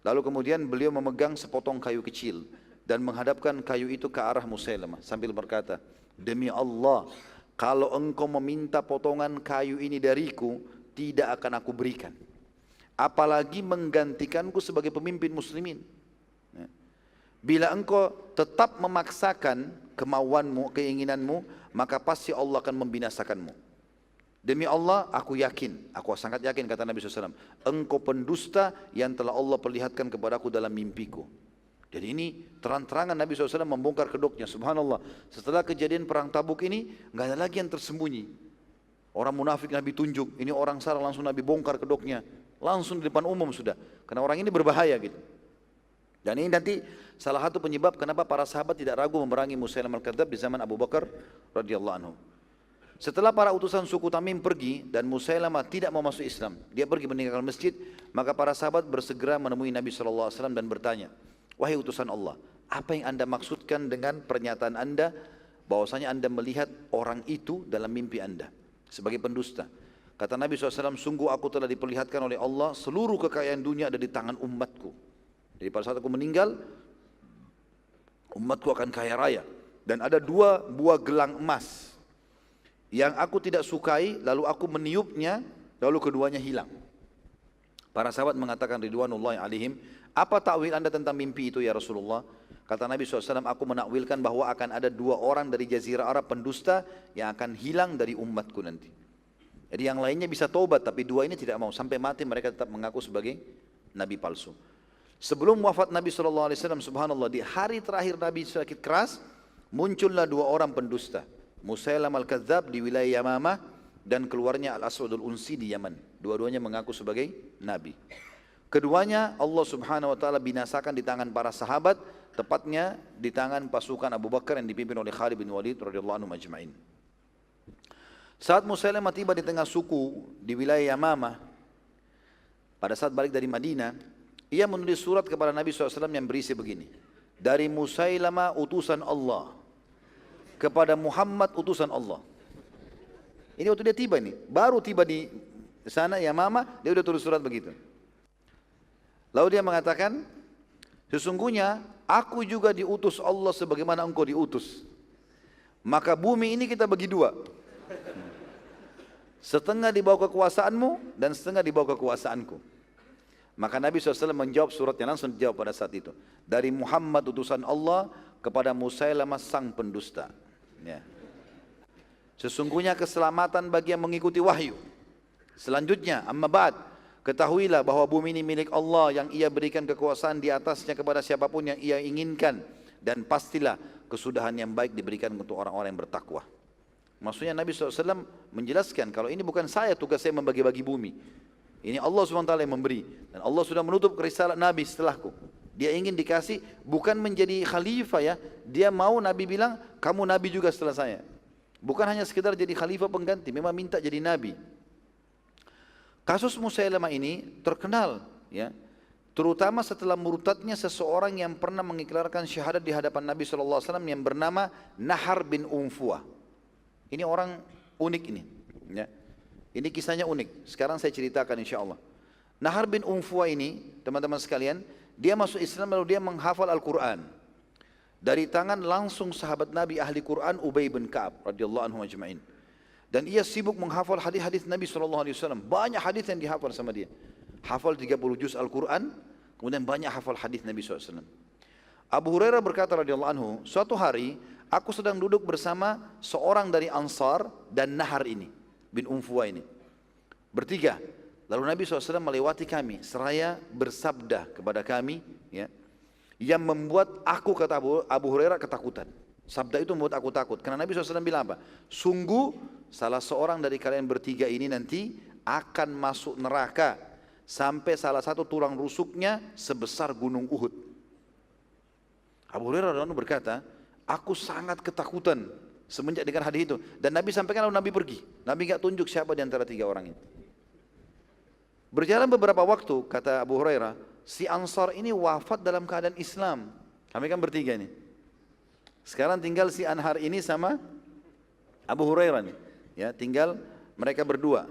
Lalu kemudian beliau memegang sepotong kayu kecil dan menghadapkan kayu itu ke arah Musailamah sambil berkata, demi Allah, kalau engkau meminta potongan kayu ini dariku, tidak akan aku berikan. Apalagi menggantikanku sebagai pemimpin muslimin. Bila engkau tetap memaksakan kemauanmu, keinginanmu, maka pasti Allah akan membinasakanmu. Demi Allah, aku yakin, aku sangat yakin, kata Nabi SAW, engkau pendusta yang telah Allah perlihatkan kepadaku dalam mimpiku. Jadi ini terang-terangan Nabi SAW membongkar kedoknya. Subhanallah, setelah kejadian perang Tabuk ini, nggak ada lagi yang tersembunyi. Orang munafik Nabi tunjuk, ini orang salah, langsung Nabi bongkar kedoknya. langsung di depan umum sudah. Karena orang ini berbahaya gitu. Dan ini nanti salah satu penyebab kenapa para sahabat tidak ragu memerangi Musailamah al-Kadzdzab di zaman Abu Bakar radhiyallahu anhu. Setelah para utusan suku Tamim pergi dan Musailamah tidak mau masuk Islam, dia pergi meninggalkan masjid, maka para sahabat bersegera menemui Nabi SAW dan bertanya, wahai utusan Allah, apa yang anda maksudkan dengan pernyataan anda bahwasanya anda melihat orang itu dalam mimpi anda sebagai pendusta? Kata Nabi SAW, sungguh aku telah diperlihatkan oleh Allah seluruh kekayaan dunia ada di tangan umatku. Jadi pada saat aku meninggal, umatku akan kaya raya. Dan ada 2 buah gelang emas yang aku tidak sukai, lalu aku meniupnya, lalu keduanya hilang. Para sahabat mengatakan ridwanullahi alaihim, apa takwil anda tentang mimpi itu ya Rasulullah? Kata Nabi SAW, aku menakwilkan bahwa akan ada 2 orang dari Jazirah Arab pendusta yang akan hilang dari umatku nanti. Jadi yang lainnya bisa taubat, tapi 2 ini tidak mau. Sampai mati mereka tetap mengaku sebagai Nabi palsu. Sebelum wafat Nabi SAW, subhanallah, di hari terakhir Nabi sakit keras, muncullah 2 orang pendusta. Musailamah al-Kadzdzab di wilayah Yamamah dan keluarnya Al-Aswadul Unsi di Yaman. Dua-duanya mengaku sebagai Nabi. Keduanya Allah subhanahu wa ta'ala binasakan di tangan para sahabat, tepatnya di tangan pasukan Abu Bakar yang dipimpin oleh Khalid bin Walid radhiyallahu anhu majma'in. Saat Musailamah tiba di tengah suku di wilayah Yamamah, pada saat balik dari Madinah, ia menulis surat kepada Nabi SAW yang berisi begini. Dari Musailamah utusan Allah kepada Muhammad utusan Allah. Ini waktu dia tiba ini, baru tiba di sana Yamamah, dia sudah tulis surat begitu. Lalu dia mengatakan, sesungguhnya aku juga diutus Allah sebagaimana engkau diutus. Maka bumi ini kita bagi 2. Setengah di bawah kekuasaanmu dan setengah di bawah kekuasaanku. Maka Nabi SAW menjawab suratnya, langsung dijawab pada saat itu. Dari Muhammad utusan Allah kepada Musailamah sang pendusta. Ya. Sesungguhnya keselamatan bagi yang mengikuti wahyu. Selanjutnya, amma ba'd, ketahuilah bahwa bumi ini milik Allah yang ia berikan kekuasaan di atasnya kepada siapapun yang ia inginkan. Dan pastilah kesudahan yang baik diberikan untuk orang-orang yang bertakwa. Maksudnya Nabi SAW menjelaskan kalau ini bukan saya, tugas saya membagi-bagi bumi. Ini Allah SWT yang memberi. Dan Allah sudah menutup risalah Nabi setelahku. Dia ingin dikasih bukan menjadi khalifah ya. Dia mau Nabi bilang, kamu Nabi juga setelah saya. Bukan hanya sekedar jadi khalifah pengganti, memang minta jadi Nabi. Kasus Musailamah ini terkenal ya. Terutama setelah murtadnya seseorang yang pernah mengikrarkan syahadat di hadapan Nabi SAW yang bernama Nahar bin Unfuah. Ini orang unik ini. Ya. Ini kisahnya unik. Sekarang saya ceritakan insya Allah. Nahar bin Unfuah ini, teman-teman sekalian, dia masuk Islam lalu dia menghafal Al-Quran. Dari tangan langsung sahabat Nabi ahli Quran Ubay bin Ka'ab radhiyallahu anhu ajma'in. Dan ia sibuk menghafal hadis-hadis Nabi SAW. Banyak hadis yang dihafal sama dia. Hafal 30 juz Al-Quran, kemudian banyak hafal hadis Nabi SAW. Abu Hurairah berkata radhiyallahu anhu, suatu hari aku sedang duduk bersama seorang dari Ansar dan Nahar ini, bin Unfuah ini. Bertiga. Lalu Nabi SAW melewati kami, seraya bersabda kepada kami, ya, yang membuat aku, kata Abu Hurairah, ketakutan. Sabda itu membuat aku takut. Karena Nabi SAW bilang apa? Sungguh salah seorang dari kalian bertiga ini nanti akan masuk neraka sampai salah satu tulang rusuknya sebesar gunung Uhud. Abu Hurairah radhiyallahu anhu berkata, aku sangat ketakutan semenjak dengar hadis itu. Dan Nabi sampaikan lalu Nabi pergi. Nabi enggak tunjuk siapa di antara 3 orang itu. Berjalan beberapa waktu, kata Abu Hurairah, si Ansar ini wafat dalam keadaan Islam. Kami kan bertiga ini. Sekarang tinggal si Anhar ini sama Abu Hurairah nih. Ya, tinggal mereka berdua.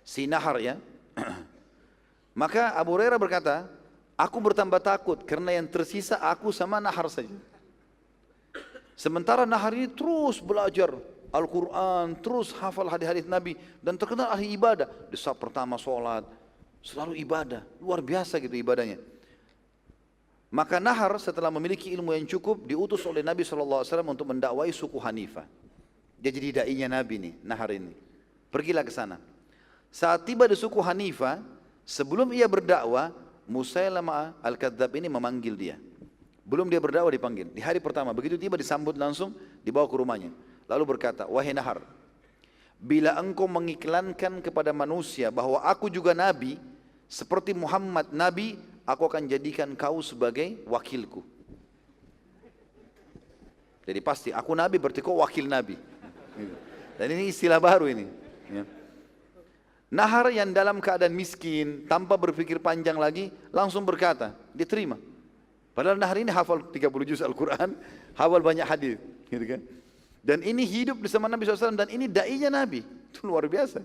Si Nahar ya. Maka Abu Hurairah berkata, aku bertambah takut karena yang tersisa aku sama Nahar saja. Sementara Nahar ini terus belajar Al-Quran, terus hafal hadis-hadis Nabi dan terkenal ahli ibadah. Di saat pertama sholat, selalu ibadah, luar biasa gitu ibadahnya. Maka Nahar setelah memiliki ilmu yang cukup diutus oleh Nabi SAW untuk mendakwai suku Hanifah. Dia jadi da'inya Nabi nih, Nahar ini. Pergilah ke sana. Saat tiba di suku Hanifah, sebelum ia berdakwah, Musailamah al-Kadzdzab ini memanggil dia. Belum dia berdakwah dipanggil. Di hari pertama, begitu tiba disambut langsung, dibawa ke rumahnya. Lalu berkata, wahai Nahar, bila engkau mengiklankan kepada manusia bahwa aku juga nabi, seperti Muhammad nabi, aku akan jadikan kau sebagai wakilku. Jadi pasti aku nabi berarti kau wakil nabi. Dan ini istilah baru ini. Ya. Nahar yang dalam keadaan miskin, tanpa berpikir panjang lagi, langsung berkata, diterima. Padahal Nahar ini hafal 30 juz Al-Quran, hafal banyak hadis, gitu kan. Dan ini hidup di zaman Nabi SAW, dan ini da'inya Nabi. Itu luar biasa.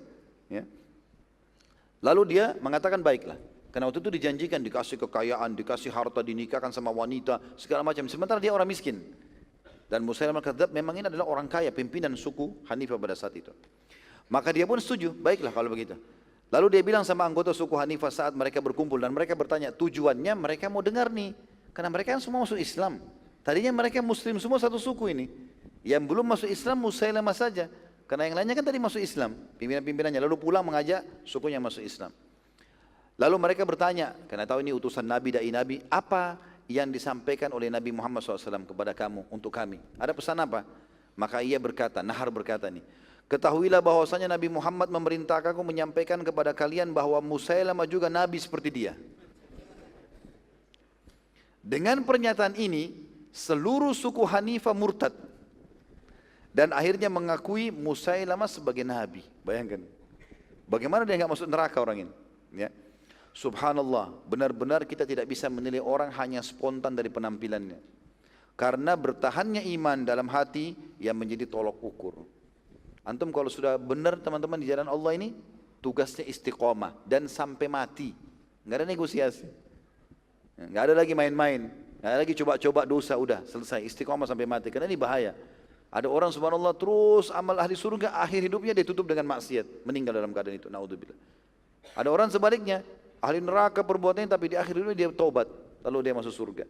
Ya. Lalu dia mengatakan baiklah. Karena waktu itu dijanjikan, dikasih kekayaan, dikasih harta, dinikahkan sama wanita, segala macam. Sementara dia orang miskin. Dan Musailamah al-Kadzdzab memang ini adalah orang kaya, pimpinan suku Hanifah pada saat itu. Maka dia pun setuju, baiklah kalau begitu. Lalu dia bilang sama anggota suku Hanifah saat mereka berkumpul, dan mereka bertanya, tujuannya mereka mau dengar nih. Karena mereka kan semua masuk Islam. Tadinya mereka muslim semua satu suku ini. Yang belum masuk Islam Musailamah saja. Karena yang lainnya kan tadi masuk Islam, pimpinan-pimpinannya. Lalu pulang mengajak sukunya masuk Islam. Lalu mereka bertanya, karena tahu ini utusan Nabi, da'i Nabi, apa yang disampaikan oleh Nabi Muhammad SAW kepada kamu, untuk kami? Ada pesan apa? Maka ia berkata, Nahar berkata nih, ketahuilah bahwasanya Nabi Muhammad memerintahkanku menyampaikan kepada kalian bahwa Musailamah juga Nabi seperti dia. Dengan pernyataan ini, seluruh suku Hanifah murtad. Dan akhirnya mengakui Musailamah sebagai Nabi. Bayangkan, bagaimana dia nggak masuk neraka orang ini? Ya. Subhanallah, benar-benar kita tidak bisa menilai orang hanya spontan dari penampilannya. Karena bertahannya iman dalam hati yang menjadi tolok ukur. Antum kalau sudah benar teman-teman di jalan Allah ini, tugasnya istiqomah dan sampai mati. Nggak ada negosiasi. Nggak ada lagi main-main. Nggak ada lagi coba-coba dosa, udah selesai. Istiqomah sampai mati, karena ini bahaya. Ada orang subhanallah terus amal ahli surga, akhir hidupnya dia tutup dengan maksiat. Meninggal dalam keadaan itu, naudzubillah. Ada orang sebaliknya, ahli neraka perbuatannya, tapi di akhir hidupnya dia taubat, lalu dia masuk surga.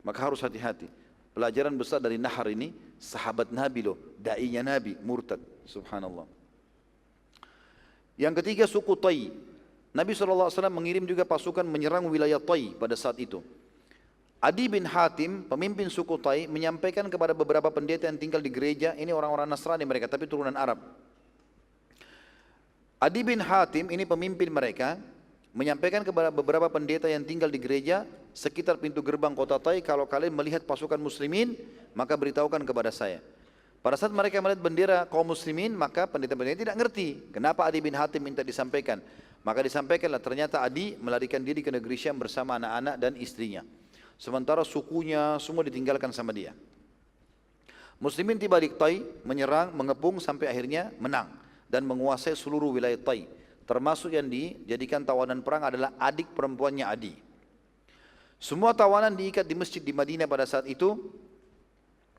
Maka harus hati-hati. Pelajaran besar dari Nahar ini, sahabat Nabi loh, da'inya Nabi, murtad, subhanallah. Yang ketiga suku Tai. Nabi SAW mengirim juga pasukan menyerang wilayah Tai pada saat itu. Adi bin Hatim, pemimpin suku Tai, menyampaikan kepada beberapa pendeta yang tinggal di gereja, ini orang-orang Nasrani mereka, tapi turunan Arab. Adi bin Hatim, ini pemimpin mereka, menyampaikan kepada beberapa pendeta yang tinggal di gereja sekitar pintu gerbang kota Tai, kalau kalian melihat pasukan muslimin, maka beritahukan kepada saya. Pada saat mereka melihat bendera kaum muslimin, maka pendeta-pendeta tidak ngerti kenapa Adi bin Hatim minta disampaikan. Maka disampaikanlah, ternyata Adi melarikan diri ke negeri Syam bersama anak-anak dan istrinya. Sementara sukunya semua ditinggalkan sama dia. Muslimin tiba di Tai, menyerang, mengepung sampai akhirnya menang dan menguasai seluruh wilayah Tai. Termasuk yang dijadikan tawanan perang adalah adik perempuannya Adi. Semua tawanan diikat di masjid di Madinah pada saat itu,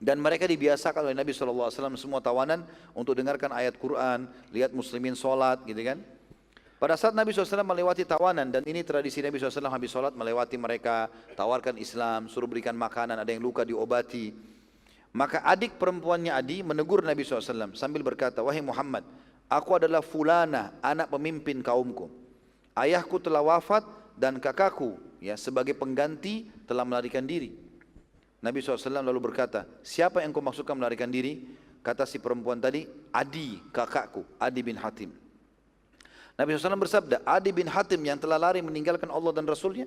dan mereka dibiasakan oleh Nabi SAW semua tawanan untuk dengarkan ayat Quran, lihat muslimin sholat, gitu kan. Pada saat Nabi SAW melewati tawanan, dan ini tradisi Nabi SAW habis sholat melewati mereka, tawarkan Islam, suruh berikan makanan, ada yang luka diobati. Maka adik perempuannya Adi menegur Nabi SAW sambil berkata, wahai Muhammad, aku adalah fulana, anak pemimpin kaumku. Ayahku telah wafat dan kakakku ya sebagai pengganti telah melarikan diri. Nabi SAW lalu berkata, siapa yang kau maksudkan melarikan diri? Kata si perempuan tadi, Adi, kakakku, Adi bin Hatim. Nabi SAW bersabda, Adi bin Hatim yang telah lari meninggalkan Allah dan Rasulnya.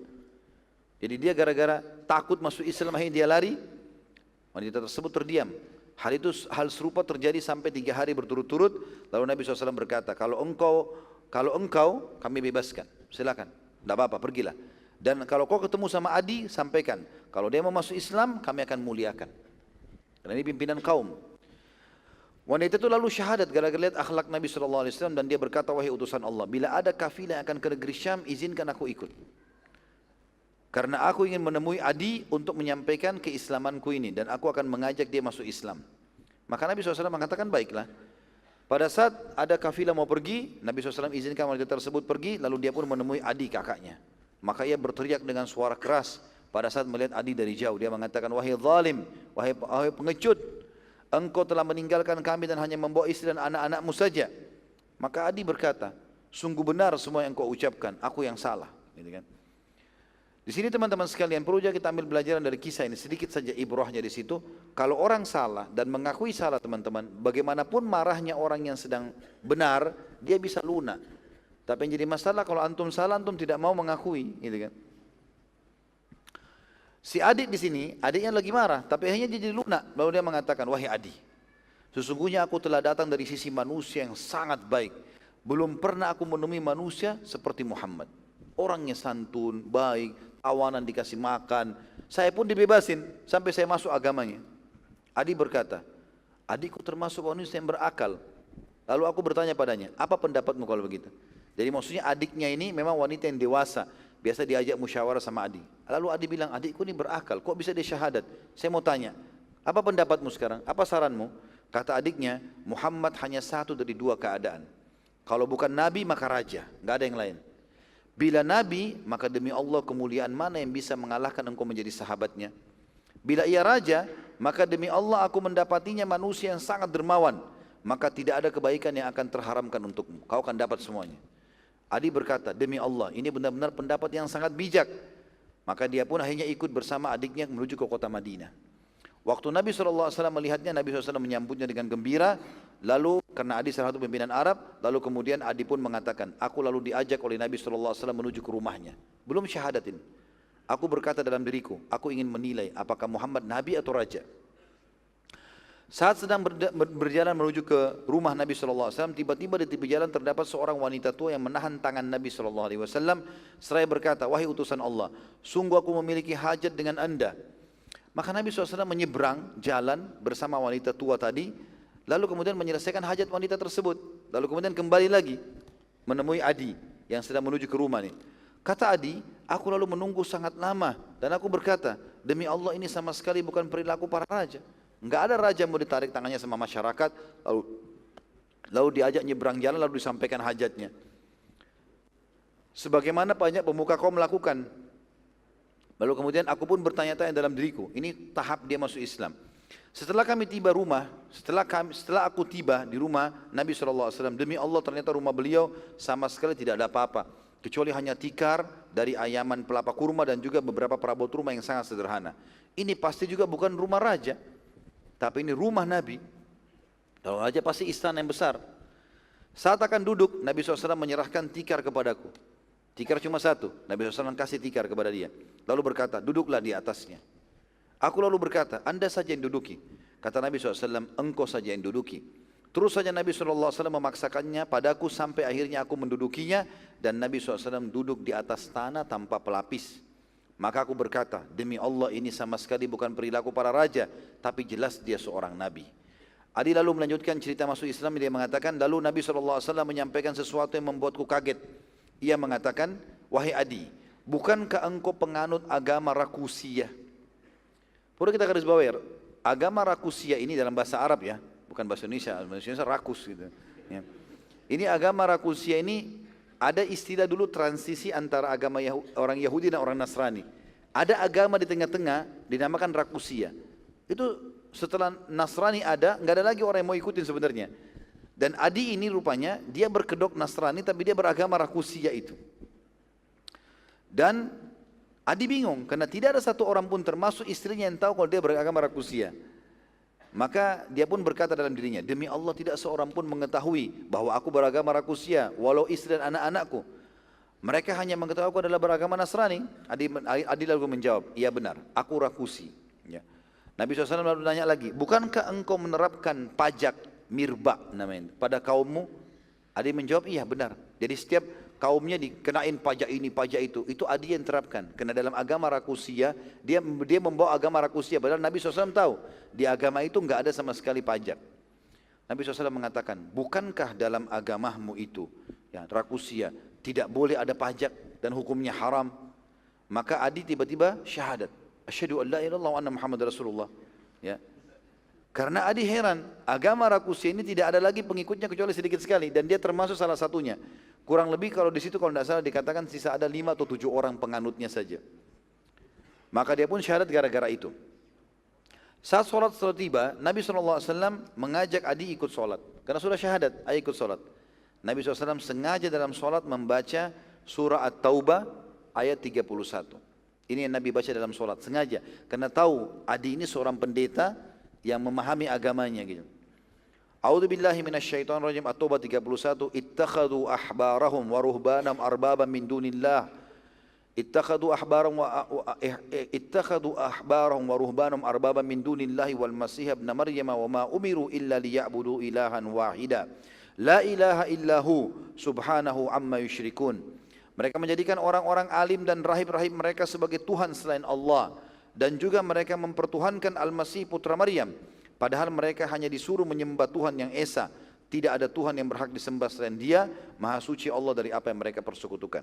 Jadi dia gara-gara takut masuk Islam, akhirnya dia lari. Wanita tersebut terdiam. Hal serupa terjadi sampai 3 hari berturut-turut. Lalu Nabi SAW berkata, kalau engkau kami bebaskan, silakan, tidak apa-apa, pergilah. Dan kalau kau ketemu sama Adi, sampaikan, kalau dia mau masuk Islam, kami akan muliakan. Karena ini pimpinan kaum. Wanita itu lalu syahadat gara-gara lihat akhlak Nabi SAW, dan dia berkata, wahai utusan Allah, bila ada kafilah yang akan ke negeri Syam, izinkan aku ikut. Karena aku ingin menemui Adi untuk menyampaikan keislamanku ini, dan aku akan mengajak dia masuk Islam. Maka Nabi SAW mengatakan, baiklah. Pada saat ada kafilah mau pergi, Nabi SAW izinkan wanita tersebut pergi, lalu dia pun menemui Adi kakaknya. Maka ia berteriak dengan suara keras pada saat melihat Adi dari jauh. Dia mengatakan, wahai zalim, wahai pengecut, engkau telah meninggalkan kami dan hanya membawa istri dan anak-anakmu saja. Maka Adi berkata, sungguh benar semua yang kau ucapkan, aku yang salah. Gitu kan. Di sini teman-teman sekalian perlu juga kita ambil pelajaran dari kisah ini, sedikit saja ibrahnya di situ. Kalau orang salah dan mengakui salah teman-teman, bagaimanapun marahnya orang yang sedang benar, dia bisa lunak. Tapi yang jadi masalah kalau antum salah, antum tidak mau mengakui, gitu kan. Si adik di sini, adiknya lagi marah, tapi akhirnya dia jadi lunak. Lalu dia mengatakan, wahai adik, sesungguhnya aku telah datang dari sisi manusia yang sangat baik. Belum pernah aku menemui manusia seperti Muhammad. Orangnya santun, baik, tawanan dikasih makan. Saya pun dibebasin sampai saya masuk agamanya. Adik berkata, adikku termasuk manusia yang berakal. Lalu aku bertanya padanya, apa pendapatmu kalau begitu? Jadi maksudnya adiknya ini memang wanita yang dewasa. Biasa diajak musyawarah sama adik. Lalu adik bilang, adikku ini berakal, kok bisa dia syahadat? Saya mau tanya, apa pendapatmu sekarang? Apa saranmu? Kata adiknya, Muhammad hanya satu dari dua keadaan. Kalau bukan nabi maka raja, nggak ada yang lain. Bila nabi, maka demi Allah kemuliaan mana yang bisa mengalahkan engkau menjadi sahabatnya? Bila ia raja, maka demi Allah aku mendapatinya manusia yang sangat dermawan, maka tidak ada kebaikan yang akan terharamkan untukmu. Kau akan dapat semuanya. Adi berkata, demi Allah, ini benar-benar pendapat yang sangat bijak. Maka dia pun akhirnya ikut bersama adiknya menuju ke kota Madinah. Waktu Nabi SAW melihatnya, Nabi SAW menyambutnya dengan gembira. Lalu karena Adi salah satu pimpinan Arab, lalu kemudian Adi pun mengatakan, aku lalu diajak oleh Nabi SAW menuju ke rumahnya. Belum syahadatin. Aku berkata dalam diriku, aku ingin menilai apakah Muhammad Nabi atau Raja. Saat sedang berjalan menuju ke rumah Nabi SAW, tiba-tiba di tepi jalan terdapat seorang wanita tua yang menahan tangan Nabi SAW. Seraya berkata, wahai utusan Allah, sungguh aku memiliki hajat dengan anda. Maka Nabi SAW menyeberang jalan bersama wanita tua tadi, lalu kemudian menyelesaikan hajat wanita tersebut. Lalu kemudian kembali lagi menemui Adi yang sedang menuju ke rumah ini. Kata Adi, aku lalu menunggu sangat lama dan aku berkata, demi Allah ini sama sekali bukan perilaku para raja. Enggak ada raja mau ditarik tangannya sama masyarakat, lalu diajak nyebrang jalan lalu disampaikan hajatnya. Sebagaimana banyak pemuka kaum melakukan. Lalu kemudian aku pun bertanya-tanya dalam diriku, ini tahap dia masuk Islam. Setelah kami tiba rumah, setelah aku tiba di rumah Nabi SAW, demi Allah ternyata rumah beliau sama sekali tidak ada apa-apa, kecuali hanya tikar dari ayaman pelapa kurma dan juga beberapa perabot rumah yang sangat sederhana. Ini pasti juga bukan rumah raja, tapi ini rumah Nabi. Kalau raja pasti istana yang besar. Saat akan duduk, Nabi SAW menyerahkan tikar kepadaku. Tikar cuma satu, Nabi SAW kasih tikar kepada dia. Lalu berkata, duduklah di atasnya. Aku lalu berkata, anda saja yang duduki. Kata Nabi SAW, engkau saja yang duduki. Terus saja Nabi SAW memaksakannya padaku sampai akhirnya aku mendudukinya. Dan Nabi SAW duduk di atas tanah tanpa pelapis. Maka aku berkata, demi Allah ini sama sekali bukan perilaku para raja, tapi jelas dia seorang Nabi. Adi lalu melanjutkan cerita masuk Islam, dia mengatakan, lalu Nabi SAW menyampaikan sesuatu yang membuatku kaget. Ia mengatakan, wahai Adi, bukankah engkau penganut agama Rakusiyah? Perlu kita garis bawahi, agama Rakusiyah ini dalam bahasa Arab ya, bukan bahasa Indonesia, bahasa Indonesia rakus gitu. Ya. Ini agama Rakusiyah ini ada istilah dulu transisi antara agama orang Yahudi dan orang Nasrani. Ada agama di tengah-tengah dinamakan Rakusiyah. Itu setelah Nasrani ada, nggak ada lagi orang yang mau ikutin sebenarnya. Dan Adi ini rupanya dia berkedok Nasrani tapi dia beragama Rakusiyah itu. Dan Adi bingung karena tidak ada satu orang pun termasuk istrinya yang tahu kalau dia beragama Rakusiyah. Maka dia pun berkata dalam dirinya, demi Allah tidak seorang pun mengetahui bahwa aku beragama Rakusiyah, walau istri dan anak-anakku. Mereka hanya mengetahui aku adalah beragama Nasrani. Adi lalu menjawab, iya benar, aku Rakusi. Ya. Nabi SAW lalu tanya lagi, bukankah engkau menerapkan pajak mirba namanya pada kaummu? Adi menjawab, iya benar. Jadi setiap kaumnya dikenain pajak ini, pajak itu Adi yang terapkan. Karena dalam agama Rakusiyah, dia membawa agama Rakusiyah. Padahal Nabi SAW tahu, di agama itu enggak ada sama sekali pajak. Nabi SAW mengatakan, bukankah dalam agamamu itu, ya, Rakusiyah, tidak boleh ada pajak dan hukumnya haram? Maka Adi tiba-tiba syahadat. Asyhadu an la ilaha illallah wa anna Muhammad Rasulullah. Ya. Karena Adi heran, agama Rakusiyah ini tidak ada lagi pengikutnya kecuali sedikit sekali. Dan dia termasuk salah satunya. Kurang lebih kalau di situ kalau tidak salah dikatakan sisa ada 5 atau 7 orang penganutnya saja. Maka dia pun syahadat gara-gara itu. Saat sholat setelah tiba, Nabi SAW mengajak Adi ikut sholat. Karena sudah syahadat, ayo ikut sholat. Nabi SAW sengaja dalam sholat membaca surah At-Taubah ayat 31. Ini yang Nabi baca dalam sholat, sengaja. Karena tahu Adi ini seorang pendeta yang memahami agamanya gitu. A'udzu billahi minasyaitonir rajim. At-Taubah 31. Ittakhadhu ahbarahum wa ruhbanahum arbaban min dunillah. Ittakhadhu ahbarahum wa ruhbanahum arbaban min dunillahi wal masih ibn Maryam wa ma umiru illa liya'budu ilahan wahida. La ilaha illahu subhanahu amma yusyrikun. Mereka menjadikan orang-orang alim dan rahib-rahib mereka sebagai Tuhan selain Allah. Dan juga mereka mempertuhankan Al-Masih putra Maryam. Padahal mereka hanya disuruh menyembah Tuhan yang Esa. Tidak ada Tuhan yang berhak disembah selain Dia. Maha suci Allah dari apa yang mereka persekutukan.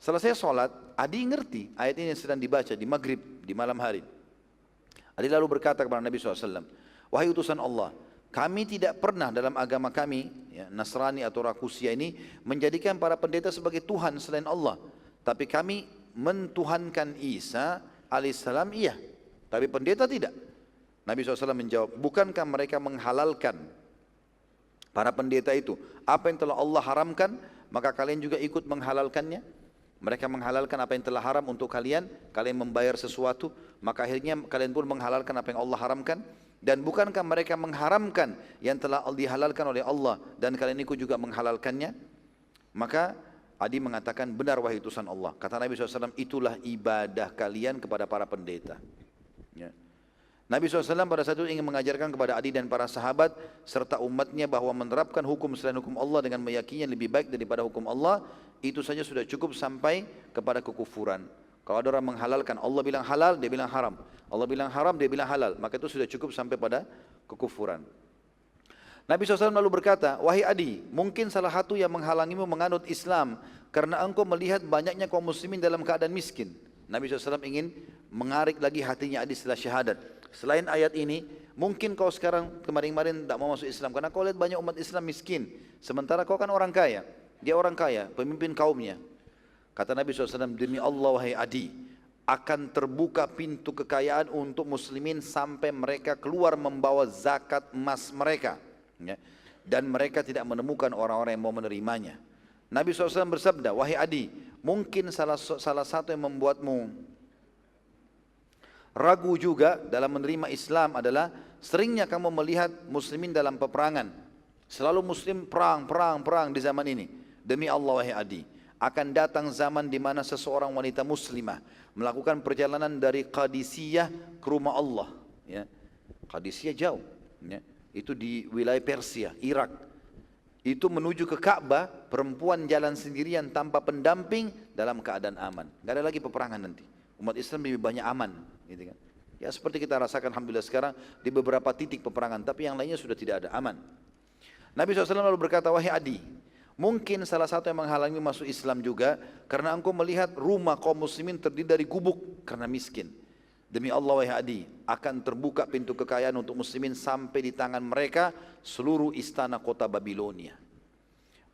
Selesai sholat, Adi ngerti ayat ini yang sedang dibaca di maghrib, di malam hari. Adi lalu berkata kepada Nabi SAW, wahai utusan Allah, kami tidak pernah dalam agama kami, ya, Nasrani atau Rakusia ini, menjadikan para pendeta sebagai Tuhan selain Allah. Tapi kami mentuhankan Isa alaihissalam, iya. Tapi pendeta tidak. Nabi SAW menjawab, bukankah mereka menghalalkan para pendeta itu apa yang telah Allah haramkan, maka kalian juga ikut menghalalkannya? Mereka menghalalkan apa yang telah haram untuk kalian, kalian membayar sesuatu, maka akhirnya kalian pun menghalalkan apa yang Allah haramkan. Dan bukankah mereka mengharamkan yang telah dihalalkan oleh Allah dan kalian ikut juga menghalalkannya? Maka Adi mengatakan, benar wahai utusan Allah. Kata Nabi SAW, itulah ibadah kalian kepada para pendeta. Ya. Nabi SAW pada saat itu ingin mengajarkan kepada Adi dan para sahabat serta umatnya bahwa menerapkan hukum selain hukum Allah dengan meyakini lebih baik daripada hukum Allah, itu saja sudah cukup sampai kepada kekufuran. Kalau ada orang menghalalkan, Allah bilang halal, dia bilang haram. Allah bilang haram, dia bilang halal. Maka itu sudah cukup sampai pada kekufuran. Nabi SAW lalu berkata, wahai Adi, mungkin salah satu yang menghalangimu menganut Islam karena engkau melihat banyaknya kaum muslimin dalam keadaan miskin. Nabi SAW ingin mengarik lagi hatinya Adi setelah syahadat. Selain ayat ini, mungkin kau sekarang kemarin-kemarin tidak mau masuk Islam karena kau lihat banyak umat Islam miskin. Sementara kau kan orang kaya. Dia orang kaya, pemimpin kaumnya. Kata Nabi SAW, demi Allah wahai Adi, akan terbuka pintu kekayaan untuk muslimin sampai mereka keluar membawa zakat emas mereka. Ya. Dan mereka tidak menemukan orang-orang yang mau menerimanya. Nabi SAW bersabda, wahai Adi, mungkin salah satu yang membuatmu ragu juga dalam menerima Islam adalah seringnya kamu melihat muslimin dalam peperangan. Selalu muslim perang di zaman ini. Demi Allah wahai Adi, akan datang zaman di mana seseorang wanita muslimah melakukan perjalanan dari Qadisiyah ke rumah Allah. Ya. Qadisiyah jauh. Ya. Itu di wilayah Persia, Irak. Itu menuju ke Ka'bah, perempuan jalan sendirian tanpa pendamping dalam keadaan aman. Gak ada lagi peperangan nanti. Umat Islam lebih banyak aman. Gitu kan. Ya seperti kita rasakan alhamdulillah sekarang di beberapa titik peperangan, tapi yang lainnya sudah tidak ada, aman. Nabi SAW lalu berkata, wahai Adi, mungkin salah satu yang menghalangi masuk Islam juga karena engkau melihat rumah kaum muslimin terdiri dari gubuk karena miskin. Demi Allah wahai Adi, akan terbuka pintu kekayaan untuk muslimin sampai di tangan mereka seluruh istana kota Babilonia.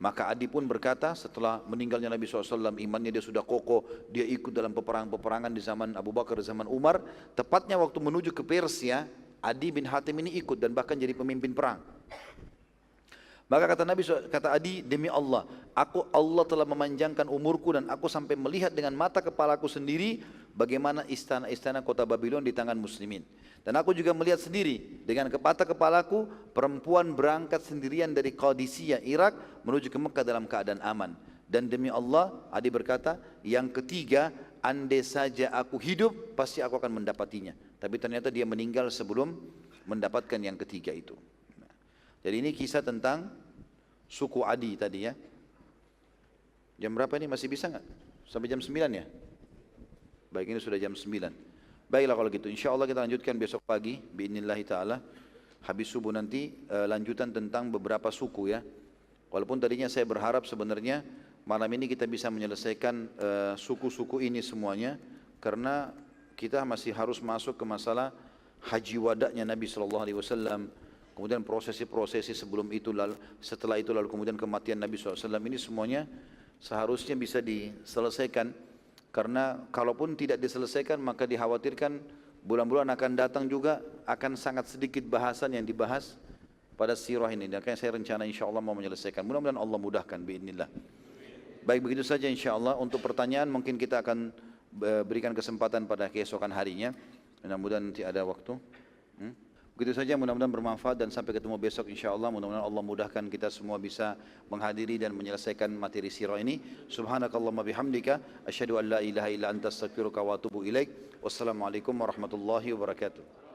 Maka Adi pun berkata setelah meninggalnya Nabi SAW, imannya dia sudah kokoh, dia ikut dalam peperangan di zaman Abu Bakar, di zaman Umar. Tepatnya waktu menuju ke Persia, Adi bin Hatim ini ikut dan bahkan jadi pemimpin perang. Maka kata Adi, demi Allah, Allah telah memanjangkan umurku dan aku sampai melihat dengan mata kepalaku sendiri bagaimana istana-istana kota Babylon di tangan muslimin. Dan aku juga melihat sendiri dengan mata kepalaku perempuan berangkat sendirian dari Qadisiyah, Irak menuju ke Mekah dalam keadaan aman. Dan demi Allah, Adi berkata, yang ketiga, andai saja aku hidup, pasti aku akan mendapatinya. Tapi ternyata dia meninggal sebelum mendapatkan yang ketiga itu. Jadi ini kisah tentang suku Adi tadi ya. Jam berapa ini? Masih bisa nggak? Sampai jam 9 ya? Baik, ini sudah jam 9. Baiklah kalau gitu, insya Allah kita lanjutkan besok pagi bi'inillahi ta'ala. Habis subuh nanti lanjutan tentang beberapa suku ya. Walaupun tadinya saya berharap sebenarnya malam ini kita bisa menyelesaikan suku-suku ini semuanya. Karena kita masih harus masuk ke masalah haji wada'nya Nabi SAW. Kemudian prosesi-prosesi sebelum itu, lalu setelah itu, lalu kemudian kematian Nabi SAW, ini semuanya seharusnya bisa diselesaikan. Karena kalaupun tidak diselesaikan maka dikhawatirkan bulan-bulan akan datang juga akan sangat sedikit bahasan yang dibahas pada sirah ini. Dan saya rencana insya Allah mau menyelesaikan. Mudah-mudahan Allah mudahkan biidznillah. Baik, begitu saja insya Allah. Untuk pertanyaan mungkin kita akan berikan kesempatan pada keesokan harinya. Mudah-mudahan nanti ada waktu. Begitu saja, mudah-mudahan bermanfaat dan sampai ketemu besok insyaAllah. Mudah-mudahan Allah mudahkan kita semua bisa menghadiri dan menyelesaikan materi sirah ini. Subhanakallahumma bihamdika asyhadu an la ilaha illa anta astaghfiruka wa atubu ilaik. Wassalamualaikum warahmatullahi wabarakatuh.